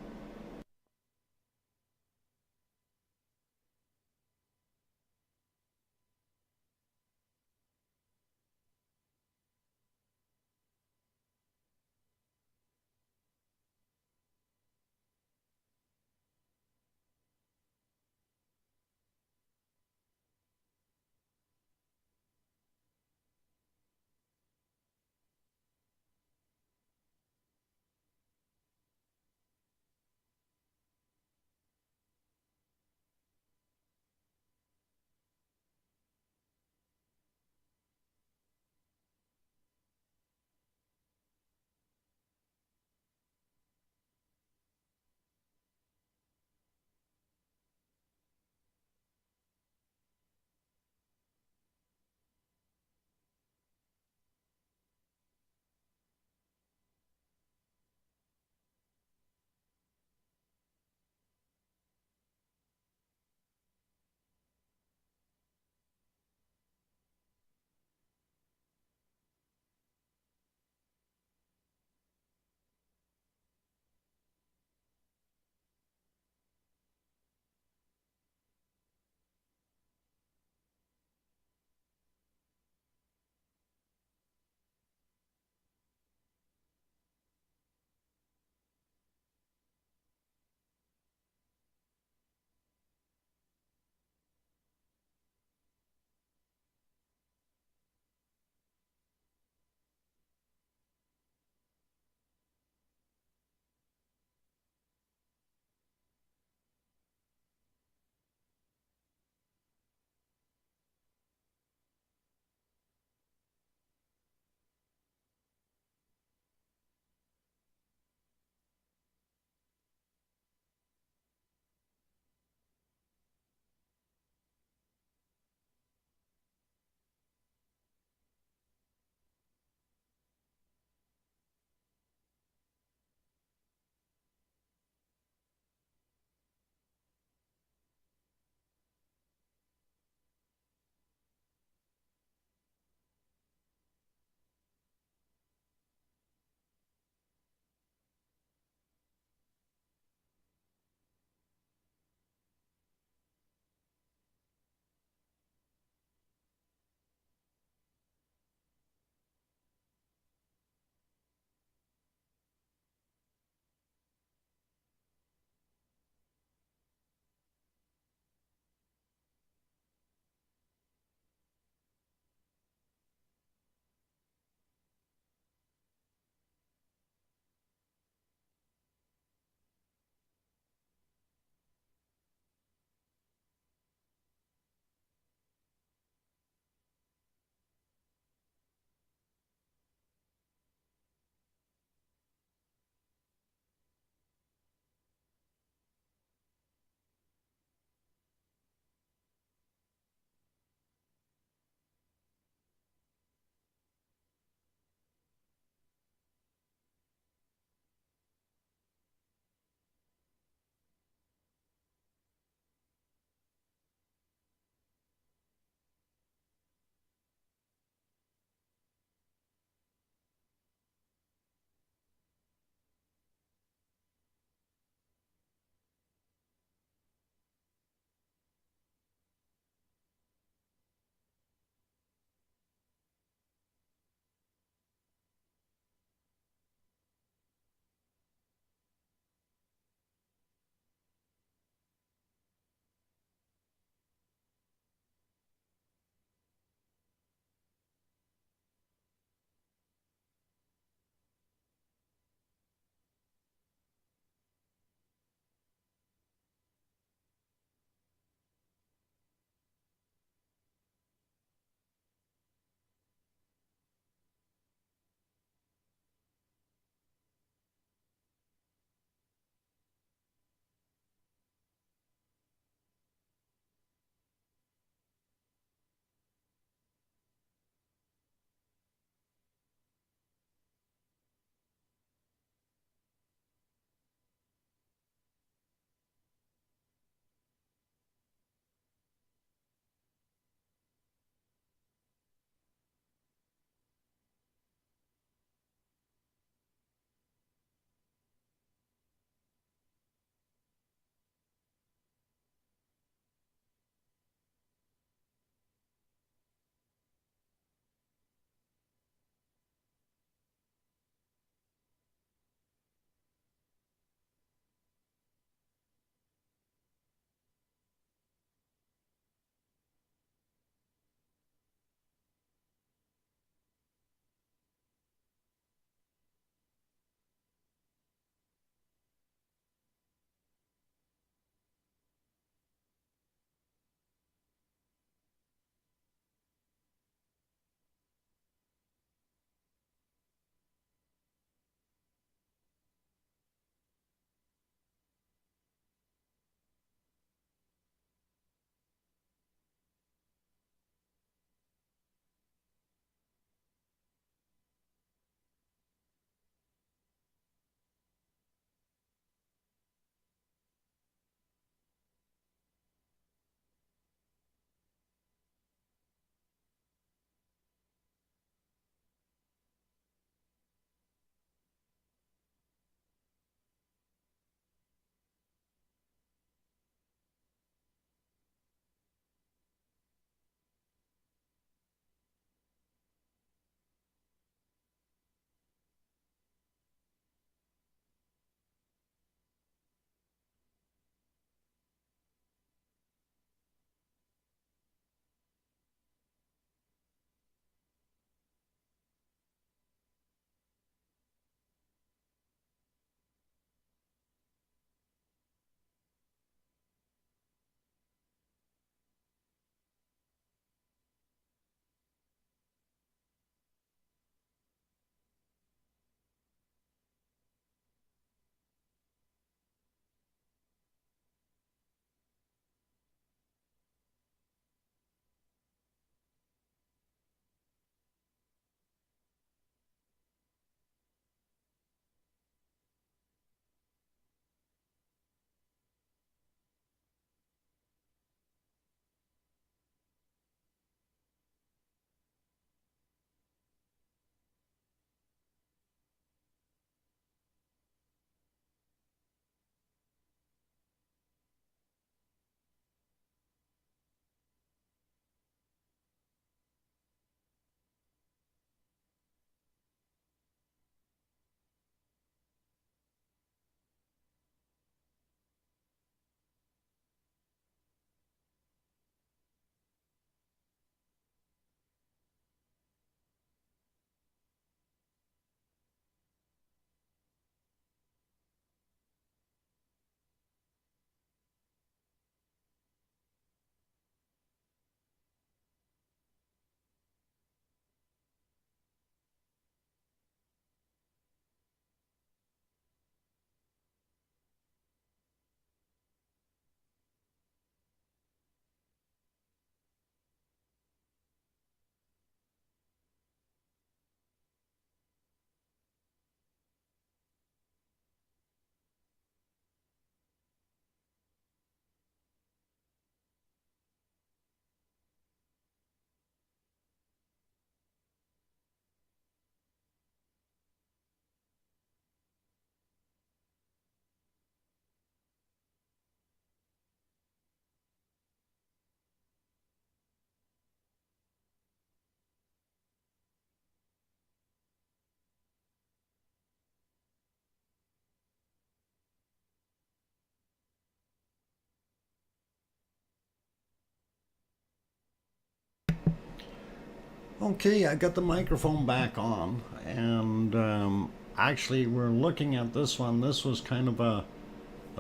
Okay, I got the microphone back on, and actually, we're looking at this one. This was kind of a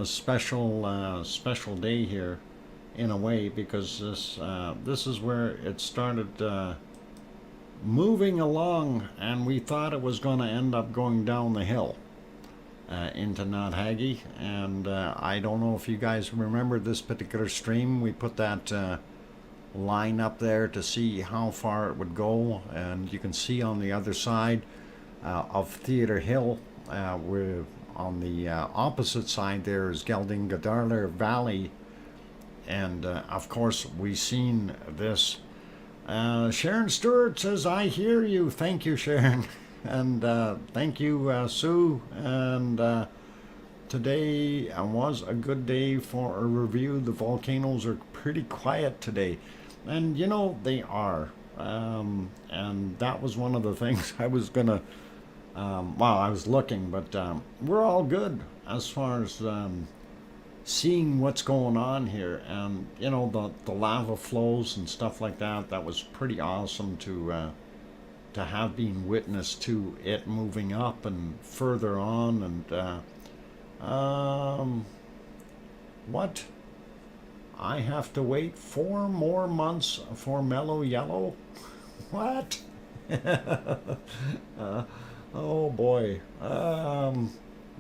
special day here, in a way, because this is where it started moving along, and we thought it was going to end up going down the hill into Nathagi. And I don't know if you guys remember this particular stream. We put that line up there to see how far it would go, and you can see on the other side of Theatre Hill, we're on the opposite side there is Geldingadarler Valley, and of course we seen this. Sharon Stewart says, I hear you. Thank you, Sharon. And thank you, Sue. And today was a good day for a review. The volcanoes are pretty quiet today. And you know, they are. And that was one of the things I was going to, well, I was looking, but we're all good as far as seeing what's going on here. And you know, the lava flows and stuff like that, that was pretty awesome to have been witness to it moving up and further on. And what? I have to wait 4 more months for mellow yellow? What? Oh boy.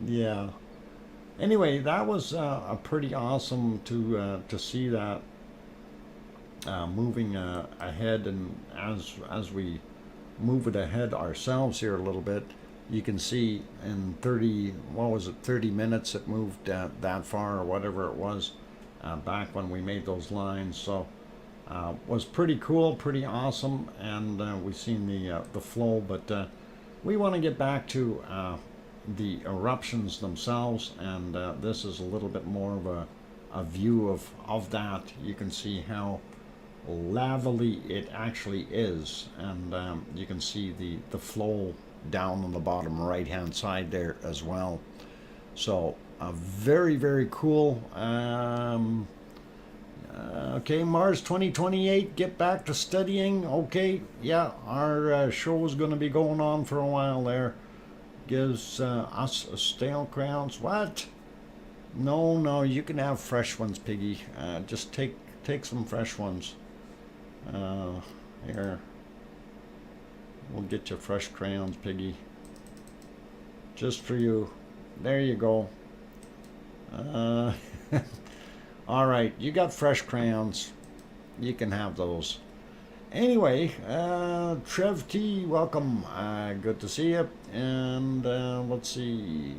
Yeah. Anyway, that was a pretty awesome to see that moving ahead. And as we move it ahead ourselves here a little bit, you can see in 30 minutes it moved that far, or whatever it was, back when we made those lines. So was pretty cool, pretty awesome. And we've seen the flow, but we want to get back to the eruptions themselves, and this is a little bit more of a view of that. You can see how lavely it actually is, and you can see the flow down on the bottom right hand side there as well. So very, very cool. Okay, Mars 2028, get back to studying. Okay, yeah, our show is going to be going on for a while there. Gives us stale crowns. What? No, you can have fresh ones, Piggy. Just take some fresh ones. Here, we'll get you fresh crayons, Piggy. Just for you. There you go. All right, you got fresh crayons. You can have those. Anyway, Trev T, welcome. Good to see you. And let's see.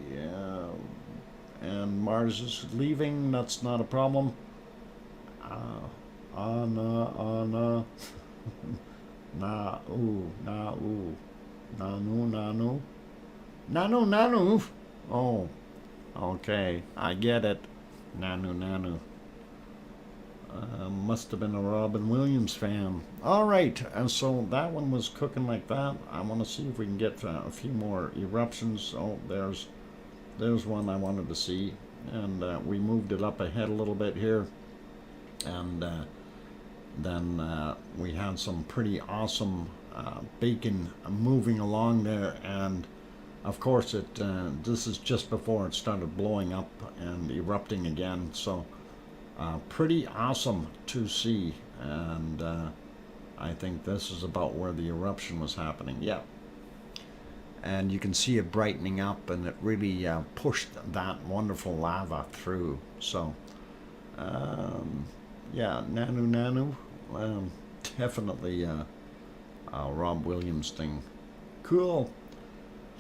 And Mars is leaving. That's not a problem. Anna. Nanu. Oh, okay. I get it. Nanu. Must have been a Robin Williams fan. All right, and so that one was cooking like that. I want to see if we can get a few more eruptions. Oh, there's one I wanted to see, and we moved it up ahead a little bit here, and then we had some pretty awesome bacon moving along there, and of course this is just before it started blowing up and erupting again. So pretty awesome to see, and I think this is about where the eruption was happening. Yeah, and you can see it brightening up, and it really pushed that wonderful lava through. So yeah, Nanu, definitely a Rob Williams thing. Cool.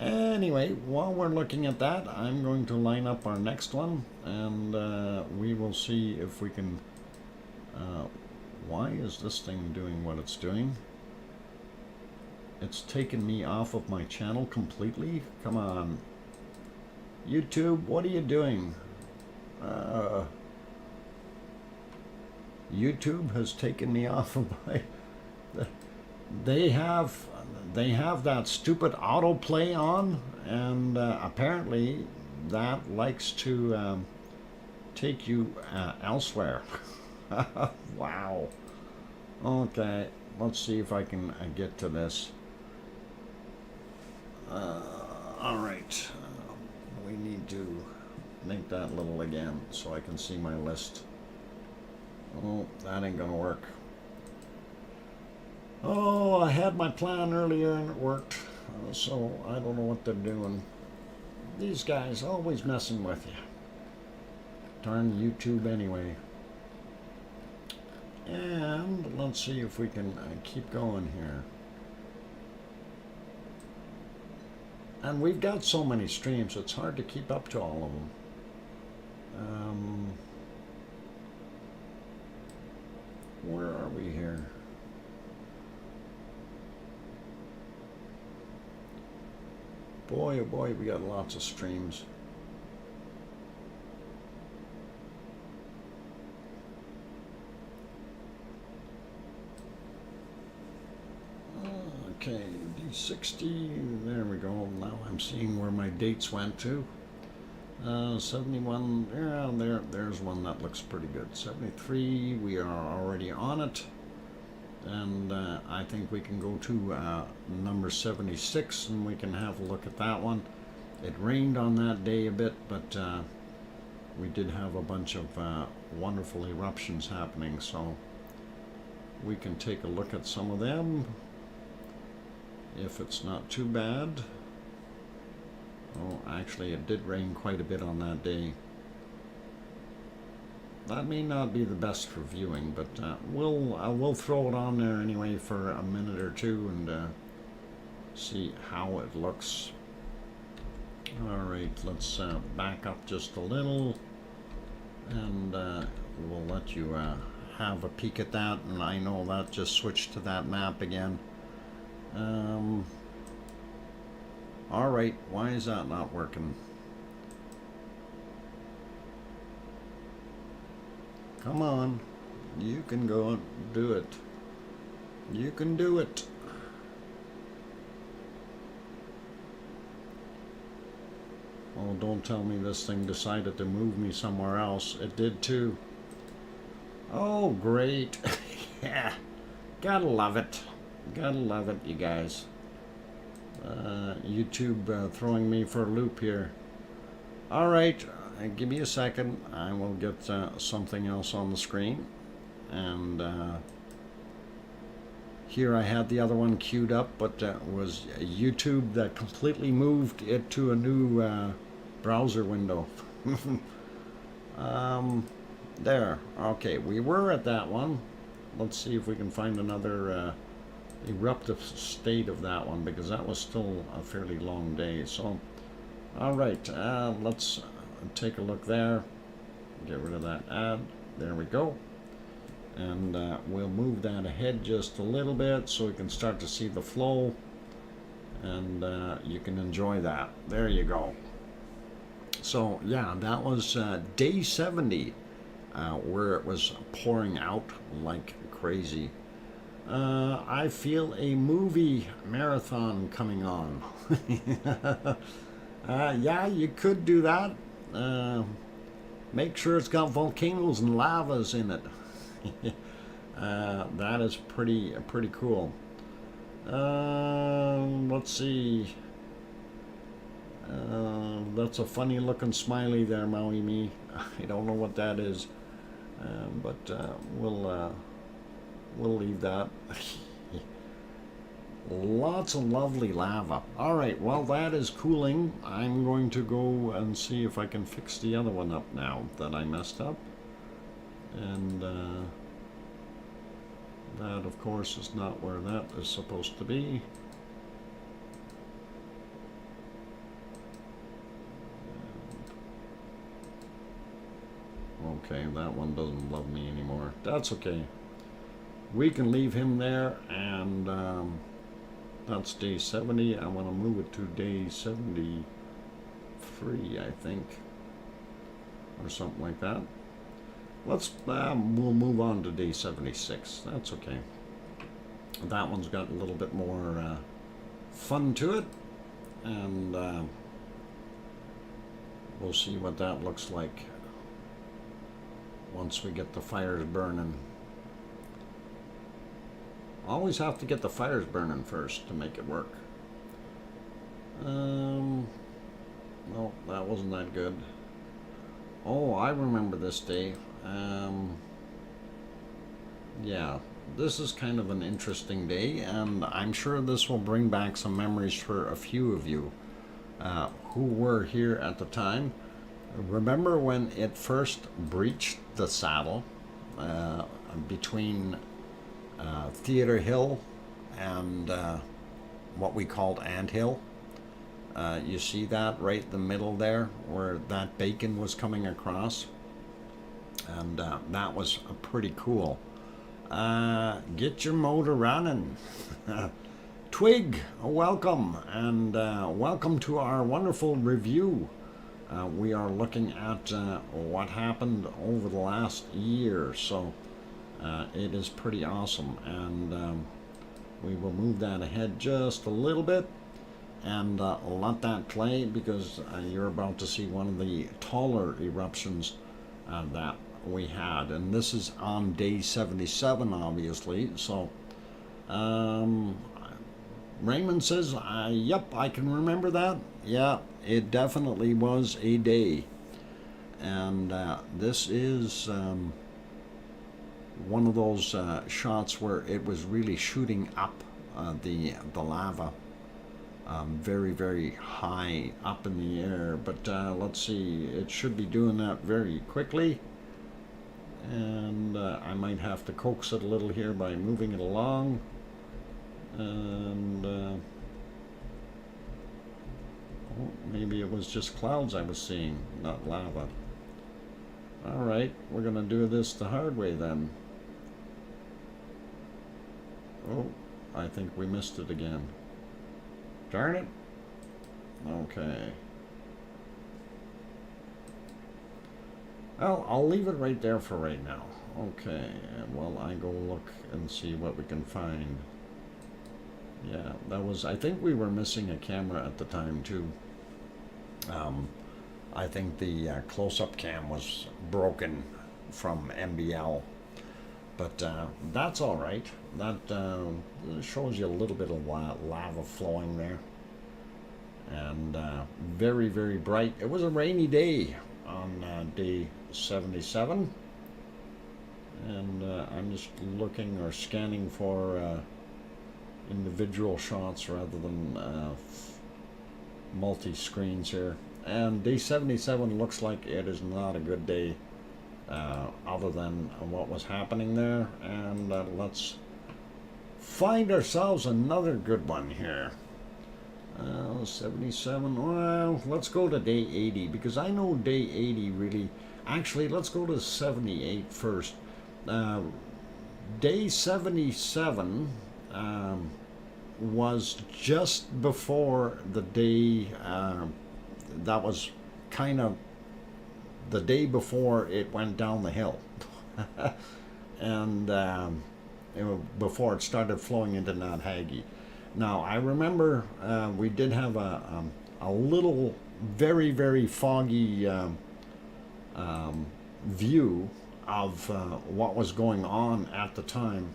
Anyway, while we're looking at that, I'm going to line up our next one, and we will see if we can... why is this thing doing what it's doing? It's taken me off of my channel completely? Come on. YouTube, what are you doing? YouTube has taken me off of my... They have that stupid autoplay on, and apparently that likes to take you elsewhere. Wow. Okay. let's see if I can get to this. All right, we need to make that little again so I can see my list. Oh, that ain't gonna work. Oh, I had my plan earlier and it worked, so I don't know what they're doing. These guys always messing with you. Darn YouTube anyway. And let's see if we can keep going here. And we've got so many streams, it's hard to keep up to all of them. Where are we here? Boy, oh boy, we got lots of streams. Okay, D60, there we go. Now I'm seeing where my dates went to. 71, yeah, there's one that looks pretty good. 73, we are already on it. And I think we can go to number 76 and we can have a look at that one. It rained on that day a bit, but we did have a bunch of wonderful eruptions happening, so we can take a look at some of them if it's not too bad. Oh, actually it did rain quite a bit on that day. That may not be the best for viewing, but we'll throw it on there anyway for a minute or two and see how it looks. All right, let's back up just a little, and we'll let you have a peek at that. And I know that just switched to that map again. All right, why is that not working? Come on, you can go and do it. You can do it. Oh, don't tell me this thing decided to move me somewhere else. It did too. Oh, great. Yeah, gotta love it. Gotta love it, you guys. YouTube throwing me for a loop here. All right. Give me a second. I will get something else on the screen. And here I had the other one queued up, but it was YouTube that completely moved it to a new browser window. There. Okay, we were at that one. Let's see if we can find another eruptive state of that one, because that was still a fairly long day. So, all right, let's take a look there. Get rid of that ad. There we go. And we'll move that ahead just a little bit so we can start to see the flow, and you can enjoy that. There you go. So yeah, that was day 70 where it was pouring out like crazy. I feel a movie marathon coming on. Yeah, you could do that. Make sure it's got volcanoes and lavas in it. That is pretty cool. Let's see. That's a funny looking smiley there, Maui Me. I don't know what that is, but we'll leave that. Lots of lovely lava. All right, while that is cooling, I'm going to go and see if I can fix the other one up now that I messed up. And that, of course, is not where that is supposed to be. Okay, that one doesn't love me anymore. That's okay. We can leave him there, and that's day 70. I want to move it to day 73, I think, or something like that. Let's we'll move on to day 76. That's okay. That one's got a little bit more fun to it, and we'll see what that looks like once we get the fires burning. Always have to get the fires burning first to make it work. No, that wasn't that good. Oh, I remember this day. Yeah, this is kind of an interesting day, and I'm sure this will bring back some memories for a few of you who were here at the time. Remember when it first breached the saddle between Theater Hill and what we called Ant Hill? You see that right in the middle there where that bacon was coming across? And that was pretty cool. Get your motor running. Twig, welcome, and welcome to our wonderful review. We are looking at what happened over the last year, so it is pretty awesome, and we will move that ahead just a little bit and let that play, because you're about to see one of the taller eruptions that we had, and this is on day 77, obviously. So Raymond says, yep, I can remember that. Yeah, it definitely was a day. And this is one of those shots where it was really shooting up the lava very, very high up in the air. But let's see, it should be doing that very quickly. And I might have to coax it a little here by moving it along. And oh, maybe it was just clouds I was seeing, not lava. Alright, we're gonna do this the hard way then. Oh, I think we missed it again. Darn it. Okay. Well, I'll leave it right there for right now. Okay, well, I go look and see what we can find. Yeah, that was, I think we were missing a camera at the time too. I think the close-up cam was broken from MBL, but that's all right. That shows you a little bit of lava flowing there, and very, very bright. It was a rainy day on day 77, and I'm just looking or scanning for individual shots rather than multi-screens here. And day 77 looks like it is not a good day other than what was happening there. And let's find ourselves another good one here. 77, well, let's go to day 80, because I know day 80 really, actually let's go to 78 first. Day 77 was just before the day, that was kind of the day before it went down the hill. And before it started flowing into Nat Hagi. Now, I remember we did have a little very, very foggy view of what was going on at the time,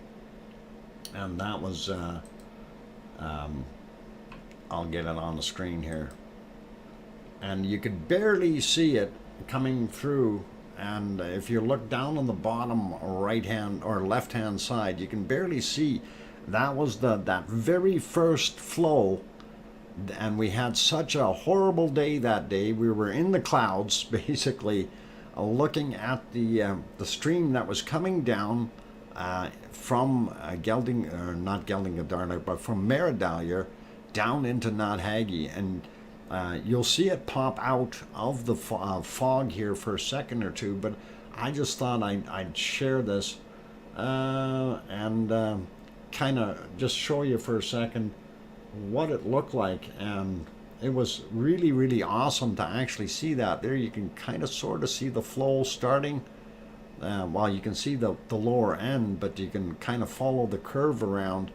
and that was I'll get it on the screen here, and you could barely see it coming through. And if you look down on the bottom right hand or left hand side, you can barely see. That was that very first flow, and we had such a horrible day that day. We were in the clouds, basically, looking at the stream that was coming down from Gelding, or not Geldingadarna, but from Meridalier down into Nat Hagi, and you'll see it pop out of the fog here for a second or two. But I just thought I'd share this and kind of just show you for a second what it looked like. And it was really, really awesome to actually see that. There you can kind of sort of see the flow starting. Well, you can see the lower end, but you can kind of follow the curve around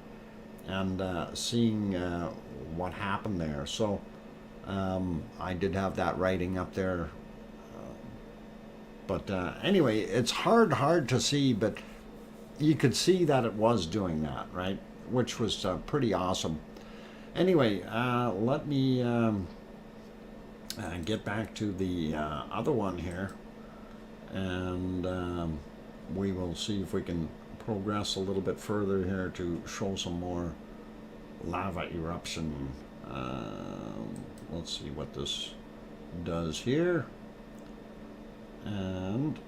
and seeing what happened there. So I did have that writing up there. But anyway, it's hard to see, but you could see that it was doing that, right? which was pretty awesome. Anyway, let me get back to the other one here, and we will see if we can progress a little bit further here to show some more lava eruption. Let's see what this does here, and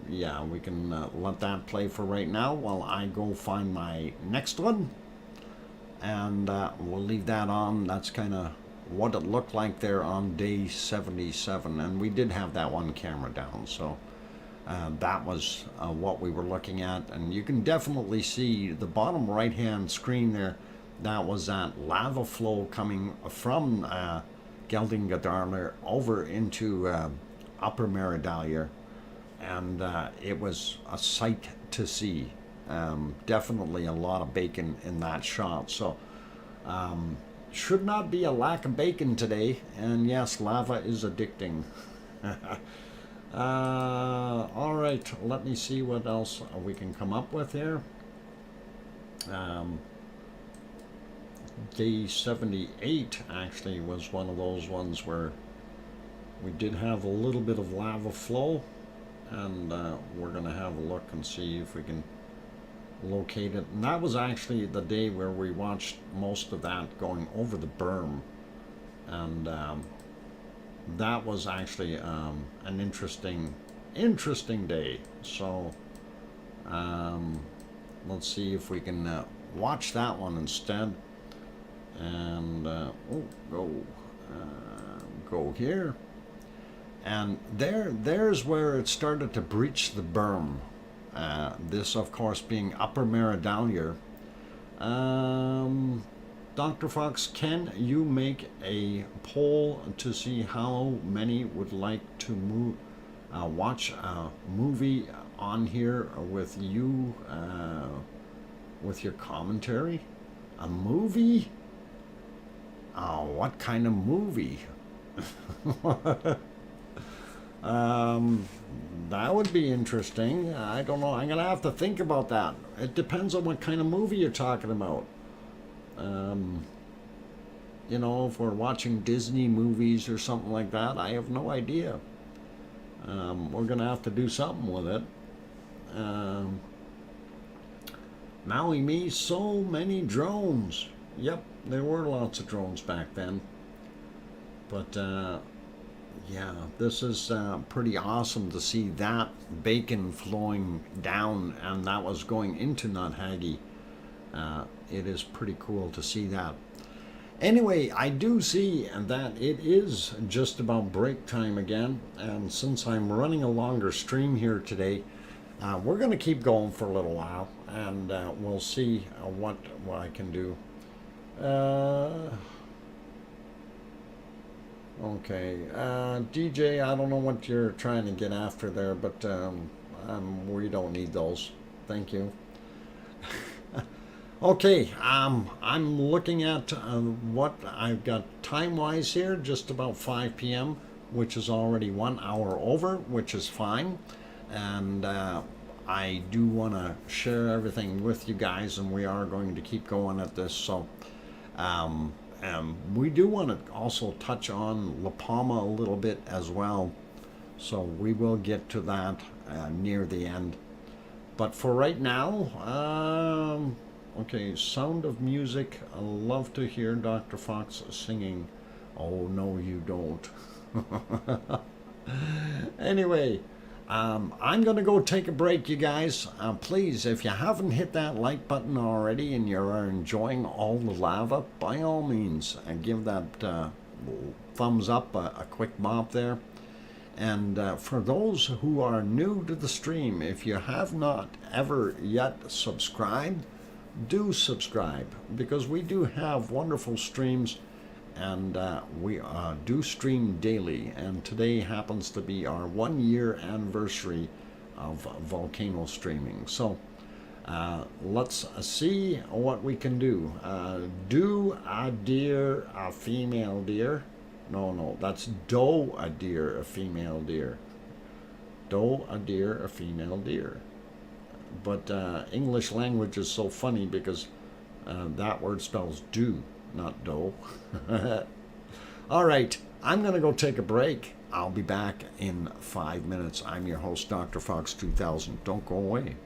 yeah, we can let that play for right now while I go find my next one, and we'll leave that on. That's kind of what it looked like there on day 77, and we did have that one camera down, so that was what we were looking at. And you can definitely see the bottom right hand screen there. That was that lava flow coming from Geldingadalur over into Upper Meridalier, and it was a sight to see. Definitely a lot of bacon in that shot. So should not be a lack of bacon today. And yes, lava is addicting. All right, let me see what else we can come up with here. Day 78 actually was one of those ones where we did have a little bit of lava flow, and we're going to have a look and see if we can locate it. And that was actually the day where we watched most of that going over the berm, and that was actually an interesting day. So let's see if we can watch that one instead. And go here, and there's where it started to breach the berm. This, of course, being Upper Meridalier. Dr. Fox, can you make a poll to see how many would like to watch a movie on here with you, with your commentary? A movie? Oh, what kind of movie? That would be interesting. I don't know. I'm going to have to think about that. It depends on what kind of movie you're talking about. You know, if we're watching Disney movies or something like that, I have no idea. We're going to have to do something with it. Maui me, so many drones. Yep, there were lots of drones back then. But yeah, this is pretty awesome to see that bacon flowing down, and that was going into Nuthagi. It is pretty cool to see that. Anyway, I do see that it is just about break time again, and since I'm running a longer stream here today, we're going to keep going for a little while, and we'll see what I can do. Okay, DJ, I don't know what you're trying to get after there, but we don't need those. Thank you. Okay, I'm looking at what I've got time-wise here, just about 5 p.m., which is already 1 hour over, which is fine. And I do want to share everything with you guys, and we are going to keep going at this. So we do want to also touch on La Palma a little bit as well. So we will get to that near the end. But for right now, okay, Sound of Music. I love to hear Dr. Fox singing. Oh, no, you don't. Anyway, I'm going to go take a break, you guys. Please, if you haven't hit that like button already and you're enjoying all the lava, by all means, give that thumbs up, a quick bop there. And for those who are new to the stream, if you have not ever yet subscribed, do subscribe, because we do have wonderful streams, and we do stream daily, and today happens to be our 1-year anniversary of Volcano Streaming. So let's see what we can do. Do a deer a female deer? No, that's doe a deer a female deer. Doe a deer a female deer. But English language is so funny because that word spells do, not do. All right, I'm going to go take a break. I'll be back in 5 minutes. I'm your host, Dr. Fox 2000. Don't go away.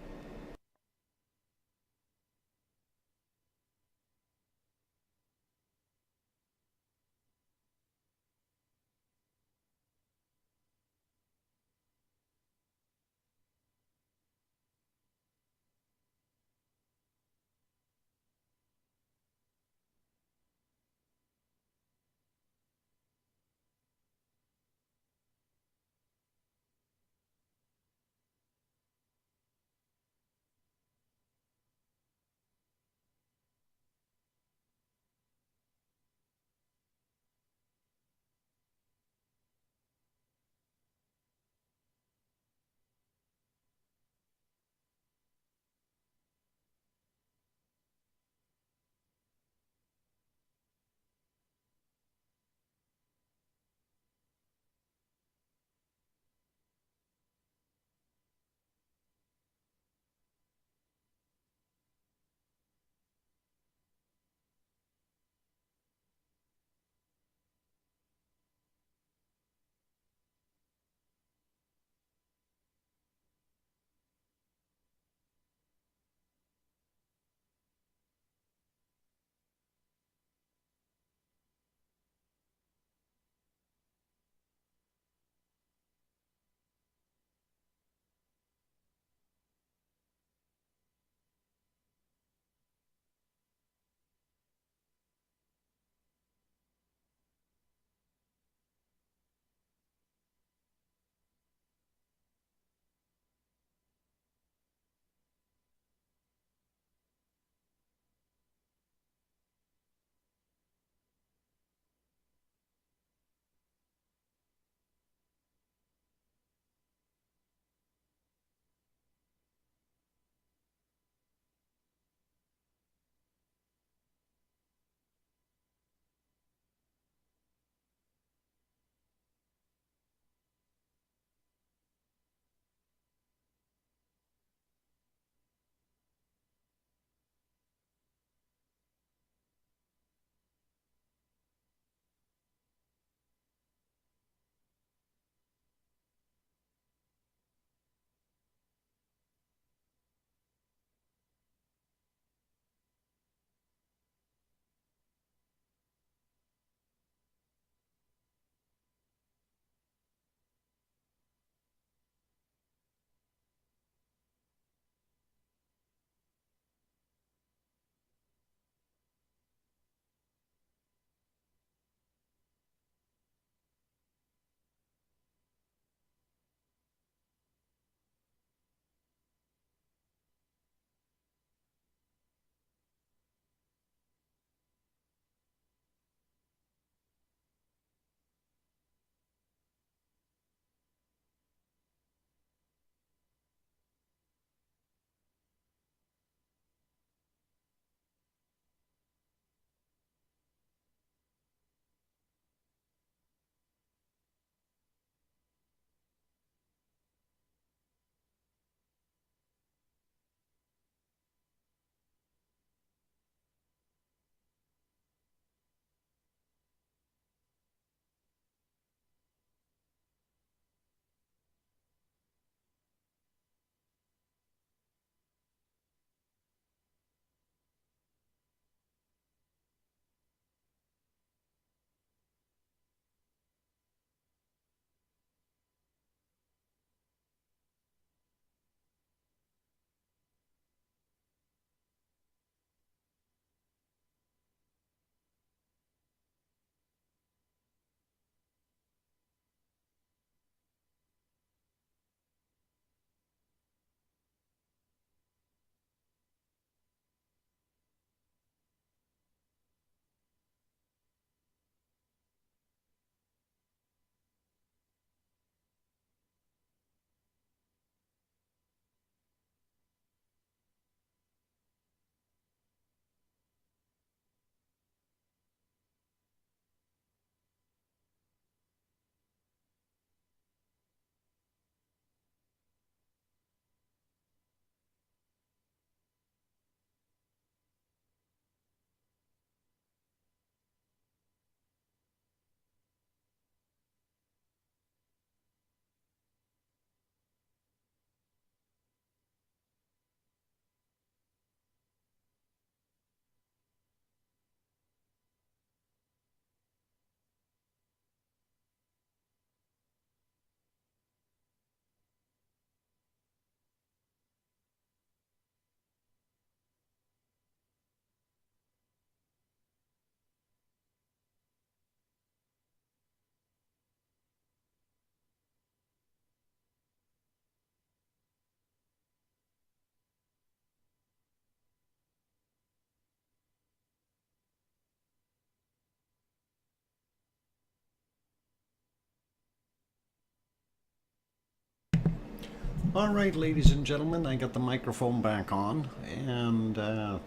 All right, ladies and gentlemen, I got the microphone back on, and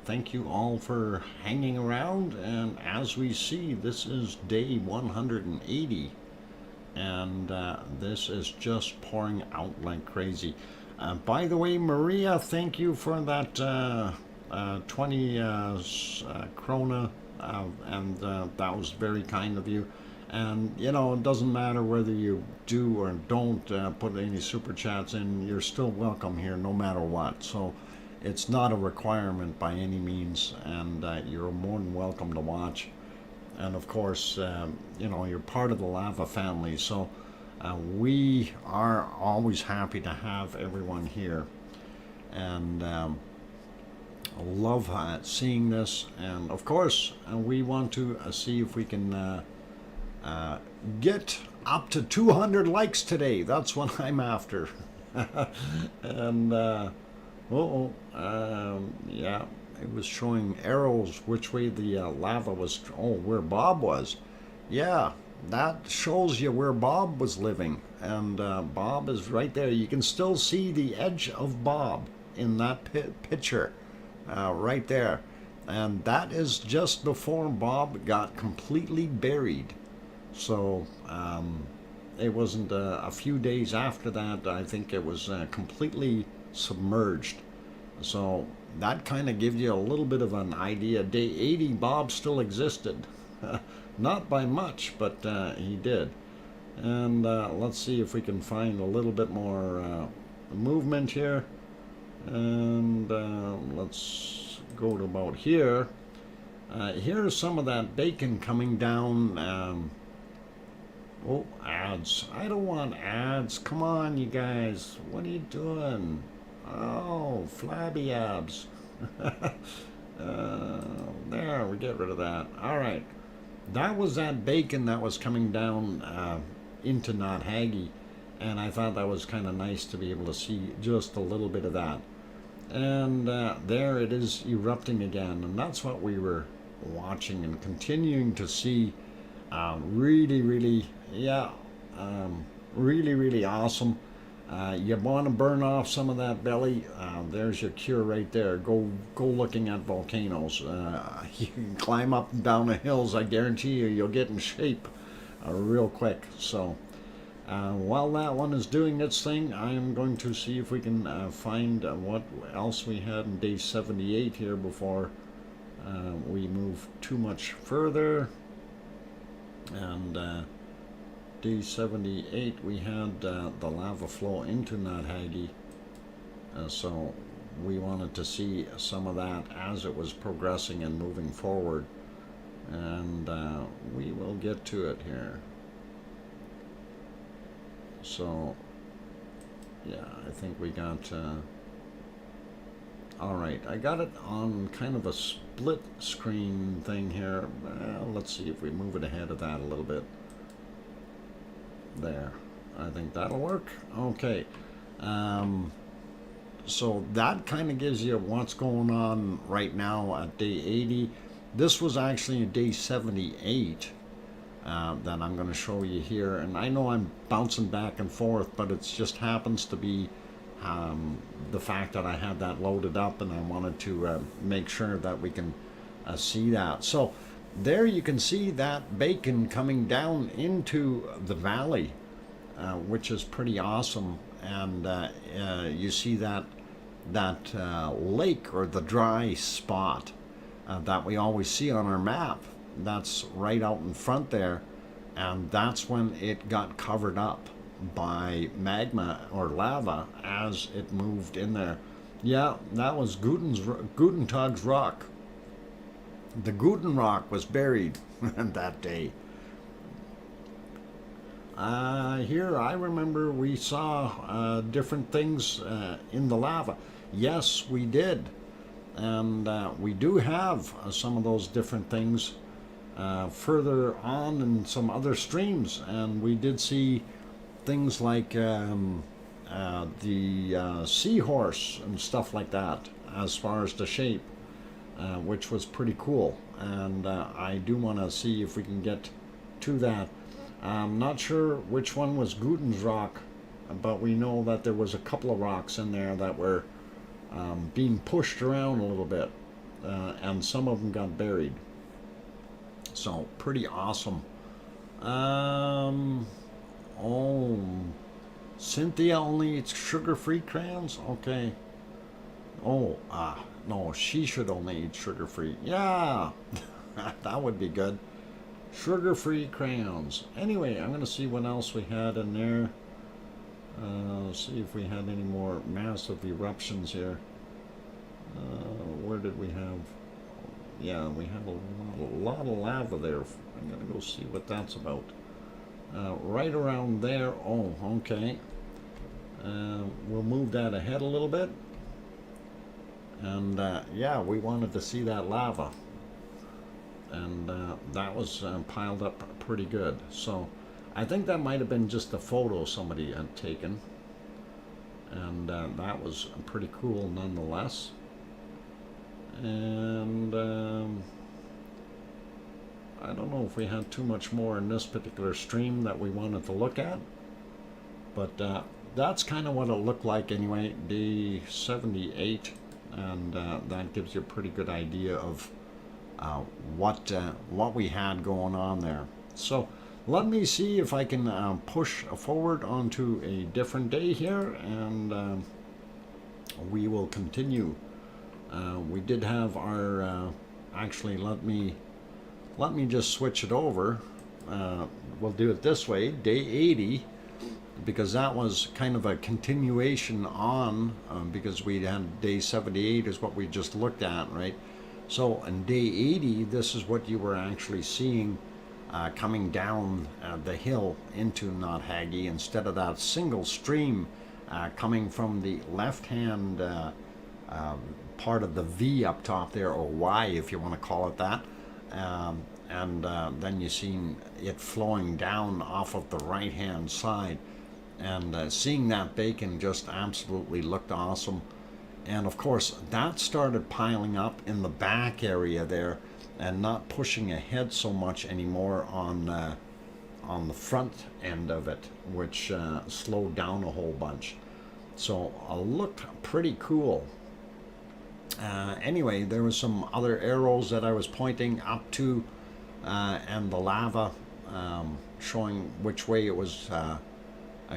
thank you all for hanging around. And as we see, this is day 180, and this is just pouring out like crazy. By the way, Maria, thank you for that 20 krona, and that was very kind of you. And you know, it doesn't matter whether you do or don't put any super chats in, you're still welcome here no matter what. So it's not a requirement by any means, and you're more than welcome to watch. And of course, you know, you're part of the lava family, so we are always happy to have everyone here. And love seeing this. And of course, we want to see if we can get up to 200 likes today. That's what I'm after. And yeah, it was showing arrows which way the lava was. Oh, where Bob was. Yeah, that shows you where Bob was living. And Bob is right there. You can still see the edge of Bob in that picture right there. And that is just before Bob got completely buried. So it wasn't a few days after that. I think it was completely submerged. So that kind of gives you a little bit of an idea. Day 80, Bob still existed. Not by much, but he did. And let's see if we can find a little bit more movement here. And let's go to about here. Here's some of that bacon coming down. Oh, ads. I don't want ads. Come on, you guys. What are you doing? Oh, flabby abs. There, we get rid of that. All right. That was that bacon that was coming down into Nathagi. And I thought that was kind of nice to be able to see just a little bit of that. And there it is erupting again. And that's what we were watching and continuing to see. Really, really, yeah, really, really awesome. You want to burn off some of that belly. There's your cure right there. Go looking at volcanoes. You can climb up and down the hills. I guarantee you, you'll get in shape real quick. So while that one is doing its thing, I am going to see if we can find what else we had in day 78 here before we move too much further. And day 78 we had the lava flow into Nathagi, so we wanted to see some of that as it was progressing and moving forward, and we will get to it here. So yeah, I think we got alright, I got it on kind of a split screen thing here. Let's see if we move it ahead of that a little bit. There. I think that'll work. Okay. So that kind of gives you what's going on right now at day 80. This was actually a day 78 that I'm going to show you here. And I know I'm bouncing back and forth, but it just happens to be the fact that I had that loaded up, and I wanted to make sure that we can see that. So there you can see that bacon coming down into the valley, which is pretty awesome. And you see that lake, or the dry spot that we always see on our map. That's right out in front there, and that's when it got covered up by magma or lava as it moved in there. Yeah, that was Gutentag's rock. The Guten rock was buried that day. Here I remember we saw different things in the lava. Yes, we did. And we do have some of those different things further on in some other streams. And we did see things like the seahorse and stuff like that as far as the shape, which was pretty cool. And I do want to see if we can get to that. I'm not sure which one was Guten's rock but we know that there was a couple of rocks in there that were being pushed around a little bit, and some of them got buried. So pretty awesome. Oh, Cynthia only eats sugar-free crayons? Okay. Oh, no, she should only eat sugar-free. Yeah, that would be good. Sugar-free crayons. Anyway, I'm going to see what else we had in there. See if we had any more massive eruptions here. Where did we have? Yeah, we have a lot of lava there. I'm going to go see what that's about. Right around there. Oh, okay. We'll move that ahead a little bit. And yeah, we wanted to see that lava. And that was piled up pretty good. So I think that might have been just a photo somebody had taken. And that was pretty cool nonetheless. And I don't know if we had too much more in this particular stream that we wanted to look at. But that's kind of what it looked like anyway, day 78. And that gives you a pretty good idea of what we had going on there. So let me see if I can push forward onto a different day here, and we will continue. We did have our actually let me just switch it over. We'll do it this way, day 80, because that was kind of a continuation on, because we had day 78 is what we just looked at, right? So in day 80, this is what you were actually seeing coming down the hill into Not Haggy, instead of that single stream coming from the left-hand part of the V up top there, or Y if you want to call it that. And then you seen it flowing down off of the right-hand side. And seeing that bacon just absolutely looked awesome. And of course, that started piling up in the back area there, and not pushing ahead so much anymore on the front end of it, which slowed down a whole bunch. So looked pretty cool. Anyway, there was some other arrows that I was pointing up to, and the lava showing which way it was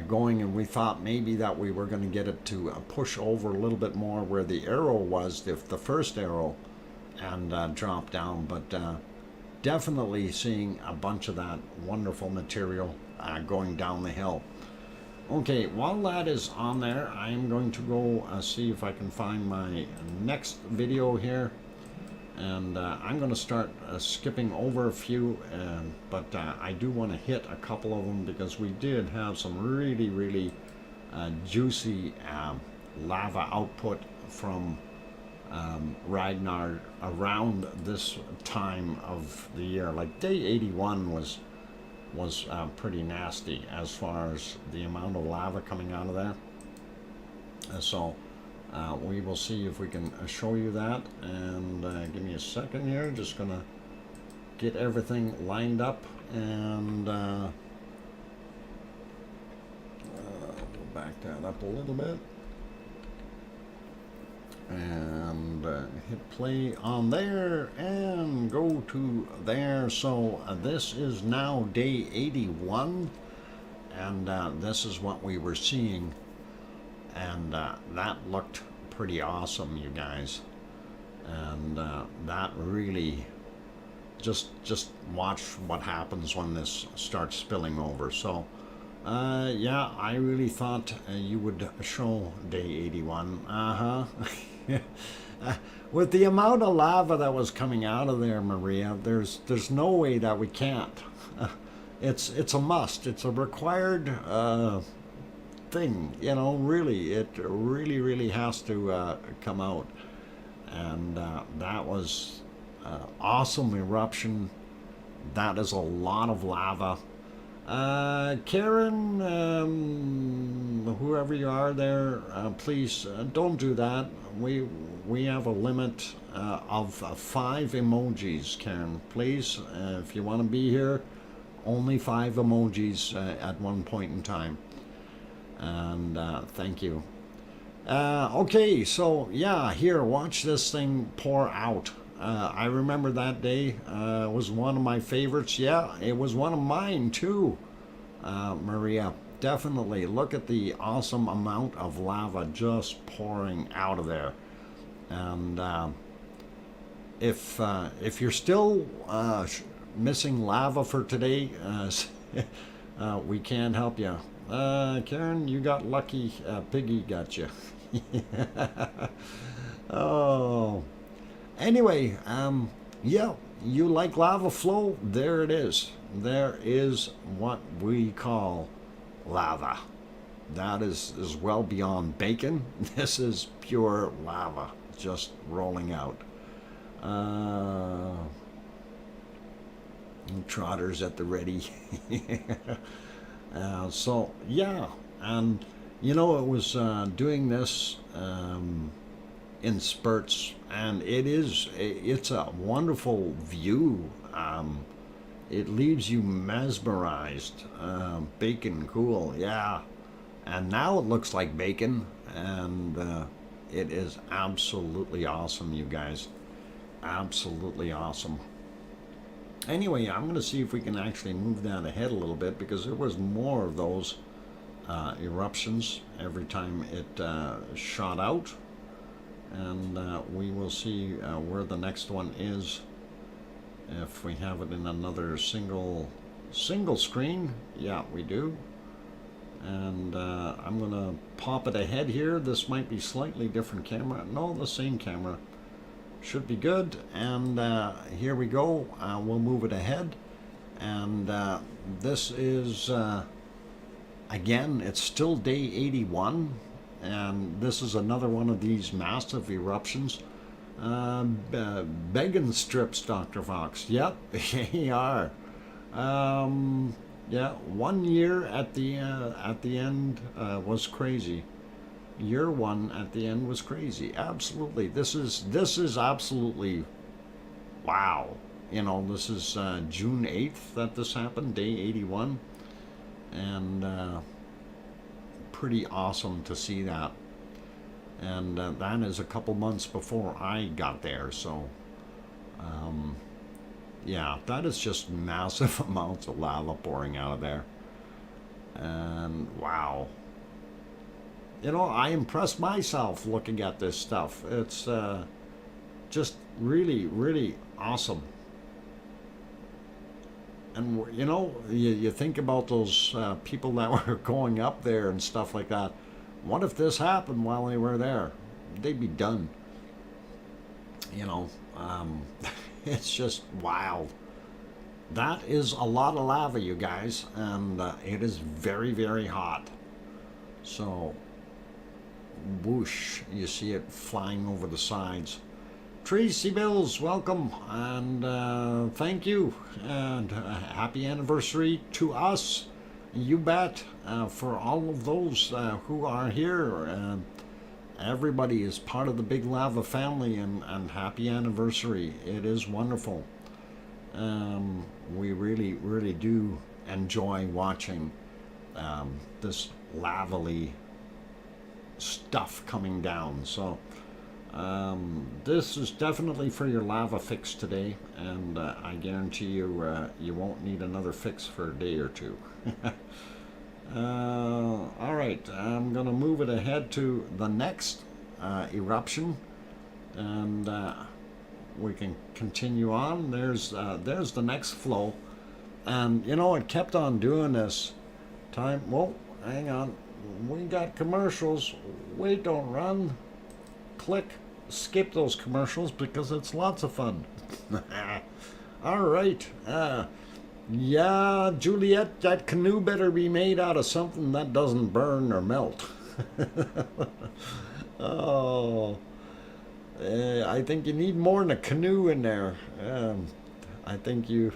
going, and we thought maybe that we were going to get it to push over a little bit more where the arrow was, the first arrow, and drop down. But definitely seeing a bunch of that wonderful material going down the hill. Okay, while that is on there, I am going to go see if I can find my next video here. And I'm going to start skipping over a few, but I do want to hit a couple of them, because we did have some really juicy lava output from Ragnar around this time of the year. Like day 81 was pretty nasty as far as the amount of lava coming out of there. So we will see if we can show you that, and give me a second here. Just gonna get everything lined up, and we'll back that up a little bit, and hit play on there and go to there. So this is now day 81, and this is what we were seeing. And that looked pretty awesome, you guys. And that really, just watch what happens when this starts spilling over. So yeah, I really thought you would show day 81. With the amount of lava that was coming out of there, Maria, there's no way that we can't. It's a must. It's a required thing, you know. Really, it really has to come out. And that was awesome eruption. That is a lot of lava. Karen, whoever you are there, please don't do that. We have a limit of 5 emojis, Karen. Please, if you want to be here, only 5 emojis at one point in time. And thank you. Okay, so yeah, here, watch this thing pour out. I remember that day. It was one of my favorites. Yeah, it was one of mine too, Maria. Definitely. Look at the awesome amount of lava just pouring out of there. And if you're still missing lava for today, we can't help you. Karen, you got lucky. Piggy got you. Oh. Anyway, yeah, you like lava flow? There it is. There is what we call lava. That is well beyond bacon. This is pure lava just rolling out. Trotters at the ready. So yeah, and you know, it was doing this in spurts, and it's a wonderful view. It leaves you mesmerized. Bacon, cool, yeah. And now it looks like bacon, and it is absolutely awesome, you guys. Absolutely awesome. Anyway, I'm going to see if we can actually move that ahead a little bit, because there was more of those eruptions every time it shot out. And we will see where the next one is. If we have it in another single screen. Yeah, we do. And I'm going to pop it ahead here. This might be slightly different camera. No, the same camera. Should be good. And here we go. We'll move it ahead. And this is, again, it's still day 81. And this is another one of these massive eruptions. Begging strips, Dr. Fox. Yep, they are. Yeah, 1 year at the end was crazy. Year one at the end was crazy. Absolutely, this is absolutely wow. You know, this is June 8th that this happened, day 81, and pretty awesome to see that. And that is a couple months before I got there, so yeah, that is just massive amounts of lava pouring out of there. And wow, you know, I impressed myself looking at this stuff. It's just really, really awesome. And you know, you think about those people that were going up there and stuff like that. What if this happened while they were there? They'd be done. You know, it's just wild. That is a lot of lava, you guys, and it is very, very hot. So, whoosh, you see it flying over the sides. Tracy Bills, welcome, and thank you, and happy anniversary to us. You bet. For all of those who are here, everybody is part of the Big Lava family, and happy anniversary. It is wonderful. We really, really do enjoy watching this lavally stuff coming down. So this is definitely for your lava fix today, and I guarantee you you won't need another fix for a day or two. All right, I'm gonna move it ahead to the next eruption, and we can continue on. There's the next flow, and you know, it kept on doing this time. Whoa, hang on, we got commercials. Wait, don't run. Click, skip those commercials because it's lots of fun. All right. Yeah, Juliet, that canoe better be made out of something that doesn't burn or melt. Oh, I think you need more than a canoe in there. I think you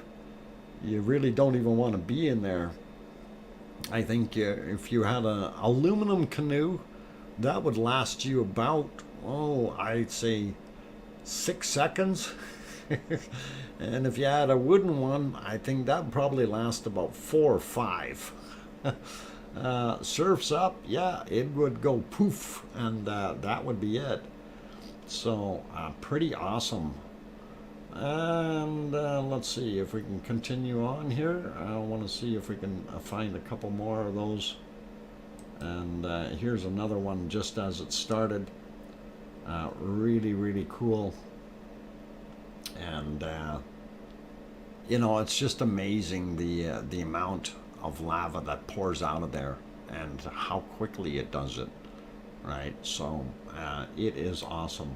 really don't even want to be in there. I think if you had an aluminum canoe, that would last you about, I'd say 6 seconds. And if you had a wooden one, I think that would probably last about 4 or 5. Surf's up, yeah, it would go poof, and that would be it. So pretty awesome. And let's see if we can continue on here. I want to see if we can find a couple more of those. And here's another one just as it started. Really, really cool. And you know, it's just amazing the amount of lava that pours out of there and how quickly it does it, right? So it is awesome.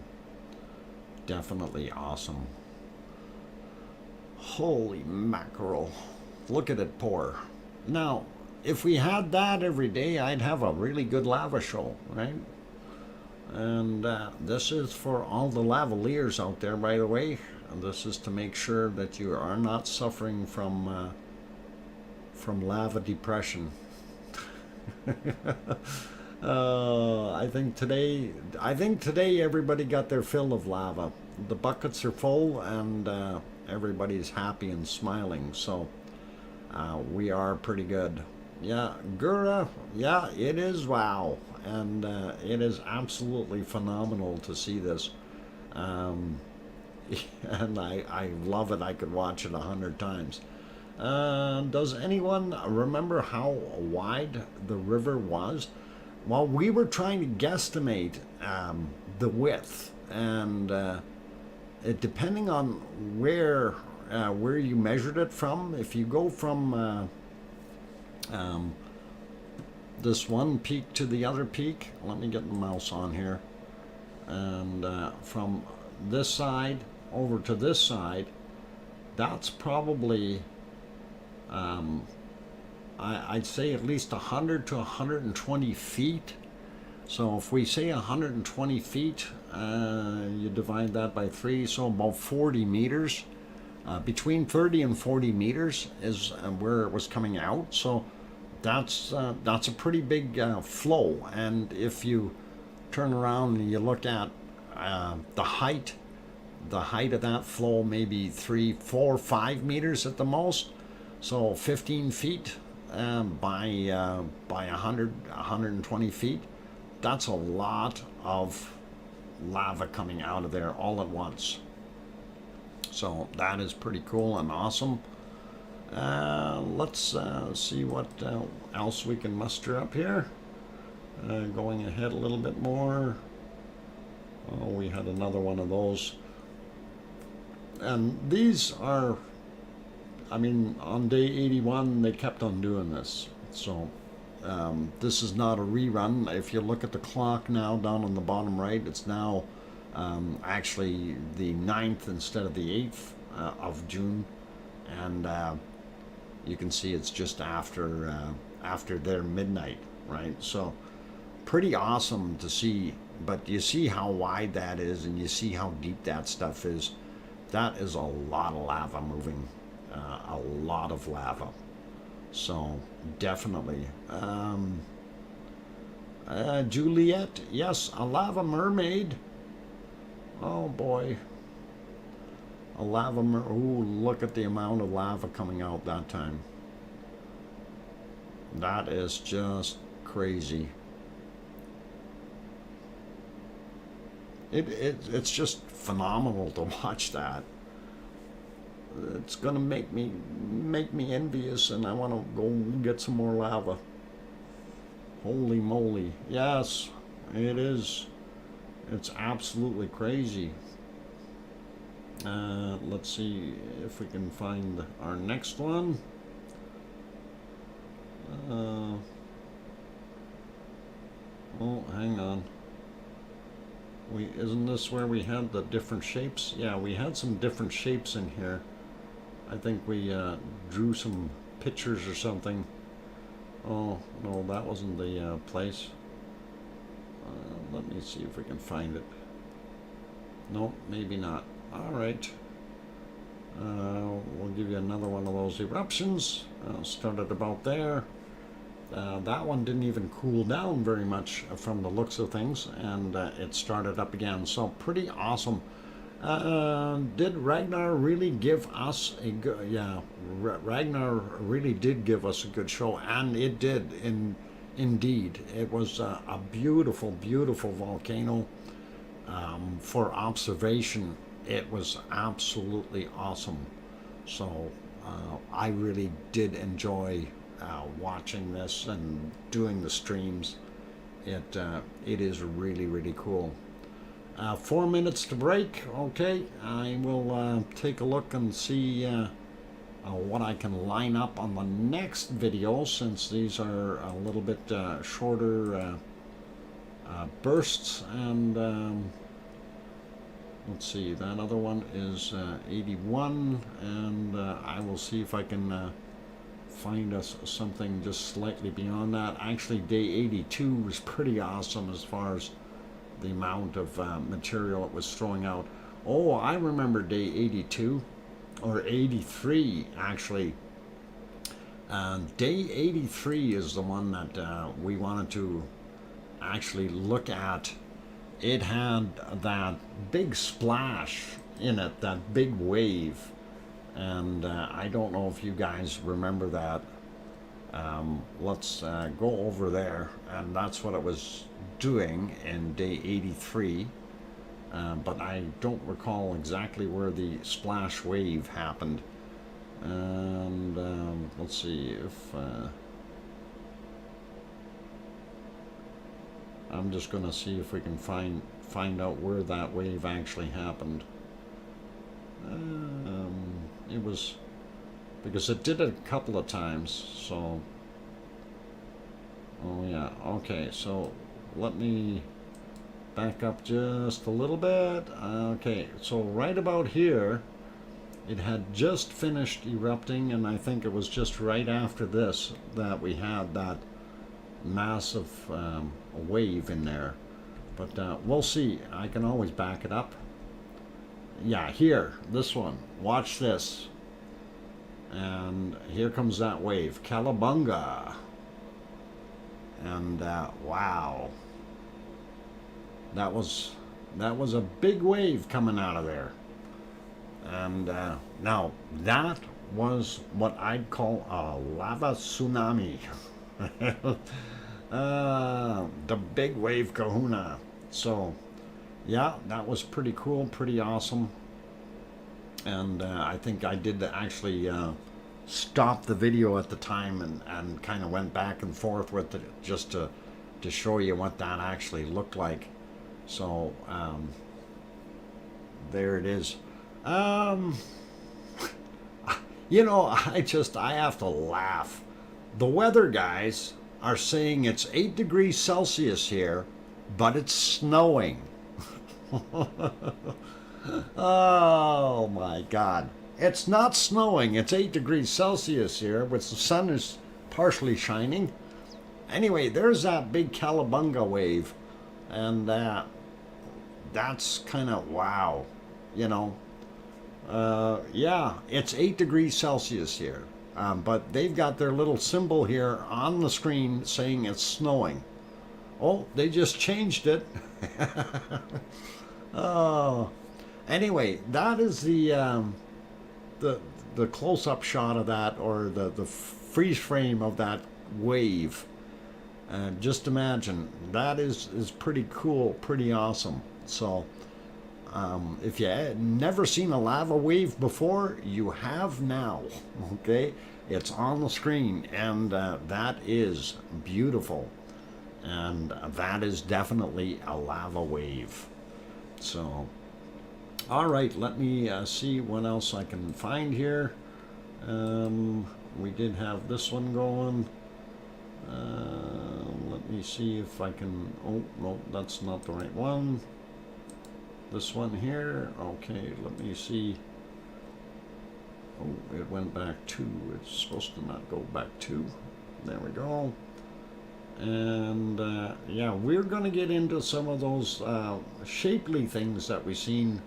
Definitely awesome. Holy mackerel, look at it pour. Now if we had that every day, I'd have a really good lava show, right? And this is for all the lavaliers out there, by the way. And this is to make sure that you are not suffering from lava depression. I think today everybody got their fill of lava. The buckets are full, and everybody's happy and smiling. So we are pretty good. Yeah, Gura, yeah, it is wow. And it is absolutely phenomenal to see this. And I love it. I could watch it 100 times. Does anyone remember how wide the river was? Well, we were trying to guesstimate the width, and it depending on where you measured it from. If you go from this one peak to the other peak, let me get the mouse on here, and from this side over to this side, that's probably I'd say at least 100 to 120 feet. So if we say 120 feet, you divide that by 3, so about 40 meters. Between 30 and 40 meters is where it was coming out. So that's a pretty big flow. And if you turn around and you look at the height of that flow, maybe 3, 4, 5 meters at the most. So 15 feet by 120 feet. That's a lot of lava coming out of there all at once. So that is pretty cool and awesome. Let's see what else we can muster up here. Going ahead a little bit more. Oh, we had another one of those. And these are, I mean, on day 81, they kept on doing this. So this is not a rerun. If you look at the clock now down on the bottom right, it's now actually the 9th instead of the 8th of June. And you can see it's just after their midnight, right? So pretty awesome to see. But you see how wide that is, and you see how deep that stuff is. That is a lot of lava moving, a lot of lava. So definitely. Juliet, yes, a lava mermaid. Oh boy. A lava mermaid. Ooh, look at the amount of lava coming out that time. That is just crazy. It's just phenomenal to watch that. It's gonna make me envious, and I want to go get some more lava. Holy moly! Yes, it is. It's absolutely crazy. Let's see if we can find our next one. Oh, hang on. Isn't this where we had the different shapes? Yeah, we had some different shapes in here. I think we drew some pictures or something. Oh, no, that wasn't the place. Let me see if we can find it. No, maybe not. All right. We'll give you another one of those eruptions. Started about there. That one didn't even cool down very much from the looks of things, and it started up again. So pretty awesome. Did Ragnar really give us a good? Yeah, Ragnar really did give us a good show, and it did. Indeed, it was a beautiful, beautiful volcano. For observation, it was absolutely awesome. So I really did enjoy watching this and doing the streams. It is really, really cool. 4 minutes to break. Okay, I will take a look and see what I can line up on the next video, since these are a little bit shorter bursts. And let's see, that other one is 81, and I will see if I can find us something just slightly beyond that. Actually, day 82 was pretty awesome as far as the amount of material it was throwing out. Oh, I remember day 82, or 83 actually. Day 83 is the one that we wanted to actually look at. It had that big splash in it, that big wave, and I don't know if you guys remember that. Let's go over there, and that's what it was doing in day 83, but I don't recall exactly where the splash wave happened. And let's see if I'm just gonna see if we can find out where that wave actually happened. It was, because it did it a couple of times, so oh yeah, okay, so let me back up just a little bit. Okay, so right about here it had just finished erupting, and I think it was just right after this that we had that massive wave in there. But we'll see. I can always back it up. Yeah, here, this one. Watch this. And here comes that wave. Calabunga. And wow. That was a big wave coming out of there. And now that was what I'd call a lava tsunami. The big wave kahuna. So yeah, that was pretty cool, pretty awesome. And I think I did actually stop the video at the time and kind of went back and forth with it just to show you what that actually looked like. So there it is. You know, I have to laugh. The weather guys are saying it's 8 degrees Celsius here, but it's snowing. Oh my God. It's not snowing. It's 8 degrees Celsius here, which the sun is partially shining. Anyway, there's that big Calabunga wave. And that's kind of wow, you know. Yeah, it's 8 degrees Celsius here. But they've got their little symbol here on the screen saying it's snowing. Oh, they just changed it. Oh, anyway, that is the close-up shot of that, or the freeze frame of that wave. Just imagine, that is pretty cool, pretty awesome. So if you had never seen a lava wave before, you have now. Okay, it's on the screen, and that is beautiful, and that is definitely a lava wave. So all right, let me see what else I can find here. We did have this one going. Let me see if I can, oh no, that's not the right one. This one here. Okay, let me see. Oh, it went back 2. It's supposed to not go back 2. There we go. And yeah, we're going to get into some of those shapely things that we've seen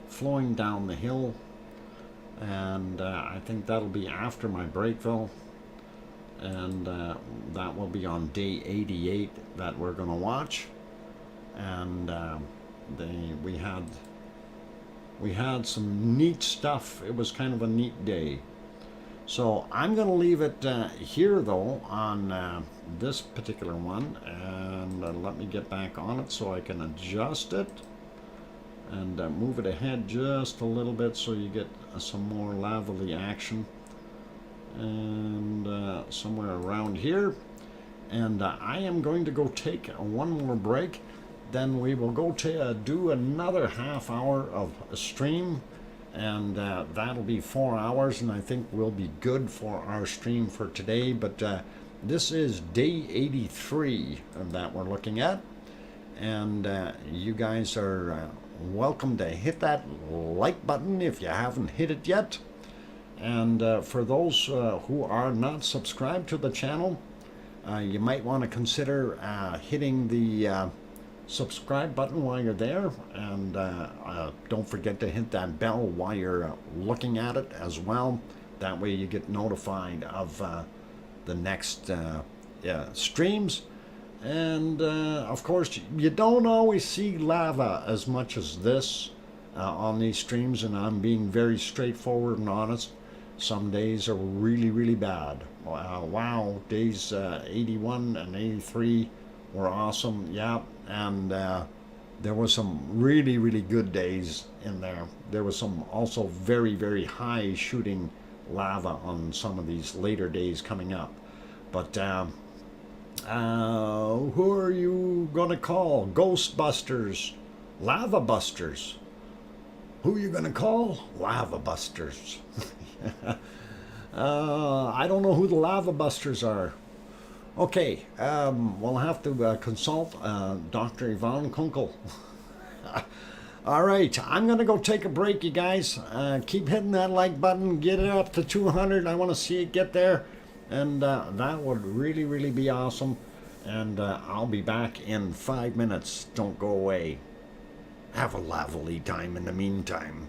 flowing down the hill. And I think that'll be after my breakville. And that will be on day 88 that we're going to watch. And we had, We had some neat stuff. It was kind of a neat day. So I'm going to leave it here though on this particular one, and let me get back on it so I can adjust it and move it ahead just a little bit so you get some more lavally action, and somewhere around here. And I am going to go take one more break. Then we will go to do another half hour of a stream, and that'll be 4 hours, and I think we'll be good for our stream for today. But this is day 83 that we're looking at, and you guys are welcome to hit that like button if you haven't hit it yet. And for those who are not subscribed to the channel, you might want to consider hitting the subscribe button while you're there, and don't forget to hit that bell while you're looking at it as well. That way you get notified of the next streams. And of course, you don't always see lava as much as this on these streams, and I'm being very straightforward and honest. Some days are really, really bad. Wow, days 81 and 83 were awesome, yeah, and there were some really, really good days in there. There was some also very, very high shooting lava on some of these later days coming up. But who are you gonna call? Ghostbusters, lava busters. Who are you gonna call? Lava busters. I don't know who the lava busters are. Okay, we'll have to consult Dr. Yvonne Kunkel. All right, I'm going to go take a break, you guys. Keep hitting that like button. Get it up to 200. I want to see it get there. And that would really, really be awesome. And I'll be back in 5 minutes. Don't go away. Have a lovely time in the meantime.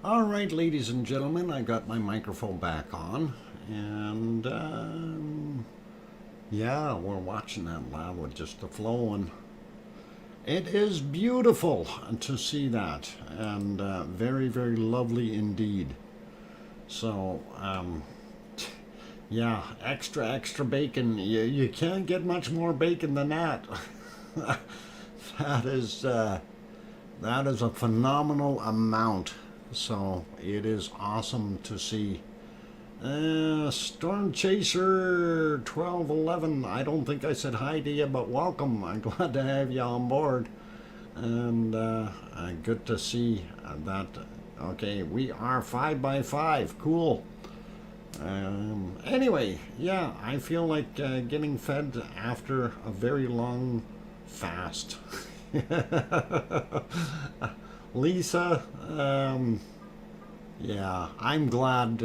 All right, ladies and gentlemen, I got my microphone back on, and yeah, we're watching that lava just flowing. It is beautiful to see that, and very, very lovely indeed. So, yeah, extra bacon. You can't get much more bacon than that. That is a phenomenal amount. So it is awesome to see. Storm Chaser 1211. I don't think I said hi to you, but welcome. I'm glad to have you on board, and good to see that. Okay, we are 5x5. Cool. Anyway, yeah, I feel like getting fed after a very long fast. Lisa, yeah, I'm glad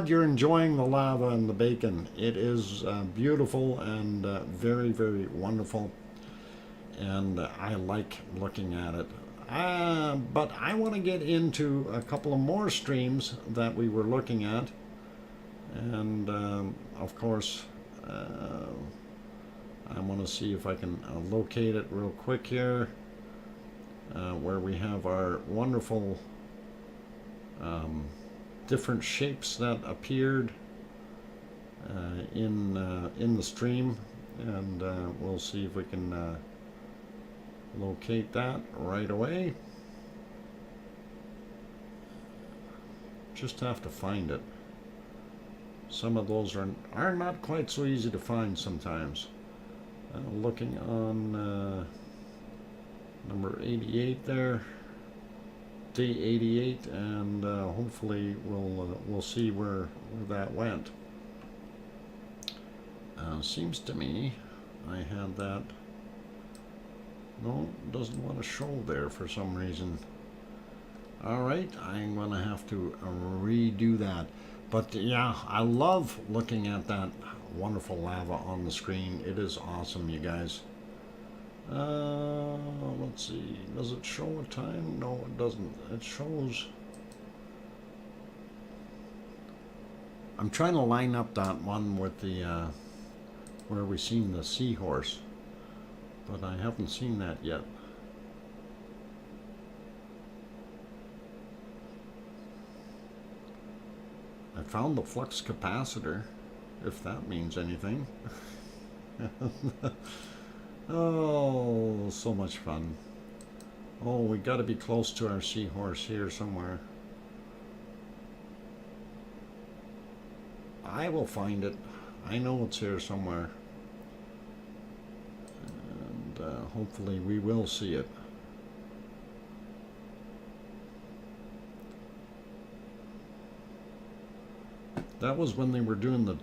you're enjoying the lava and the bacon. It is beautiful and very, very wonderful, and I like looking at it. But I want to get into a couple of more streams that we were looking at, and of course, I want to see if I can locate it real quick here. Where we have our wonderful different shapes that appeared in the stream, and we'll see if we can locate that right away. Just have to find it. Some of those are not quite so easy to find sometimes. Looking on number 88 there, day 88, and hopefully we'll see where that went. Seems to me I had that. No, doesn't want to show there for some reason. All right, I'm gonna have to redo that. But yeah, I love looking at that wonderful lava on the screen. It is awesome, you guys. Let's see. Does it show a time? No, it doesn't. It shows. I'm trying to line up that one with the where we seen the seahorse, but I haven't seen that yet. I found the flux capacitor, if that means anything. Oh, so much fun. Oh, we got to be close to our seahorse here somewhere. I will find it. I know it's here somewhere. And hopefully we will see it. That was when they were doing the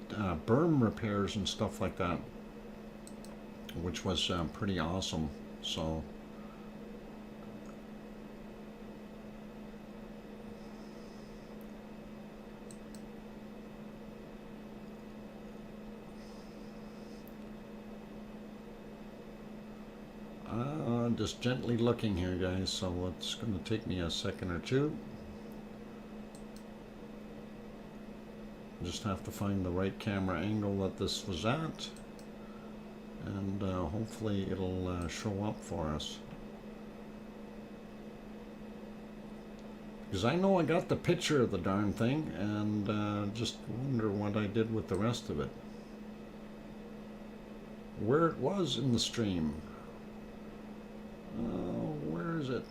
berm repairs and stuff like that, which was pretty awesome. So just gently looking here, guys, so it's going to take me a second or two. Just have to find the right camera angle that this was at, and hopefully it'll show up for us. Because I know I got the picture of the darn thing, and just wonder what I did with the rest of it. Where it was in the stream. Where is it?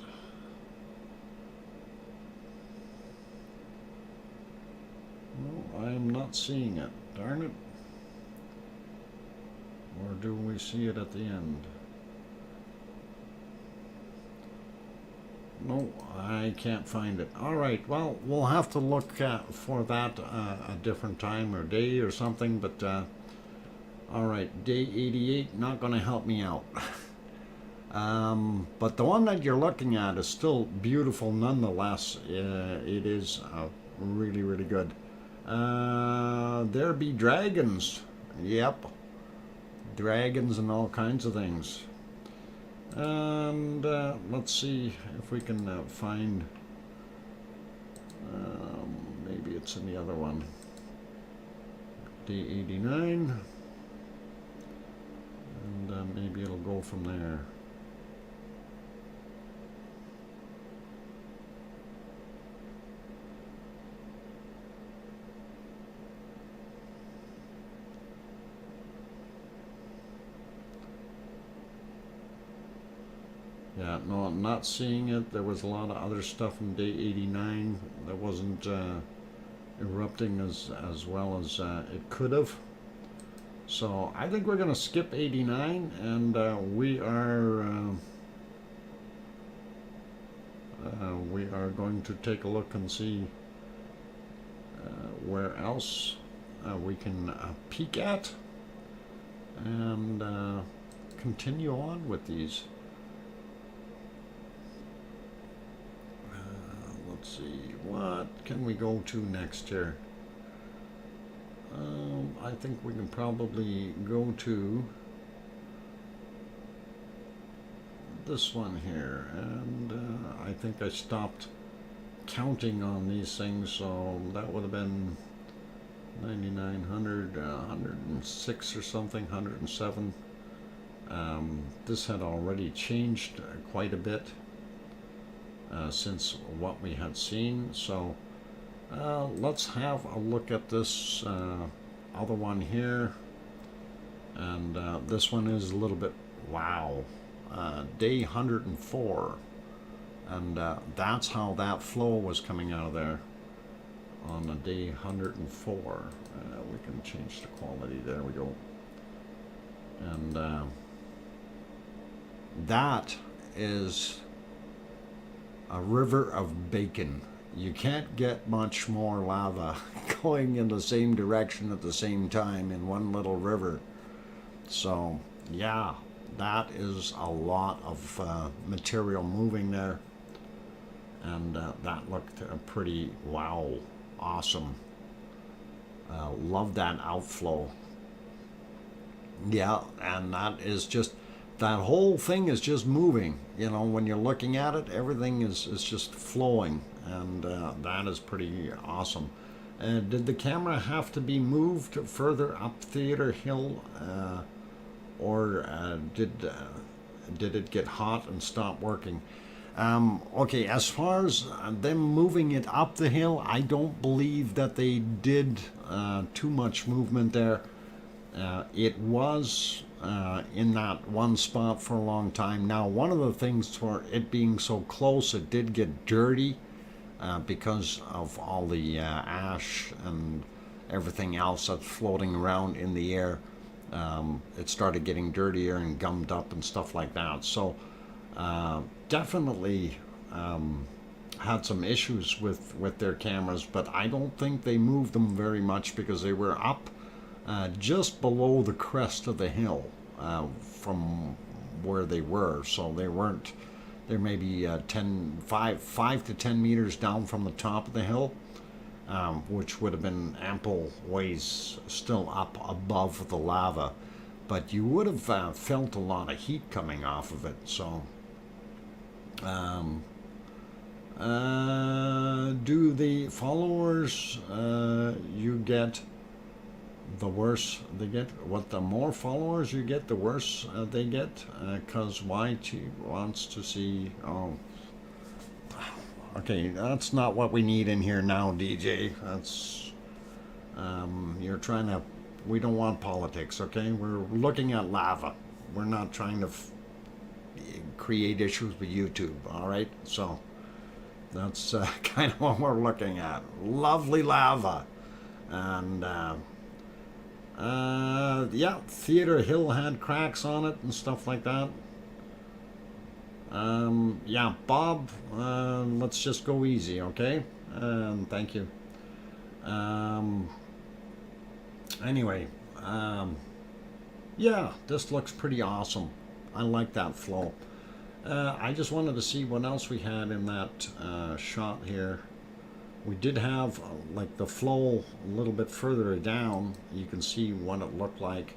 No, I am not seeing it. Darn it. Or do we see it at the end? No, I can't find it. All right, well, we'll have to look for that a different time or day or something, but all right, day 88, not going to help me out. But the one that you're looking at is still beautiful nonetheless. It is really, really good. There be dragons. Yep. Dragons and all kinds of things. And let's see if we can find Maybe it's in the other one. Day 89. And maybe it'll go from there. Yeah, no, I'm not seeing it. There was a lot of other stuff in day 89 that wasn't erupting as well as it could have. So I think we're going to skip 89, and we are going to take a look and see where else we can peek at, and continue on with these. Let's see, what can we go to next here? I think we can probably go to this one here, and I think I stopped counting on these things, so that would have been 9,900, 106 or something, 107. This had already changed quite a bit since what we had seen, so let's have a look at this other one here, and this one is a little bit, wow, day 104, and that's how that flow was coming out of there on a day 104. We can change the quality, there we go, and that is a river of bacon. You can't get much more lava going in the same direction at the same time in one little river. So yeah, that is a lot of material moving there, and that looked pretty, wow, awesome. Love that outflow. Yeah, and that is just, that whole thing is just moving. You know, when you're looking at it, everything is just flowing, and that is pretty awesome. Did the camera have to be moved further up Theater Hill, or did it get hot and stop working? Okay, as far as them moving it up the hill, I don't believe that they did too much movement there. It was in that one spot for a long time. Now, one of the things for it being so close, it did get dirty because of all the ash and everything else that's floating around in the air. It started getting dirtier and gummed up and stuff like that. So definitely had some issues with their cameras, but I don't think they moved them very much because they were up just below the crest of the hill from where they were. So they weren't, they're maybe 5 to 10 meters down from the top of the hill, which would have been ample ways still up above the lava. But you would have felt a lot of heat coming off of it. So do the followers you get, the worse they get? What, the more followers you get, the worse they get? Because YT wants to see, oh, okay, that's not what we need in here now, DJ. That's, you're trying to, we don't want politics, okay? We're looking at lava. We're not trying to create issues with YouTube, all right? So that's kind of what we're looking at. Lovely lava. And yeah, Theater Hill had cracks on it and stuff like that. Yeah, Bob, let's just go easy, okay? Thank you. Anyway, yeah, this looks pretty awesome. I like that flow. I just wanted to see what else we had in that shot here. We did have like the flow a little bit further down. You can see what it looked like,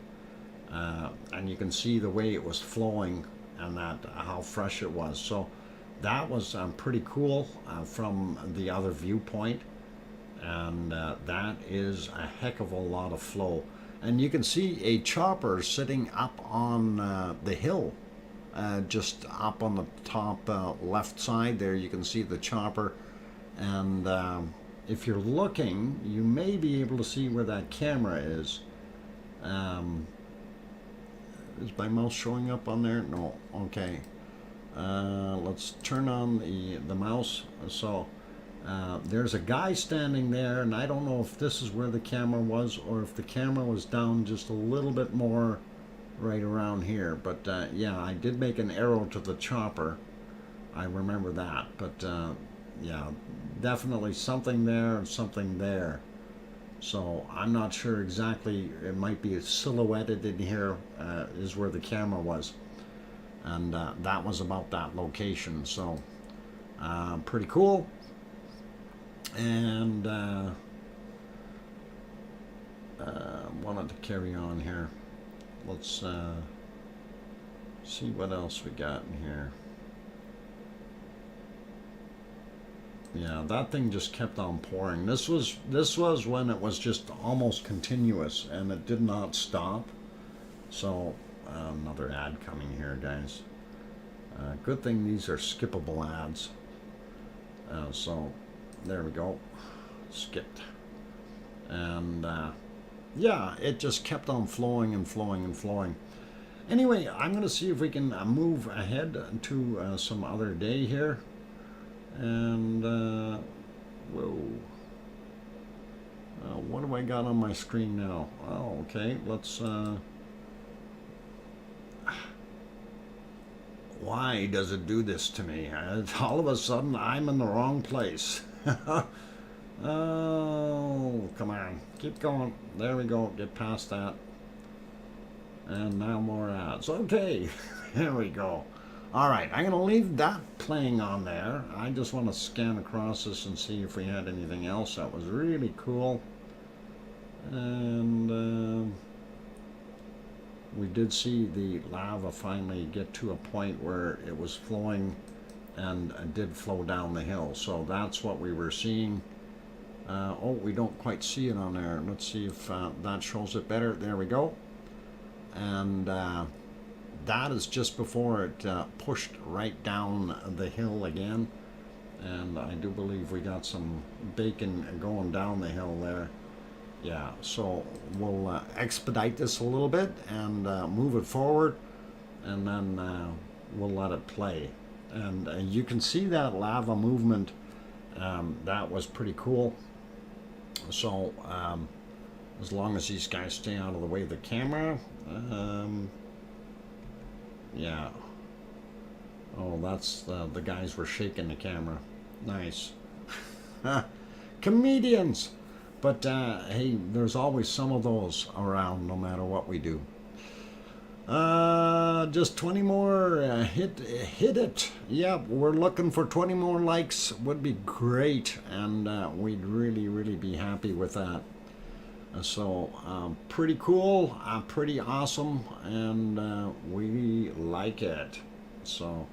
and you can see the way it was flowing and that how fresh it was. So that was pretty cool from the other viewpoint, and that is a heck of a lot of flow. And you can see a chopper sitting up on the hill, just up on the top left side there. You can see the chopper, and if you're looking, you may be able to see where that camera is. Is my mouse showing up on there? No. Okay. Let's turn on the mouse. So there's a guy standing there, and I don't know if this is where the camera was or if the camera was down just a little bit more right around here. But yeah, I did make an arrow to the chopper. I remember that. But yeah, definitely something there and something there. So I'm not sure exactly. It might be silhouetted in here is where the camera was, and that was about that location. So pretty cool. And wanted to carry on here. Let's see what else we got in here. Yeah, that thing just kept on pouring. This was when it was just almost continuous, and it did not stop. So another ad coming here, guys. Good thing these are skippable ads. So there we go, skipped. And yeah, it just kept on flowing and flowing and flowing. Anyway, I'm going to see if we can move ahead to some other day here. And whoa, what do I got on my screen now? Oh, okay, let's why does it do this to me? All of a sudden I'm in the wrong place. Oh, come on, keep going. There we go, get past that. And now more ads. Okay. There we go. All right, I'm going to leave that playing on there. I just want to scan across this and see if we had anything else that was really cool. And we did see the lava finally get to a point where it was flowing and did flow down the hill. So that's what we were seeing. Oh, we don't quite see it on there. Let's see if that shows it better. There we go. And that is just before it pushed right down the hill again. And I do believe we got some bacon going down the hill there. Yeah, so we'll expedite this a little bit and move it forward, and then we'll let it play. And you can see that lava movement. That was pretty cool. So as long as these guys stay out of the way of the camera, yeah. Oh, that's the guys were shaking the camera. Nice. Comedians. But hey, there's always some of those around no matter what we do. Just 20 more. Hit it. Yep, we're looking for 20 more likes. Would be great, and we'd really be happy with that. So pretty cool, pretty awesome, and we like it. So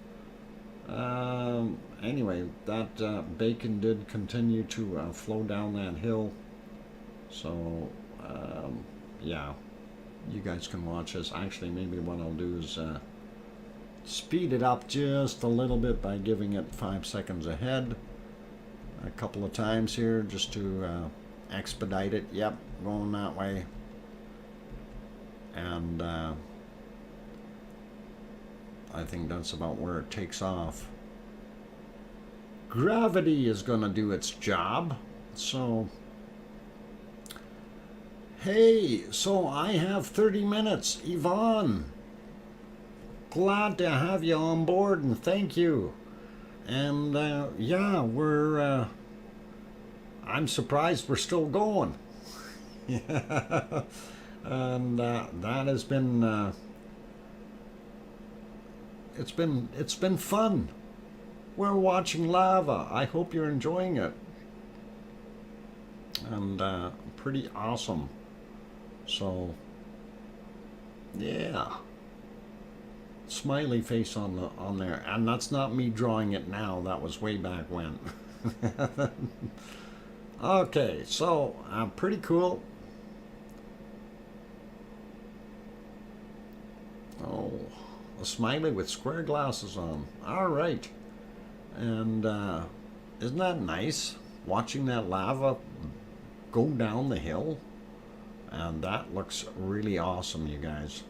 anyway, that bacon did continue to flow down that hill. So yeah, you guys can watch this. Actually, maybe what I'll do is speed it up just a little bit by giving it 5 seconds ahead a couple of times here, just to expedite it. Yep, going that way. And I think that's about where it takes off. Gravity is going to do its job. So hey, so I have 30 minutes. Yvonne, glad to have you on board, and thank you. And yeah, I'm surprised we're still going. Yeah. And that has been it's been fun. We're watching lava. I hope you're enjoying it. And pretty awesome. So yeah. smiley face on there, and that's not me drawing it now. That was way back when. Okay, so pretty cool. Oh, a smiley with square glasses on. All right, and isn't that nice? Watching that lava go down the hill, and that looks really awesome, you guys.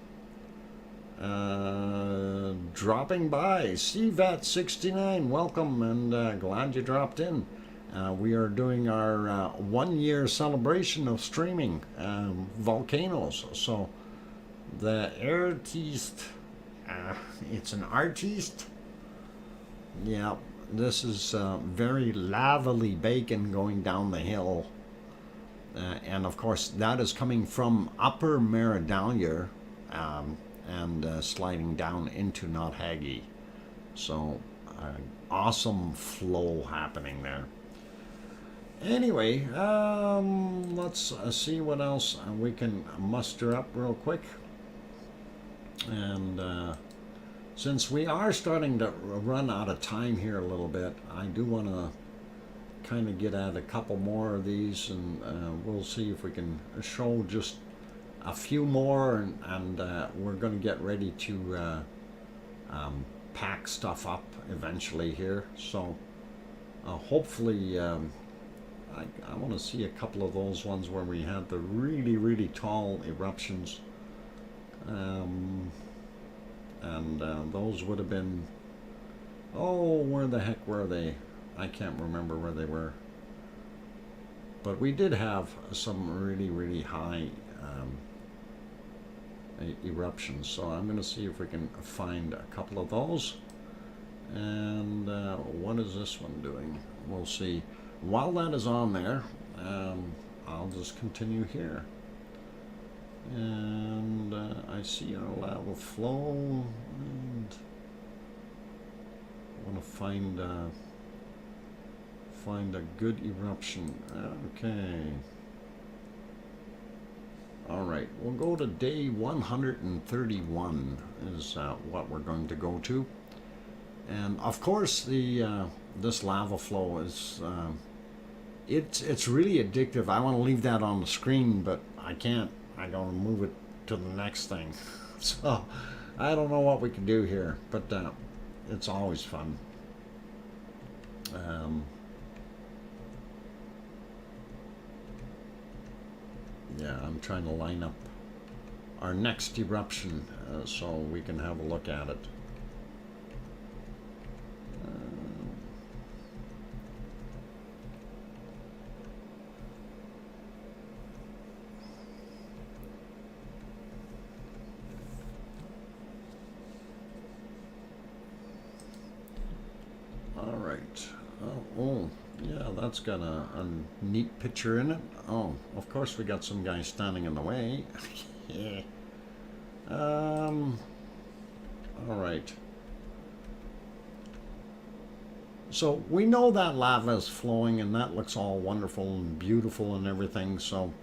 Dropping by, CVAT69, welcome, and glad you dropped in. We are doing our 1-year celebration of streaming volcanoes. So the artiste, it's an artiste. Yeah, this is very lavally bacon going down the hill. And of course that is coming from Upper Meridalia and sliding down into Nothaggy. So awesome flow happening there. Anyway, let's see what else we can muster up real quick. And since we are starting to run out of time here a little bit, I do want to kind of get at a couple more of these, and we'll see if we can show just a few more, and we're going to get ready to pack stuff up eventually here. So hopefully I want to see a couple of those ones where we had the really tall eruptions, and those would have been, oh, where the heck were they? I can't remember where they were, but we did have some really high eruptions. So I'm going to see if we can find a couple of those. And what is this one doing? We'll see. While that is on there, I'll just continue here. And I see our lava flow, and I want to find a good eruption. Okay. All right, we'll go to day 131 is what we're going to go to. And of course, the this lava flow is it's really addictive. I want to leave that on the screen, but I can't. I gotta move it to the next thing. So I don't know what we can do here, but it's always fun. Yeah, I'm trying to line up our next eruption so we can have a look at it. All right. Oh, yeah, that's got a neat picture in it. Oh, of course we got some guy standing in the way. Yeah. All right. So we know that lava is flowing, and that looks all wonderful and beautiful and everything. So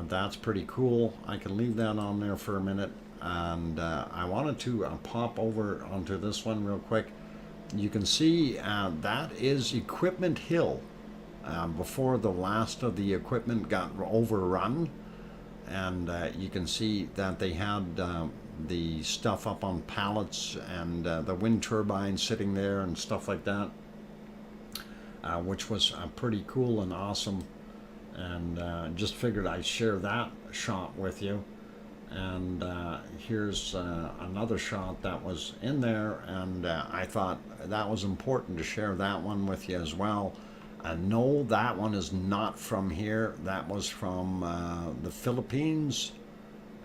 that's pretty cool. I can leave that on there for a minute. And I wanted to pop over onto this one real quick. You can see that is Equipment Hill before the last of the equipment got overrun. And you can see that they had the stuff up on pallets, and the wind turbine sitting there and stuff like that, which was pretty cool and awesome. And just figured I'd share that shot with you. And here's another shot that was in there, and I thought that was important to share that one with you as well. No, that one is not from here. That was from the Philippines,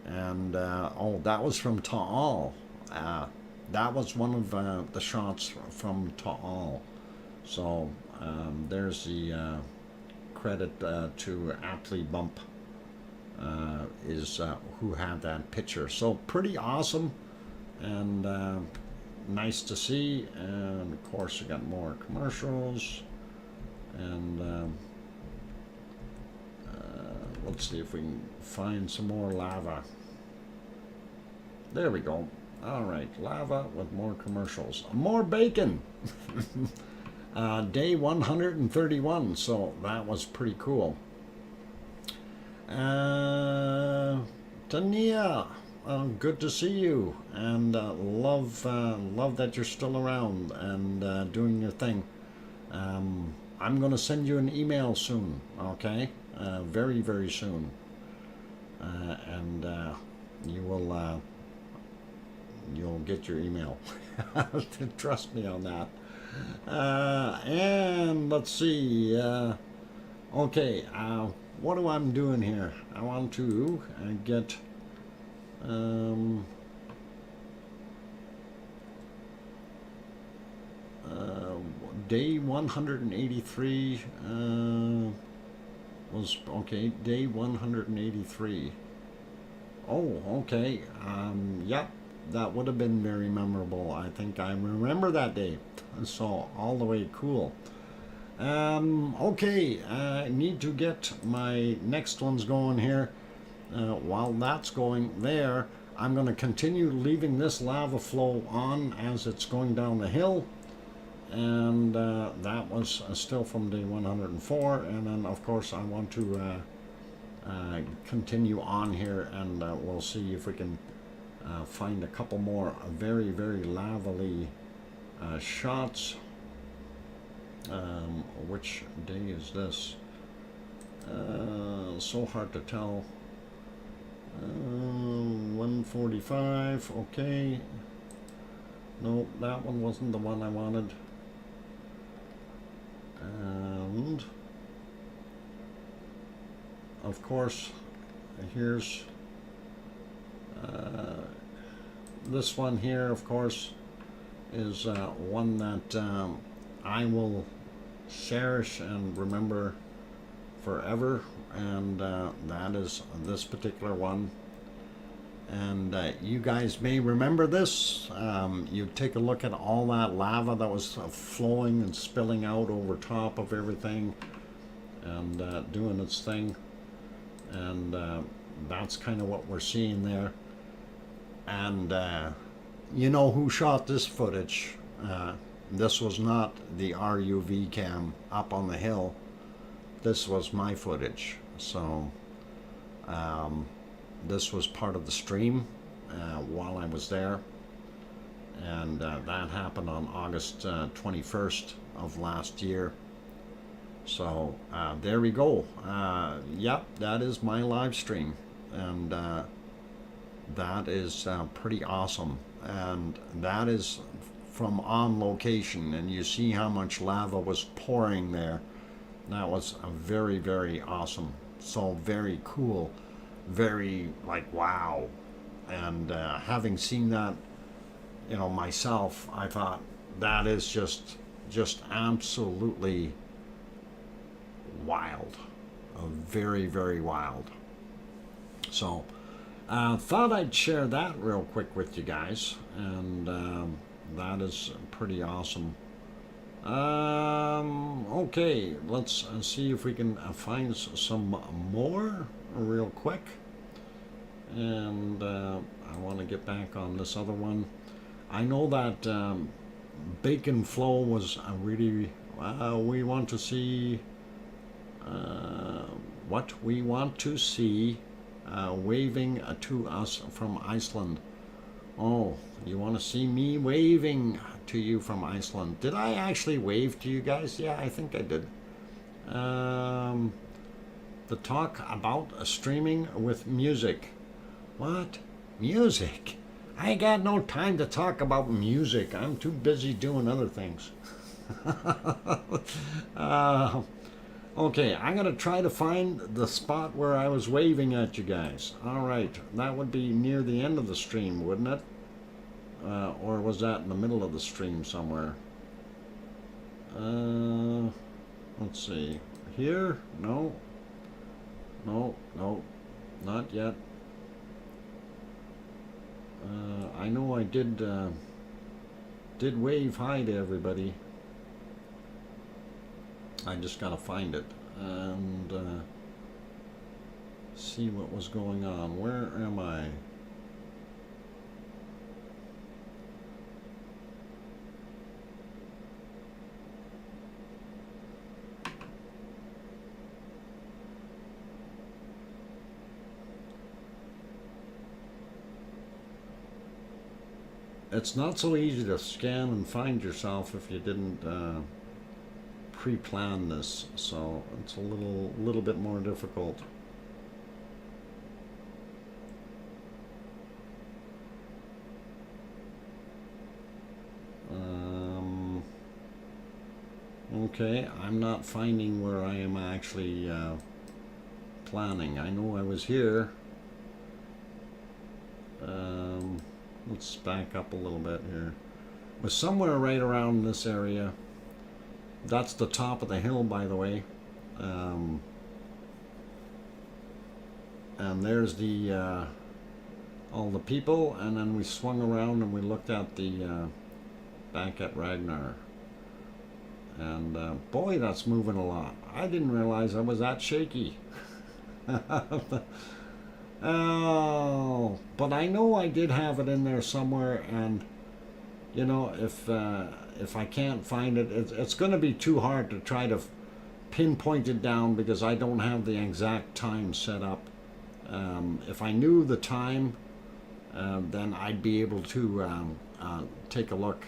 and oh, that was from Taal. That was one of the shots from Taal. So there's the credit to Aptly Bump. Is who had that picture. So pretty awesome, and nice to see. And of course we got more commercials, and let's see if we can find some more lava. There we go. All right, lava with more commercials. More bacon. Day 131, so that was pretty cool. Tania, good to see you, and love that you're still around and doing your thing. I'm going to send you an email soon, okay? Very, very soon. And you will you'll get your email. Trust me on that. And let's see. Okay, what do I'm doing here? I want to get day 183 was okay. Day 183. Oh, okay. Yep, that would have been very memorable. I think I remember that day. So all the way cool. Okay, I need to get my next ones going here. While that's going there, I'm going to continue leaving this lava flow on as it's going down the hill. And that was still from day 104. And then, of course, I want to continue on here, and we'll see if we can find a couple more very, very lavally shots. Which day is this? So hard to tell. 145, okay. No, that one wasn't the one I wanted. And of course, here's this one here, of course, is one that I will cherish and remember forever, and that is this particular one. And you guys may remember this. You take a look at all that lava that was flowing and spilling out over top of everything and doing its thing. And that's kind of what we're seeing there. And you know who shot this footage. This was not the RUV cam up on the hill. This was my footage. So this was part of the stream while I was there. And that happened on August 21st of last year. So there we go. Yep, that is my live stream. And that is pretty awesome. And that is from on location, and you see how much lava was pouring there. That was very, very awesome. So very cool, very like wow. And having seen that, you know, myself, I thought that is just absolutely wild, very, very wild. So thought I'd share that real quick with you guys, and that is pretty awesome. Okay, let's see if we can find some more real quick. And I want to get back on this other one. I know that bacon flow was really, we want to see what we want to see waving to us from Iceland. Oh, you want to see me waving to you from Iceland? Did I actually wave to you guys? Yeah, I think I did. The talk about streaming with music. What? Music? I got no time to talk about music. I'm too busy doing other things. Okay, I'm going to try to find the spot where I was waving at you guys. All right, that would be near the end of the stream, wouldn't it? Or was that in the middle of the stream somewhere? Let's see. Here? No. No, no, not yet. I know I did wave hi to everybody. I just gotta find it and see what was going on. Where am I? it's not so easy to scan and find yourself if you didn't pre-plan this, so it's a little bit more difficult. Okay, I'm not finding where I am actually planning. I know I was here. Let's back up a little bit here. It was somewhere right around this area. That's the top of the hill, by the way. And there's the all the people, and then we swung around and we looked at the back at Ragnar. And boy, that's moving a lot. I didn't realize I was that shaky. Oh, but I know I did have it in there somewhere, and you know, if I can't find it, it's going to be too hard to try to pinpoint it down because I don't have the exact time set up. If I knew the time, then I'd be able to take a look.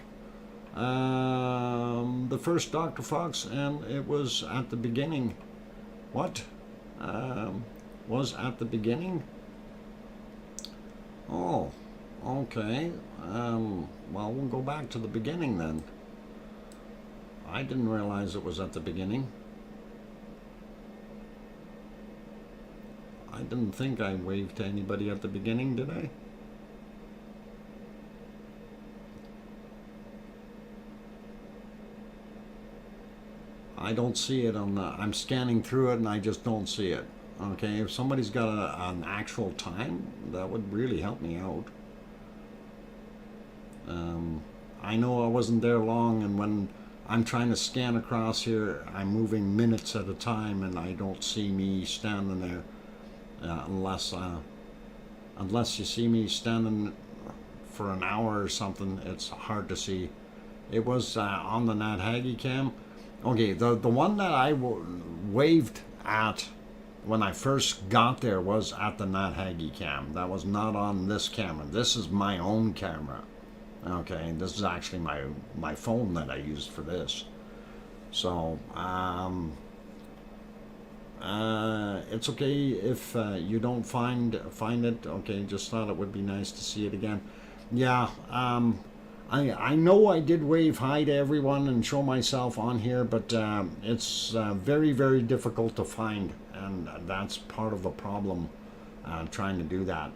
The first Dr. Fox, and it was at the beginning. What? Was at the beginning? Oh, okay. Well, we'll go back to the beginning then. I didn't realize it was at the beginning. I didn't think I waved to anybody at the beginning, did I? I don't see it on the, I'm scanning through it and I just don't see it. Okay, if somebody's got an actual time, that would really help me out. I know I wasn't there long, and when I'm trying to scan across here, I'm moving minutes at a time, and I don't see me standing there unless you see me standing for an hour or something. It's hard to see. It was on the Nat Hagee cam. Okay, the one that I waved at when I first got there was at the Nat Hagee cam. That was not on this camera. This is my own camera. Okay, this is actually my phone that I used for this. So, it's okay if you don't find it. Okay, just thought it would be nice to see it again. Yeah, I know I did wave hi to everyone and show myself on here, but it's very, very difficult to find, and that's part of the problem trying to do that.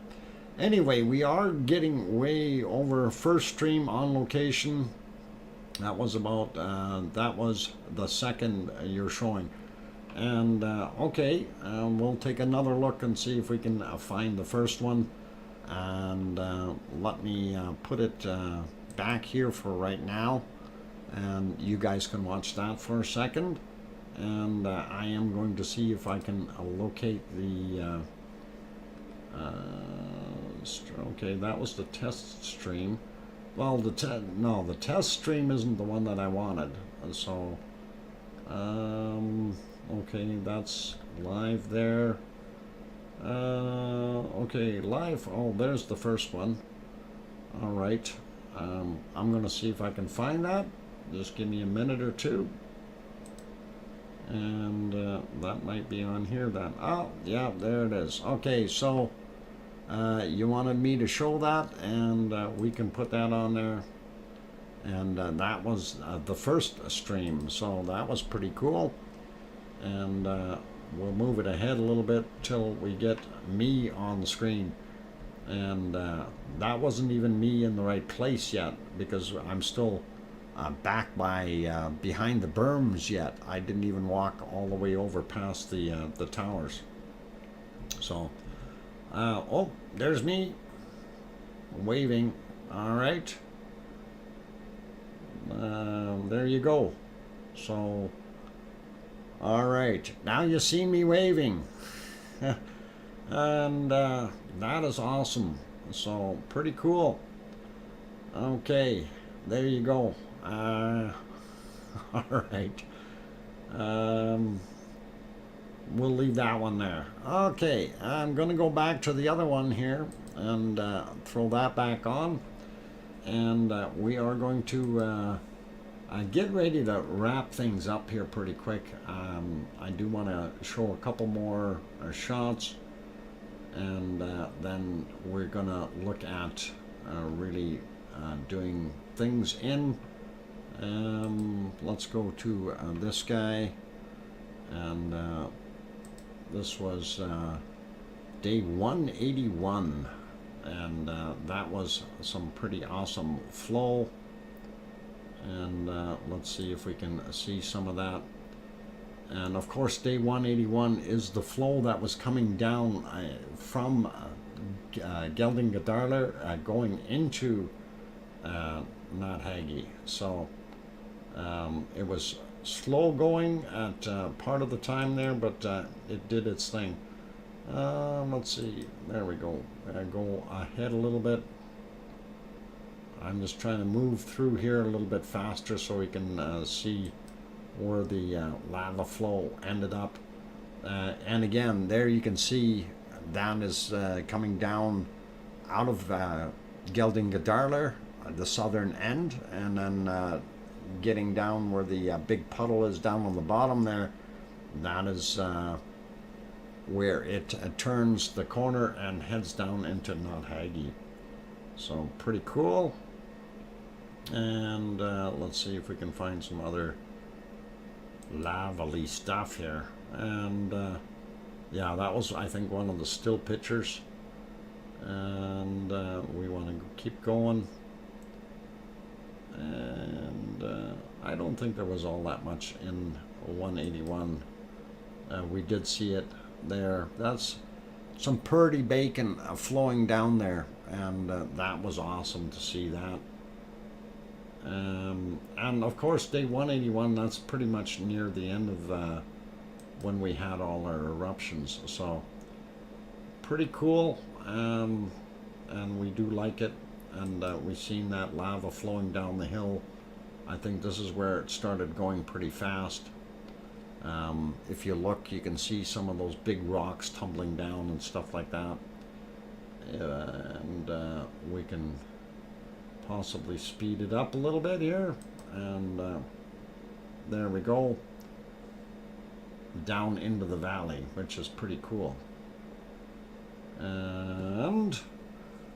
Anyway, we are getting way over. First stream on location. That was about, that was the second you're showing. And okay, we'll take another look and see if we can find the first one. And let me put it back here for right now, and you guys can watch that for a second. And I am going to see if I can locate the okay, that was the test stream. Well, the test stream isn't the one that I wanted. So okay, that's live there. Okay, live. Oh, there's the first one. All right. I'm gonna see if I can find that. Just give me a minute or two. And that might be on here then. Oh, yeah, there it is. Okay, so you wanted me to show that, and we can put that on there. And that was the first stream, so that was pretty cool. And we'll move it ahead a little bit till we get me on the screen. And that wasn't even me in the right place yet, because I'm still back by behind the berms yet. I didn't even walk all the way over past the towers. So oh, there's me waving. All right, there you go. So all right, now you see me waving. And that is awesome. So pretty cool. Okay, there you go. All right, we'll leave that one there. Okay, I'm gonna go back to the other one here and throw that back on. and we are going to get ready to wrap things up here pretty quick. I do want to show a couple more shots, and then we're gonna look at really doing things in. Let's go to this guy, and this was day 181, and that was some pretty awesome flow. And let's see if we can see some of that. And of course, day 181 is the flow that was coming down from Geldingadarler going into Nathagi. So it was slow going at part of the time there, but it did its thing. Let's see, there we go. Go ahead a little bit. I'm just trying to move through here a little bit faster so we can see where the lava flow ended up. And again, there you can see that is coming down out of Geldingadarler, the southern end, and then getting down where the big puddle is down on the bottom there. That is where it turns the corner and heads down into Nathagi. So pretty cool. And let's see if we can find some other lava-y stuff here. And yeah, that was, I think, one of the still pictures. And we want to keep going. And I don't think there was all that much in 181. We did see it there. That's some purdy bacon flowing down there, and that was awesome to see that. And of course, day 181, that's pretty much near the end of when we had all our eruptions. So pretty cool, and we do like it. And we've seen that lava flowing down the hill. I think this is where it started going pretty fast. If you look, you can see some of those big rocks tumbling down and stuff like that. And we can possibly speed it up a little bit here. And there we go. Down into the valley, which is pretty cool. And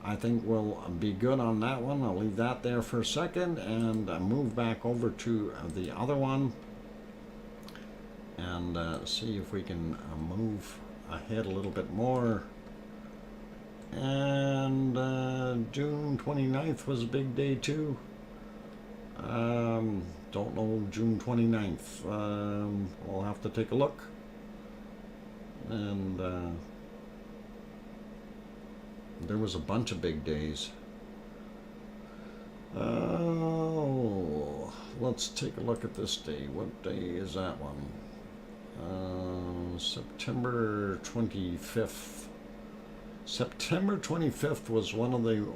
I think we'll be good on that one. I'll leave that there for a second and move back over to the other one and see if we can move ahead a little bit more. And June 29th was a big day too. Don't know June 29th. We'll have to take a look. And there was a bunch of big days. Oh, let's take a look at this day. What day is that one? September 25th. September 25th was one of the,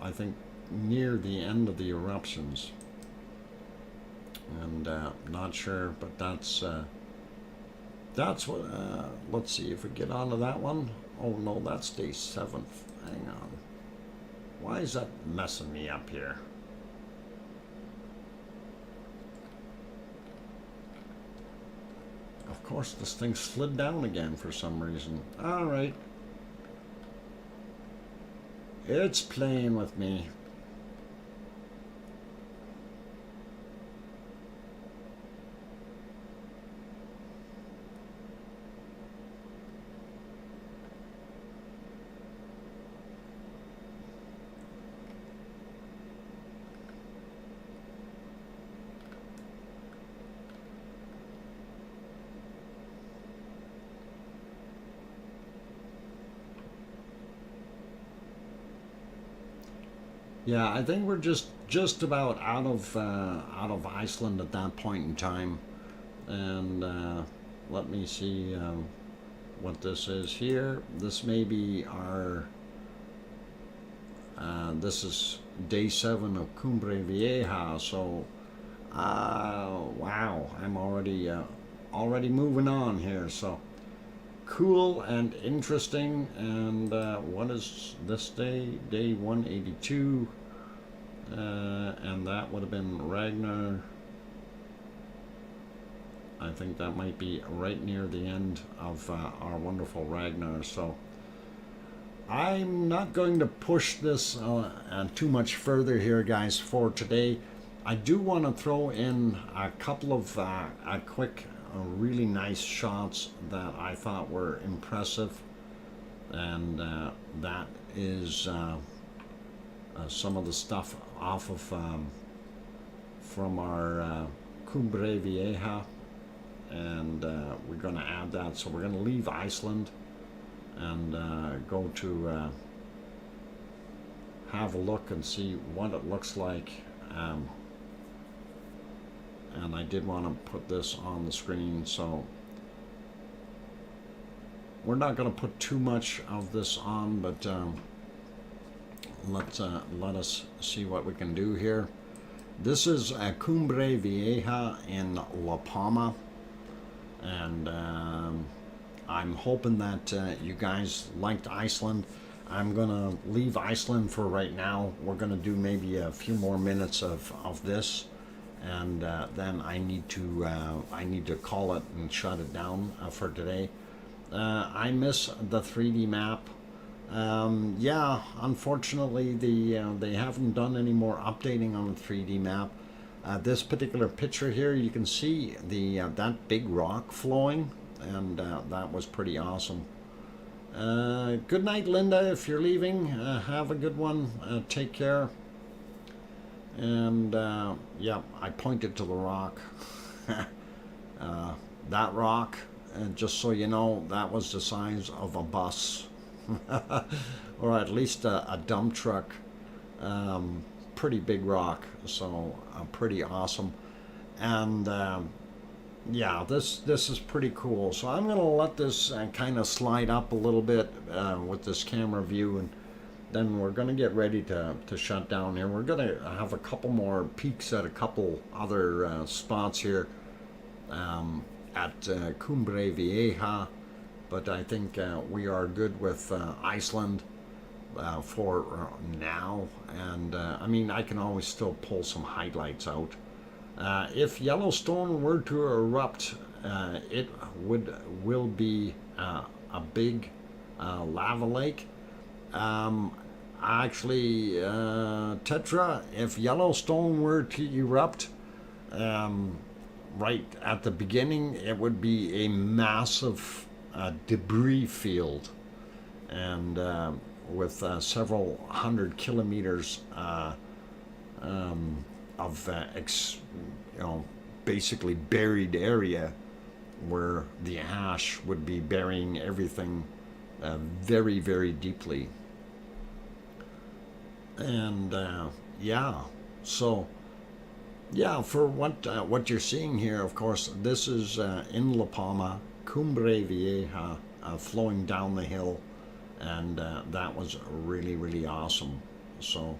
I think, near the end of the eruptions. And not sure, but that's what, let's see if we get onto that one. Oh no, that's day 7th. Hang on. Why is that messing me up here? Of course, this thing slid down again for some reason. Alright. It's playing with me. Yeah, I think we're just about out of Iceland at that point in time, and let me see what this is here. This may be our. This is day 7 of Cumbre Vieja. So, wow, I'm already moving on here. So, cool and interesting. And what is this day? Day 182. and that would have been Ragnar. I think that might be right near the end of our wonderful Ragnar. So I'm not going to push this too much further here, guys, for today. I do want to throw in a couple of quick, really nice shots that I thought were impressive, and that is some of the stuff off of from our Cumbre Vieja, and we're going to add that. So we're going to leave Iceland and go to have a look and see what it looks like. And I did want to put this on the screen, so we're not going to put too much of this on, but let us see what we can do here. This is Cumbre Vieja in La Palma, and I'm hoping that you guys liked Iceland. I'm gonna leave Iceland for right now. We're gonna do maybe a few more minutes of this, and then I need to call it and shut it down for today. I miss the 3D map. Yeah, unfortunately, they haven't done any more updating on the 3D map. This particular picture here, you can see that big rock flowing, and that was pretty awesome. Good night, Linda, if you're leaving. Have a good one. Take care. And yeah, I pointed to the rock. That rock, just so you know, that was the size of a bus. Or at least a dump truck. Pretty big rock, so pretty awesome. And yeah, this is pretty cool. So I'm gonna let this kind of slide up a little bit with this camera view, and then we're gonna get ready to shut down here. We're gonna have a couple more peeks at a couple other spots here at Cumbre Vieja, but I think we are good with Iceland for now. And I mean, I can always still pull some highlights out. If Yellowstone were to erupt, it will be a big lava lake. Actually, Tetra, if Yellowstone were to erupt, right at the beginning, it would be a massive debris field, and with several hundred kilometers of basically buried area where the ash would be burying everything very, very deeply. And yeah, so yeah, for what you're seeing here, of course, this is in La Palma, Cumbre Vieja, flowing down the hill, and that was really, really awesome. So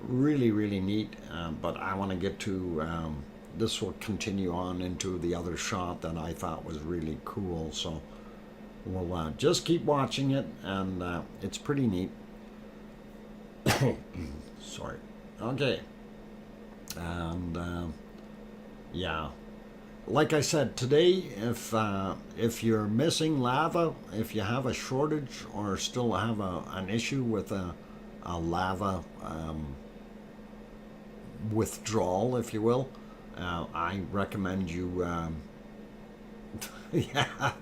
really, really neat. But I want to get to this will continue on into the other shot that I thought was really cool. So we'll just keep watching it, and it's pretty neat. Sorry. Okay. And yeah, like I said, today, if you're missing lava, if you have a shortage or still have an issue with a lava withdrawal, if you will, I recommend you yeah,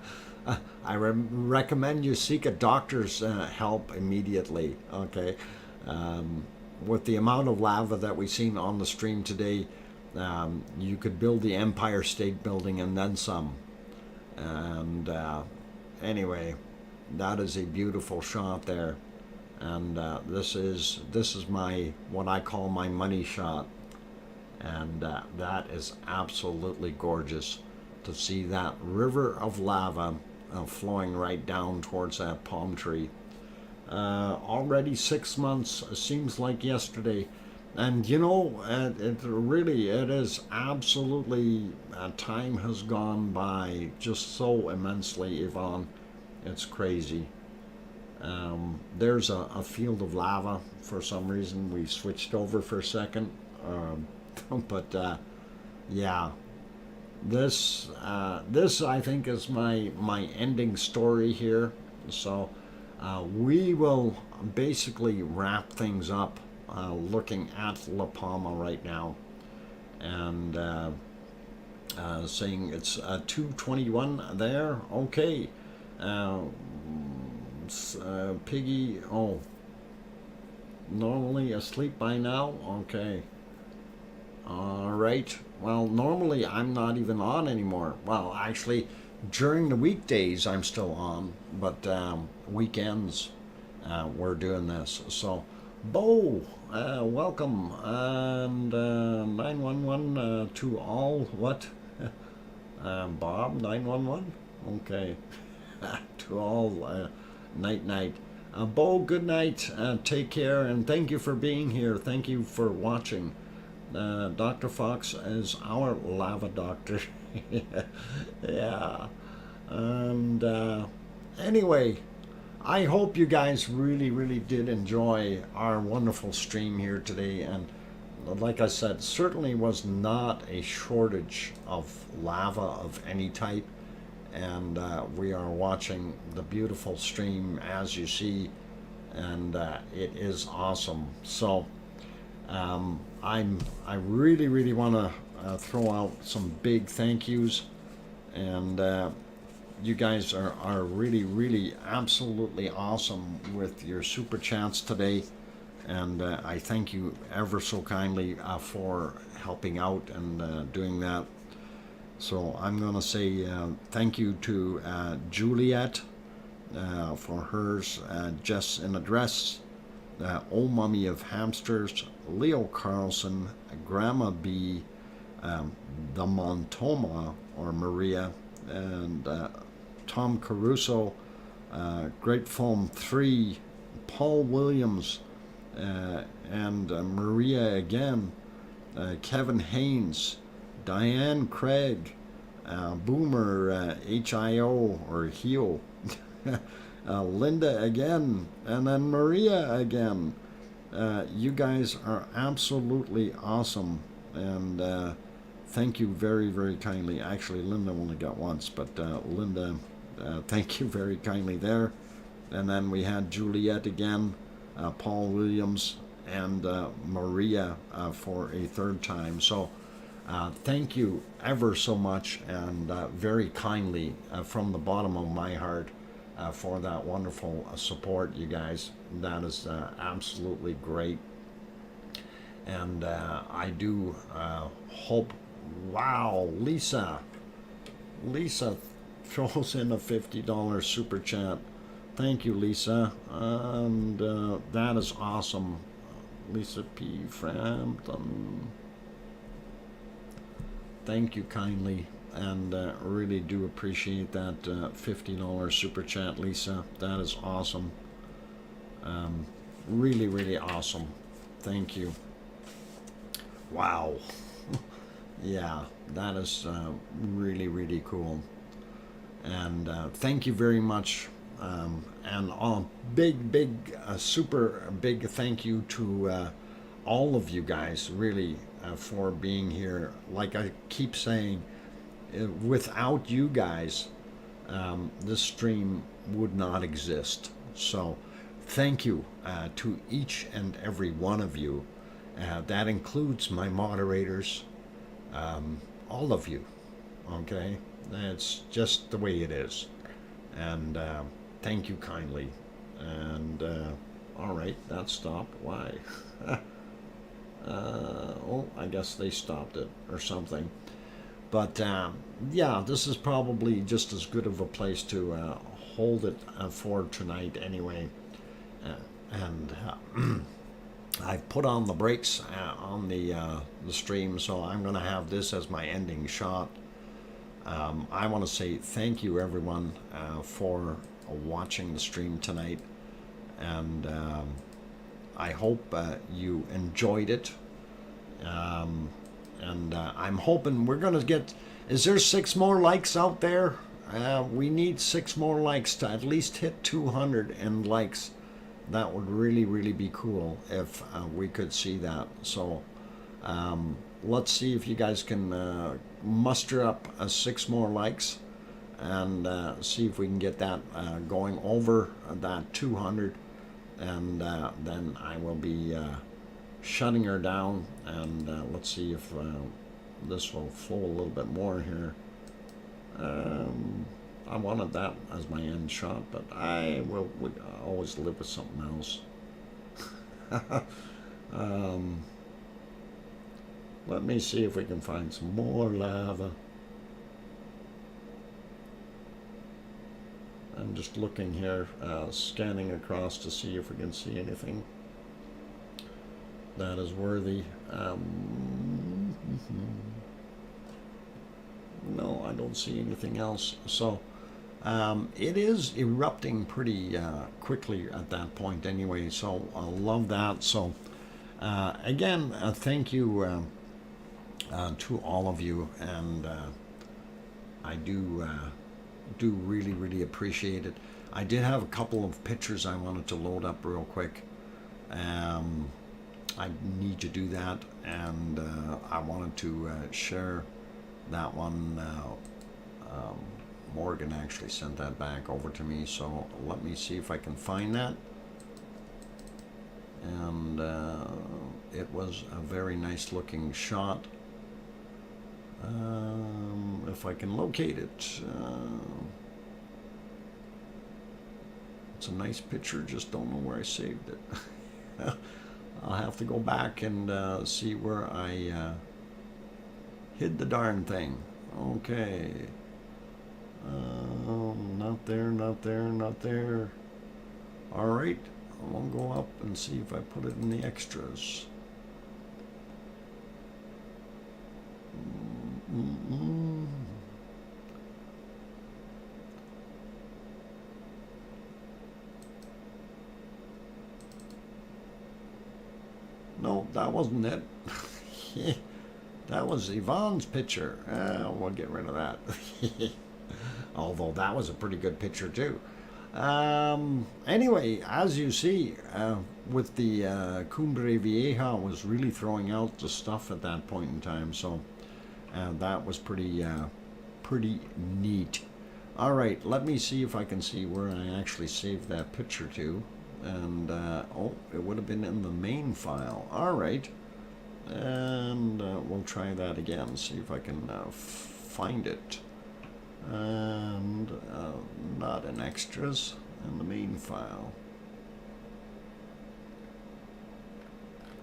I recommend you seek a doctor's help immediately. Okay. With the amount of lava that we've seen on the stream today, you could build the Empire State Building and then some. And anyway, that is a beautiful shot there, and this is my, what I call my money shot, and that is absolutely gorgeous to see that river of lava flowing right down towards that palm tree. Already 6 months seems like yesterday, and you know, it is absolutely, time has gone by just so immensely, Yvonne. It's crazy. There's a field of lava. For some reason, we switched over for a second. But yeah, this I think is my ending story here. So we will basically wrap things up looking at La Palma right now, and saying it's 2:21 there. Okay. Piggy, oh, normally asleep by now? Okay. Alright. Well, normally I'm not even on anymore. Well, actually, during the weekdays I'm still on, but weekends we're doing this. So, Bo, welcome. And 911 to all, what? Bob, 911? Okay. To all, night night. Bo, good night. Take care, and thank you for being here. Thank you for watching. Dr. Fox is our lava doctor. Yeah. And anyway, I hope you guys really did enjoy our wonderful stream here today. And like I said, certainly was not a shortage of lava of any type. And we are watching the beautiful stream as you see, and it is awesome. So I really want to throw out some big thank yous, and you guys are really absolutely awesome with your super chats today, and I thank you ever so kindly for helping out and doing that. So I'm going to say thank you to Juliet for hers, Jess in a Dress, Old Mummy of Hamsters, Leo Carlson, Grandma B, the Montoma or Maria, and Tom Caruso, Great Foam 3, Paul Williams, and Maria again, Kevin Haynes, Diane Craig, Boomer, HIO or Hio, Linda again, and then Maria again. You guys are absolutely awesome, and thank you very kindly. Actually, Linda only got once, but Linda, thank you very kindly there. And then we had Juliet again, Paul Williams, and Maria for a third time. So thank you ever so much, and very kindly from the bottom of my heart for that wonderful support, you guys. That is absolutely great. And I do hope, wow, Lisa throws in a $50 super chat. Thank you, Lisa. And that is awesome. Lisa P. Frampton. Thank you kindly, and really do appreciate that $50 super chat, Lisa. That is awesome. Really awesome. Thank you. Wow. Yeah, that is really cool. And thank you very much. And a big super big thank you to all of you guys, really, for being here. Like I keep saying, without you guys, this stream would not exist. So thank you to each and every one of you. That includes my moderators, all of you. Okay, that's just the way it is. And thank you kindly. And all right, that stopped. Why? Oh, I guess they stopped it or something. But yeah, this is probably just as good of a place to hold it for tonight anyway. And I've put on the brakes on the stream, so I'm going to have this as my ending shot. I want to say thank you, everyone, for watching the stream tonight, and I hope you enjoyed it. And I'm hoping we're going to get, is there 6 more likes out there? We need 6 more likes to at least hit 200 and likes. That would really, really be cool if we could see that. So let's see if you guys can muster up 6 more likes and see if we can get that going over that 200. And then I will be shutting her down. And let's see if this will flow a little bit more here. I wanted that as my end shot, but I will always live with something else. Let me see if we can find some more lava. I'm just looking here, scanning across to see if we can see anything that is worthy. No, I don't see anything else. So it is erupting pretty quickly at that point anyway, so I love that. So again, thank you to all of you, and I do really, really appreciate it. I did have a couple of pictures I wanted to load up real quick. I need to do that, and I wanted to share that one. Morgan actually sent that back over to me, so let me see if I can find that. And it was a very nice looking shot. If I can locate it. It's a nice picture, just don't know where I saved it. I'll have to go back and see where I hid the darn thing. Okay. Not there, not there, not there. Alright, I'll go up and see if I put it in the extras. No, that wasn't it. That was Yvonne's picture. We'll get rid of that. Although that was a pretty good picture too. Anyway, as you see, with the Cumbre Vieja was really throwing out the stuff at that point in time. So that was pretty neat. All right, let me see if I can see where I actually saved that picture to. And oh, it would have been in the main file. All right, and we'll try that again, see if I can find it. And not in extras, in the main file.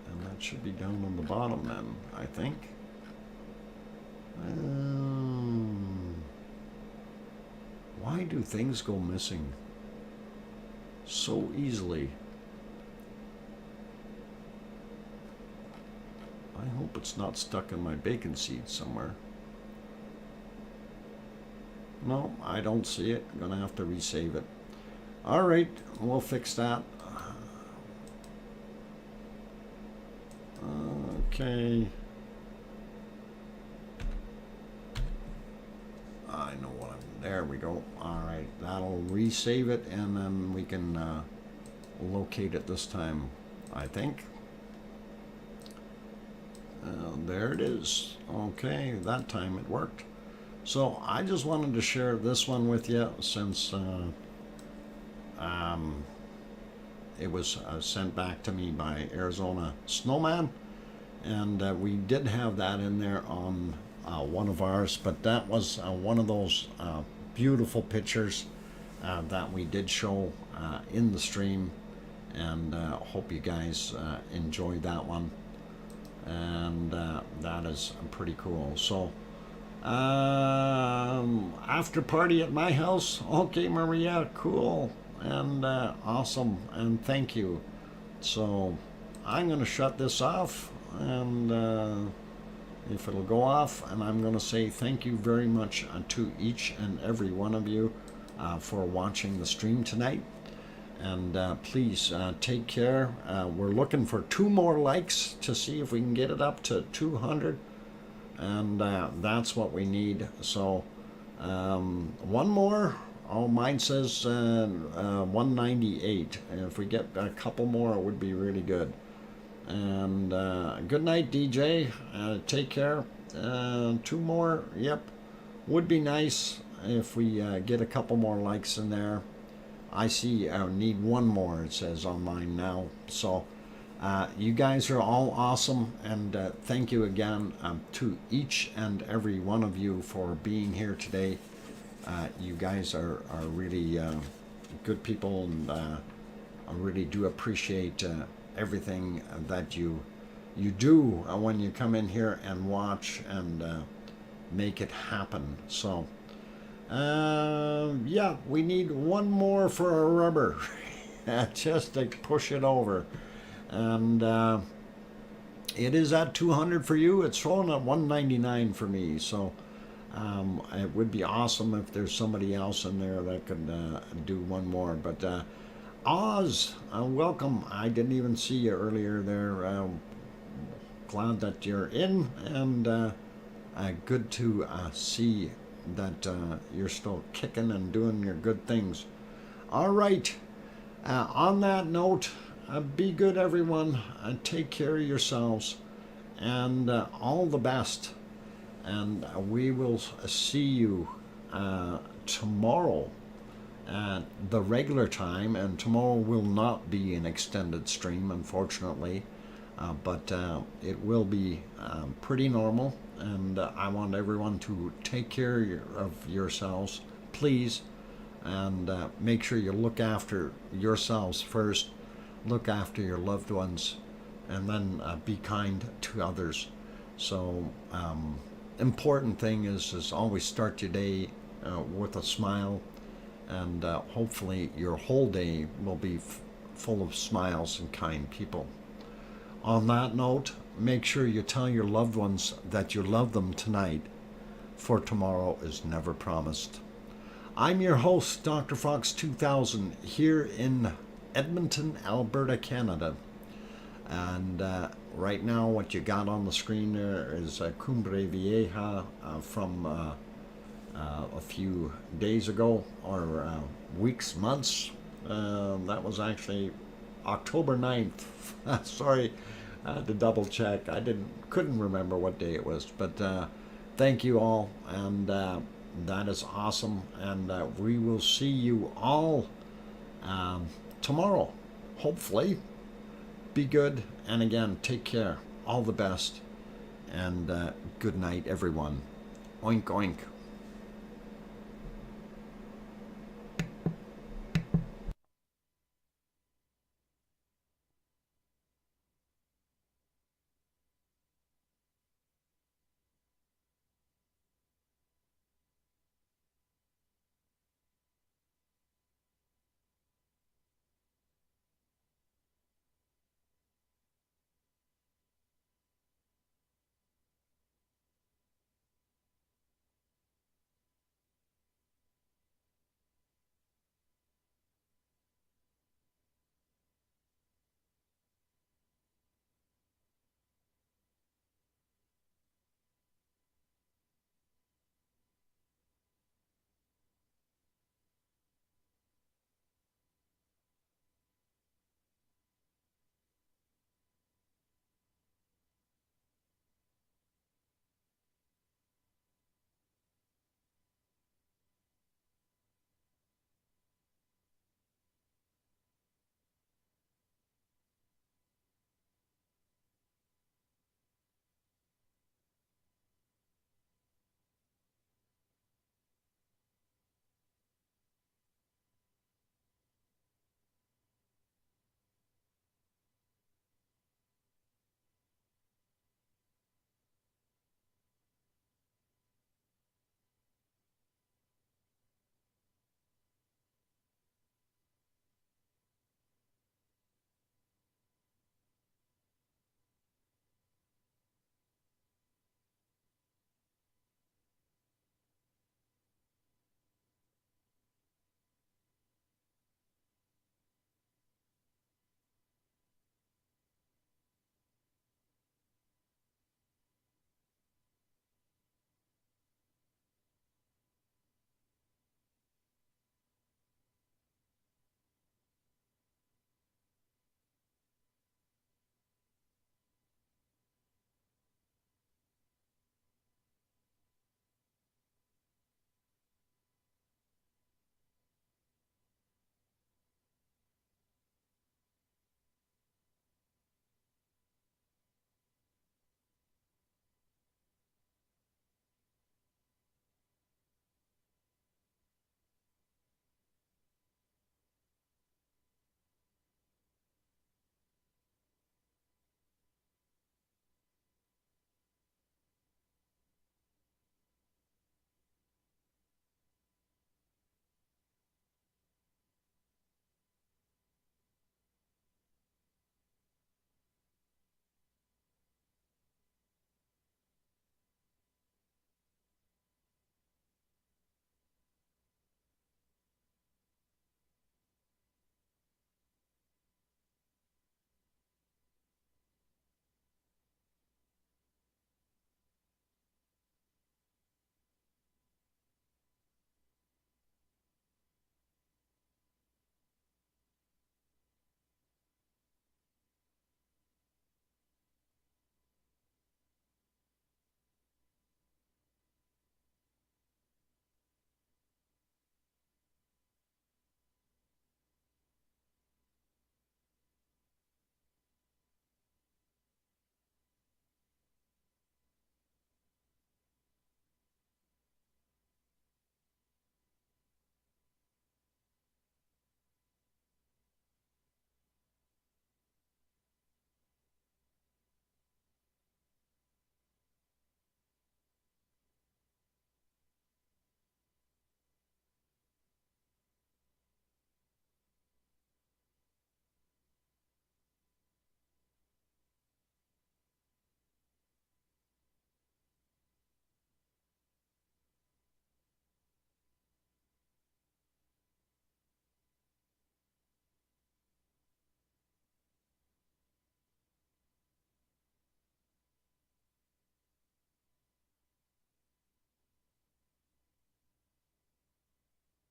And that should be down on the bottom then, I think. Why do things go missing so easily? I hope it's not stuck in my bacon seeds somewhere. No, I don't see it. I'm gonna have to resave it. All right, we'll fix that. Okay. I know what I'm. There we go. All right, that'll resave it, and then we can locate it this time, I think. There it is. Okay, that time it worked. So I just wanted to share this one with you since it was sent back to me by Arizona Snowman, and we did have that in there on one of ours, but that was one of those beautiful pictures that we did show in the stream, and hope you guys enjoyed that one, and that is pretty cool. So after party at my house. Okay, Maria, cool, and awesome, and thank you. So I'm gonna shut this off, and if it'll go off, and I'm gonna say thank you very much to each and every one of you for watching the stream tonight, and please take care. We're looking for 2 more likes to see if we can get it up to 200. And that's what we need. So One more. Oh, mine says 198. If we get a couple more, it would be really good. And good night, DJ. Take care. Two more. Yep. Would be nice if we get a couple more likes in there. I see I need one more, it says on mine now. So you guys are all awesome, and thank you again to each and every one of you for being here today. You guys are really good people, and I really do appreciate everything that you do when you come in here and watch and make it happen. So yeah, we need one more for a rubber just to push it over. And it is at 200 for you. It's showing at 199 for me. So it would be awesome if there's somebody else in there that could do one more. But Oz, welcome. I didn't even see you earlier there. Glad that you're in, and good to see that you're still kicking and doing your good things. All right. On that note, be good, everyone. Take care of yourselves, and all the best. And we will see you tomorrow at the regular time. And tomorrow will not be an extended stream, unfortunately, but it will be pretty normal. And I want everyone to take care of yourselves, please, and make sure you look after yourselves first, look after your loved ones, and then be kind to others. So important thing is always start your day with a smile, and hopefully your whole day will be full of smiles and kind people. On that note, make sure you tell your loved ones that you love them tonight, for tomorrow is never promised. I'm your host, DrFox2000, here in Edmonton, Alberta, Canada. And right now what you got on the screen there is Cumbre Vieja from a few days ago, or weeks, months. That was actually October 9th. Sorry, I had to double check. Couldn't remember what day it was, but thank you all, and that is awesome. And we will see you all tomorrow, hopefully. Be good, and again, take care. All the best, and good night, everyone. Oink, oink.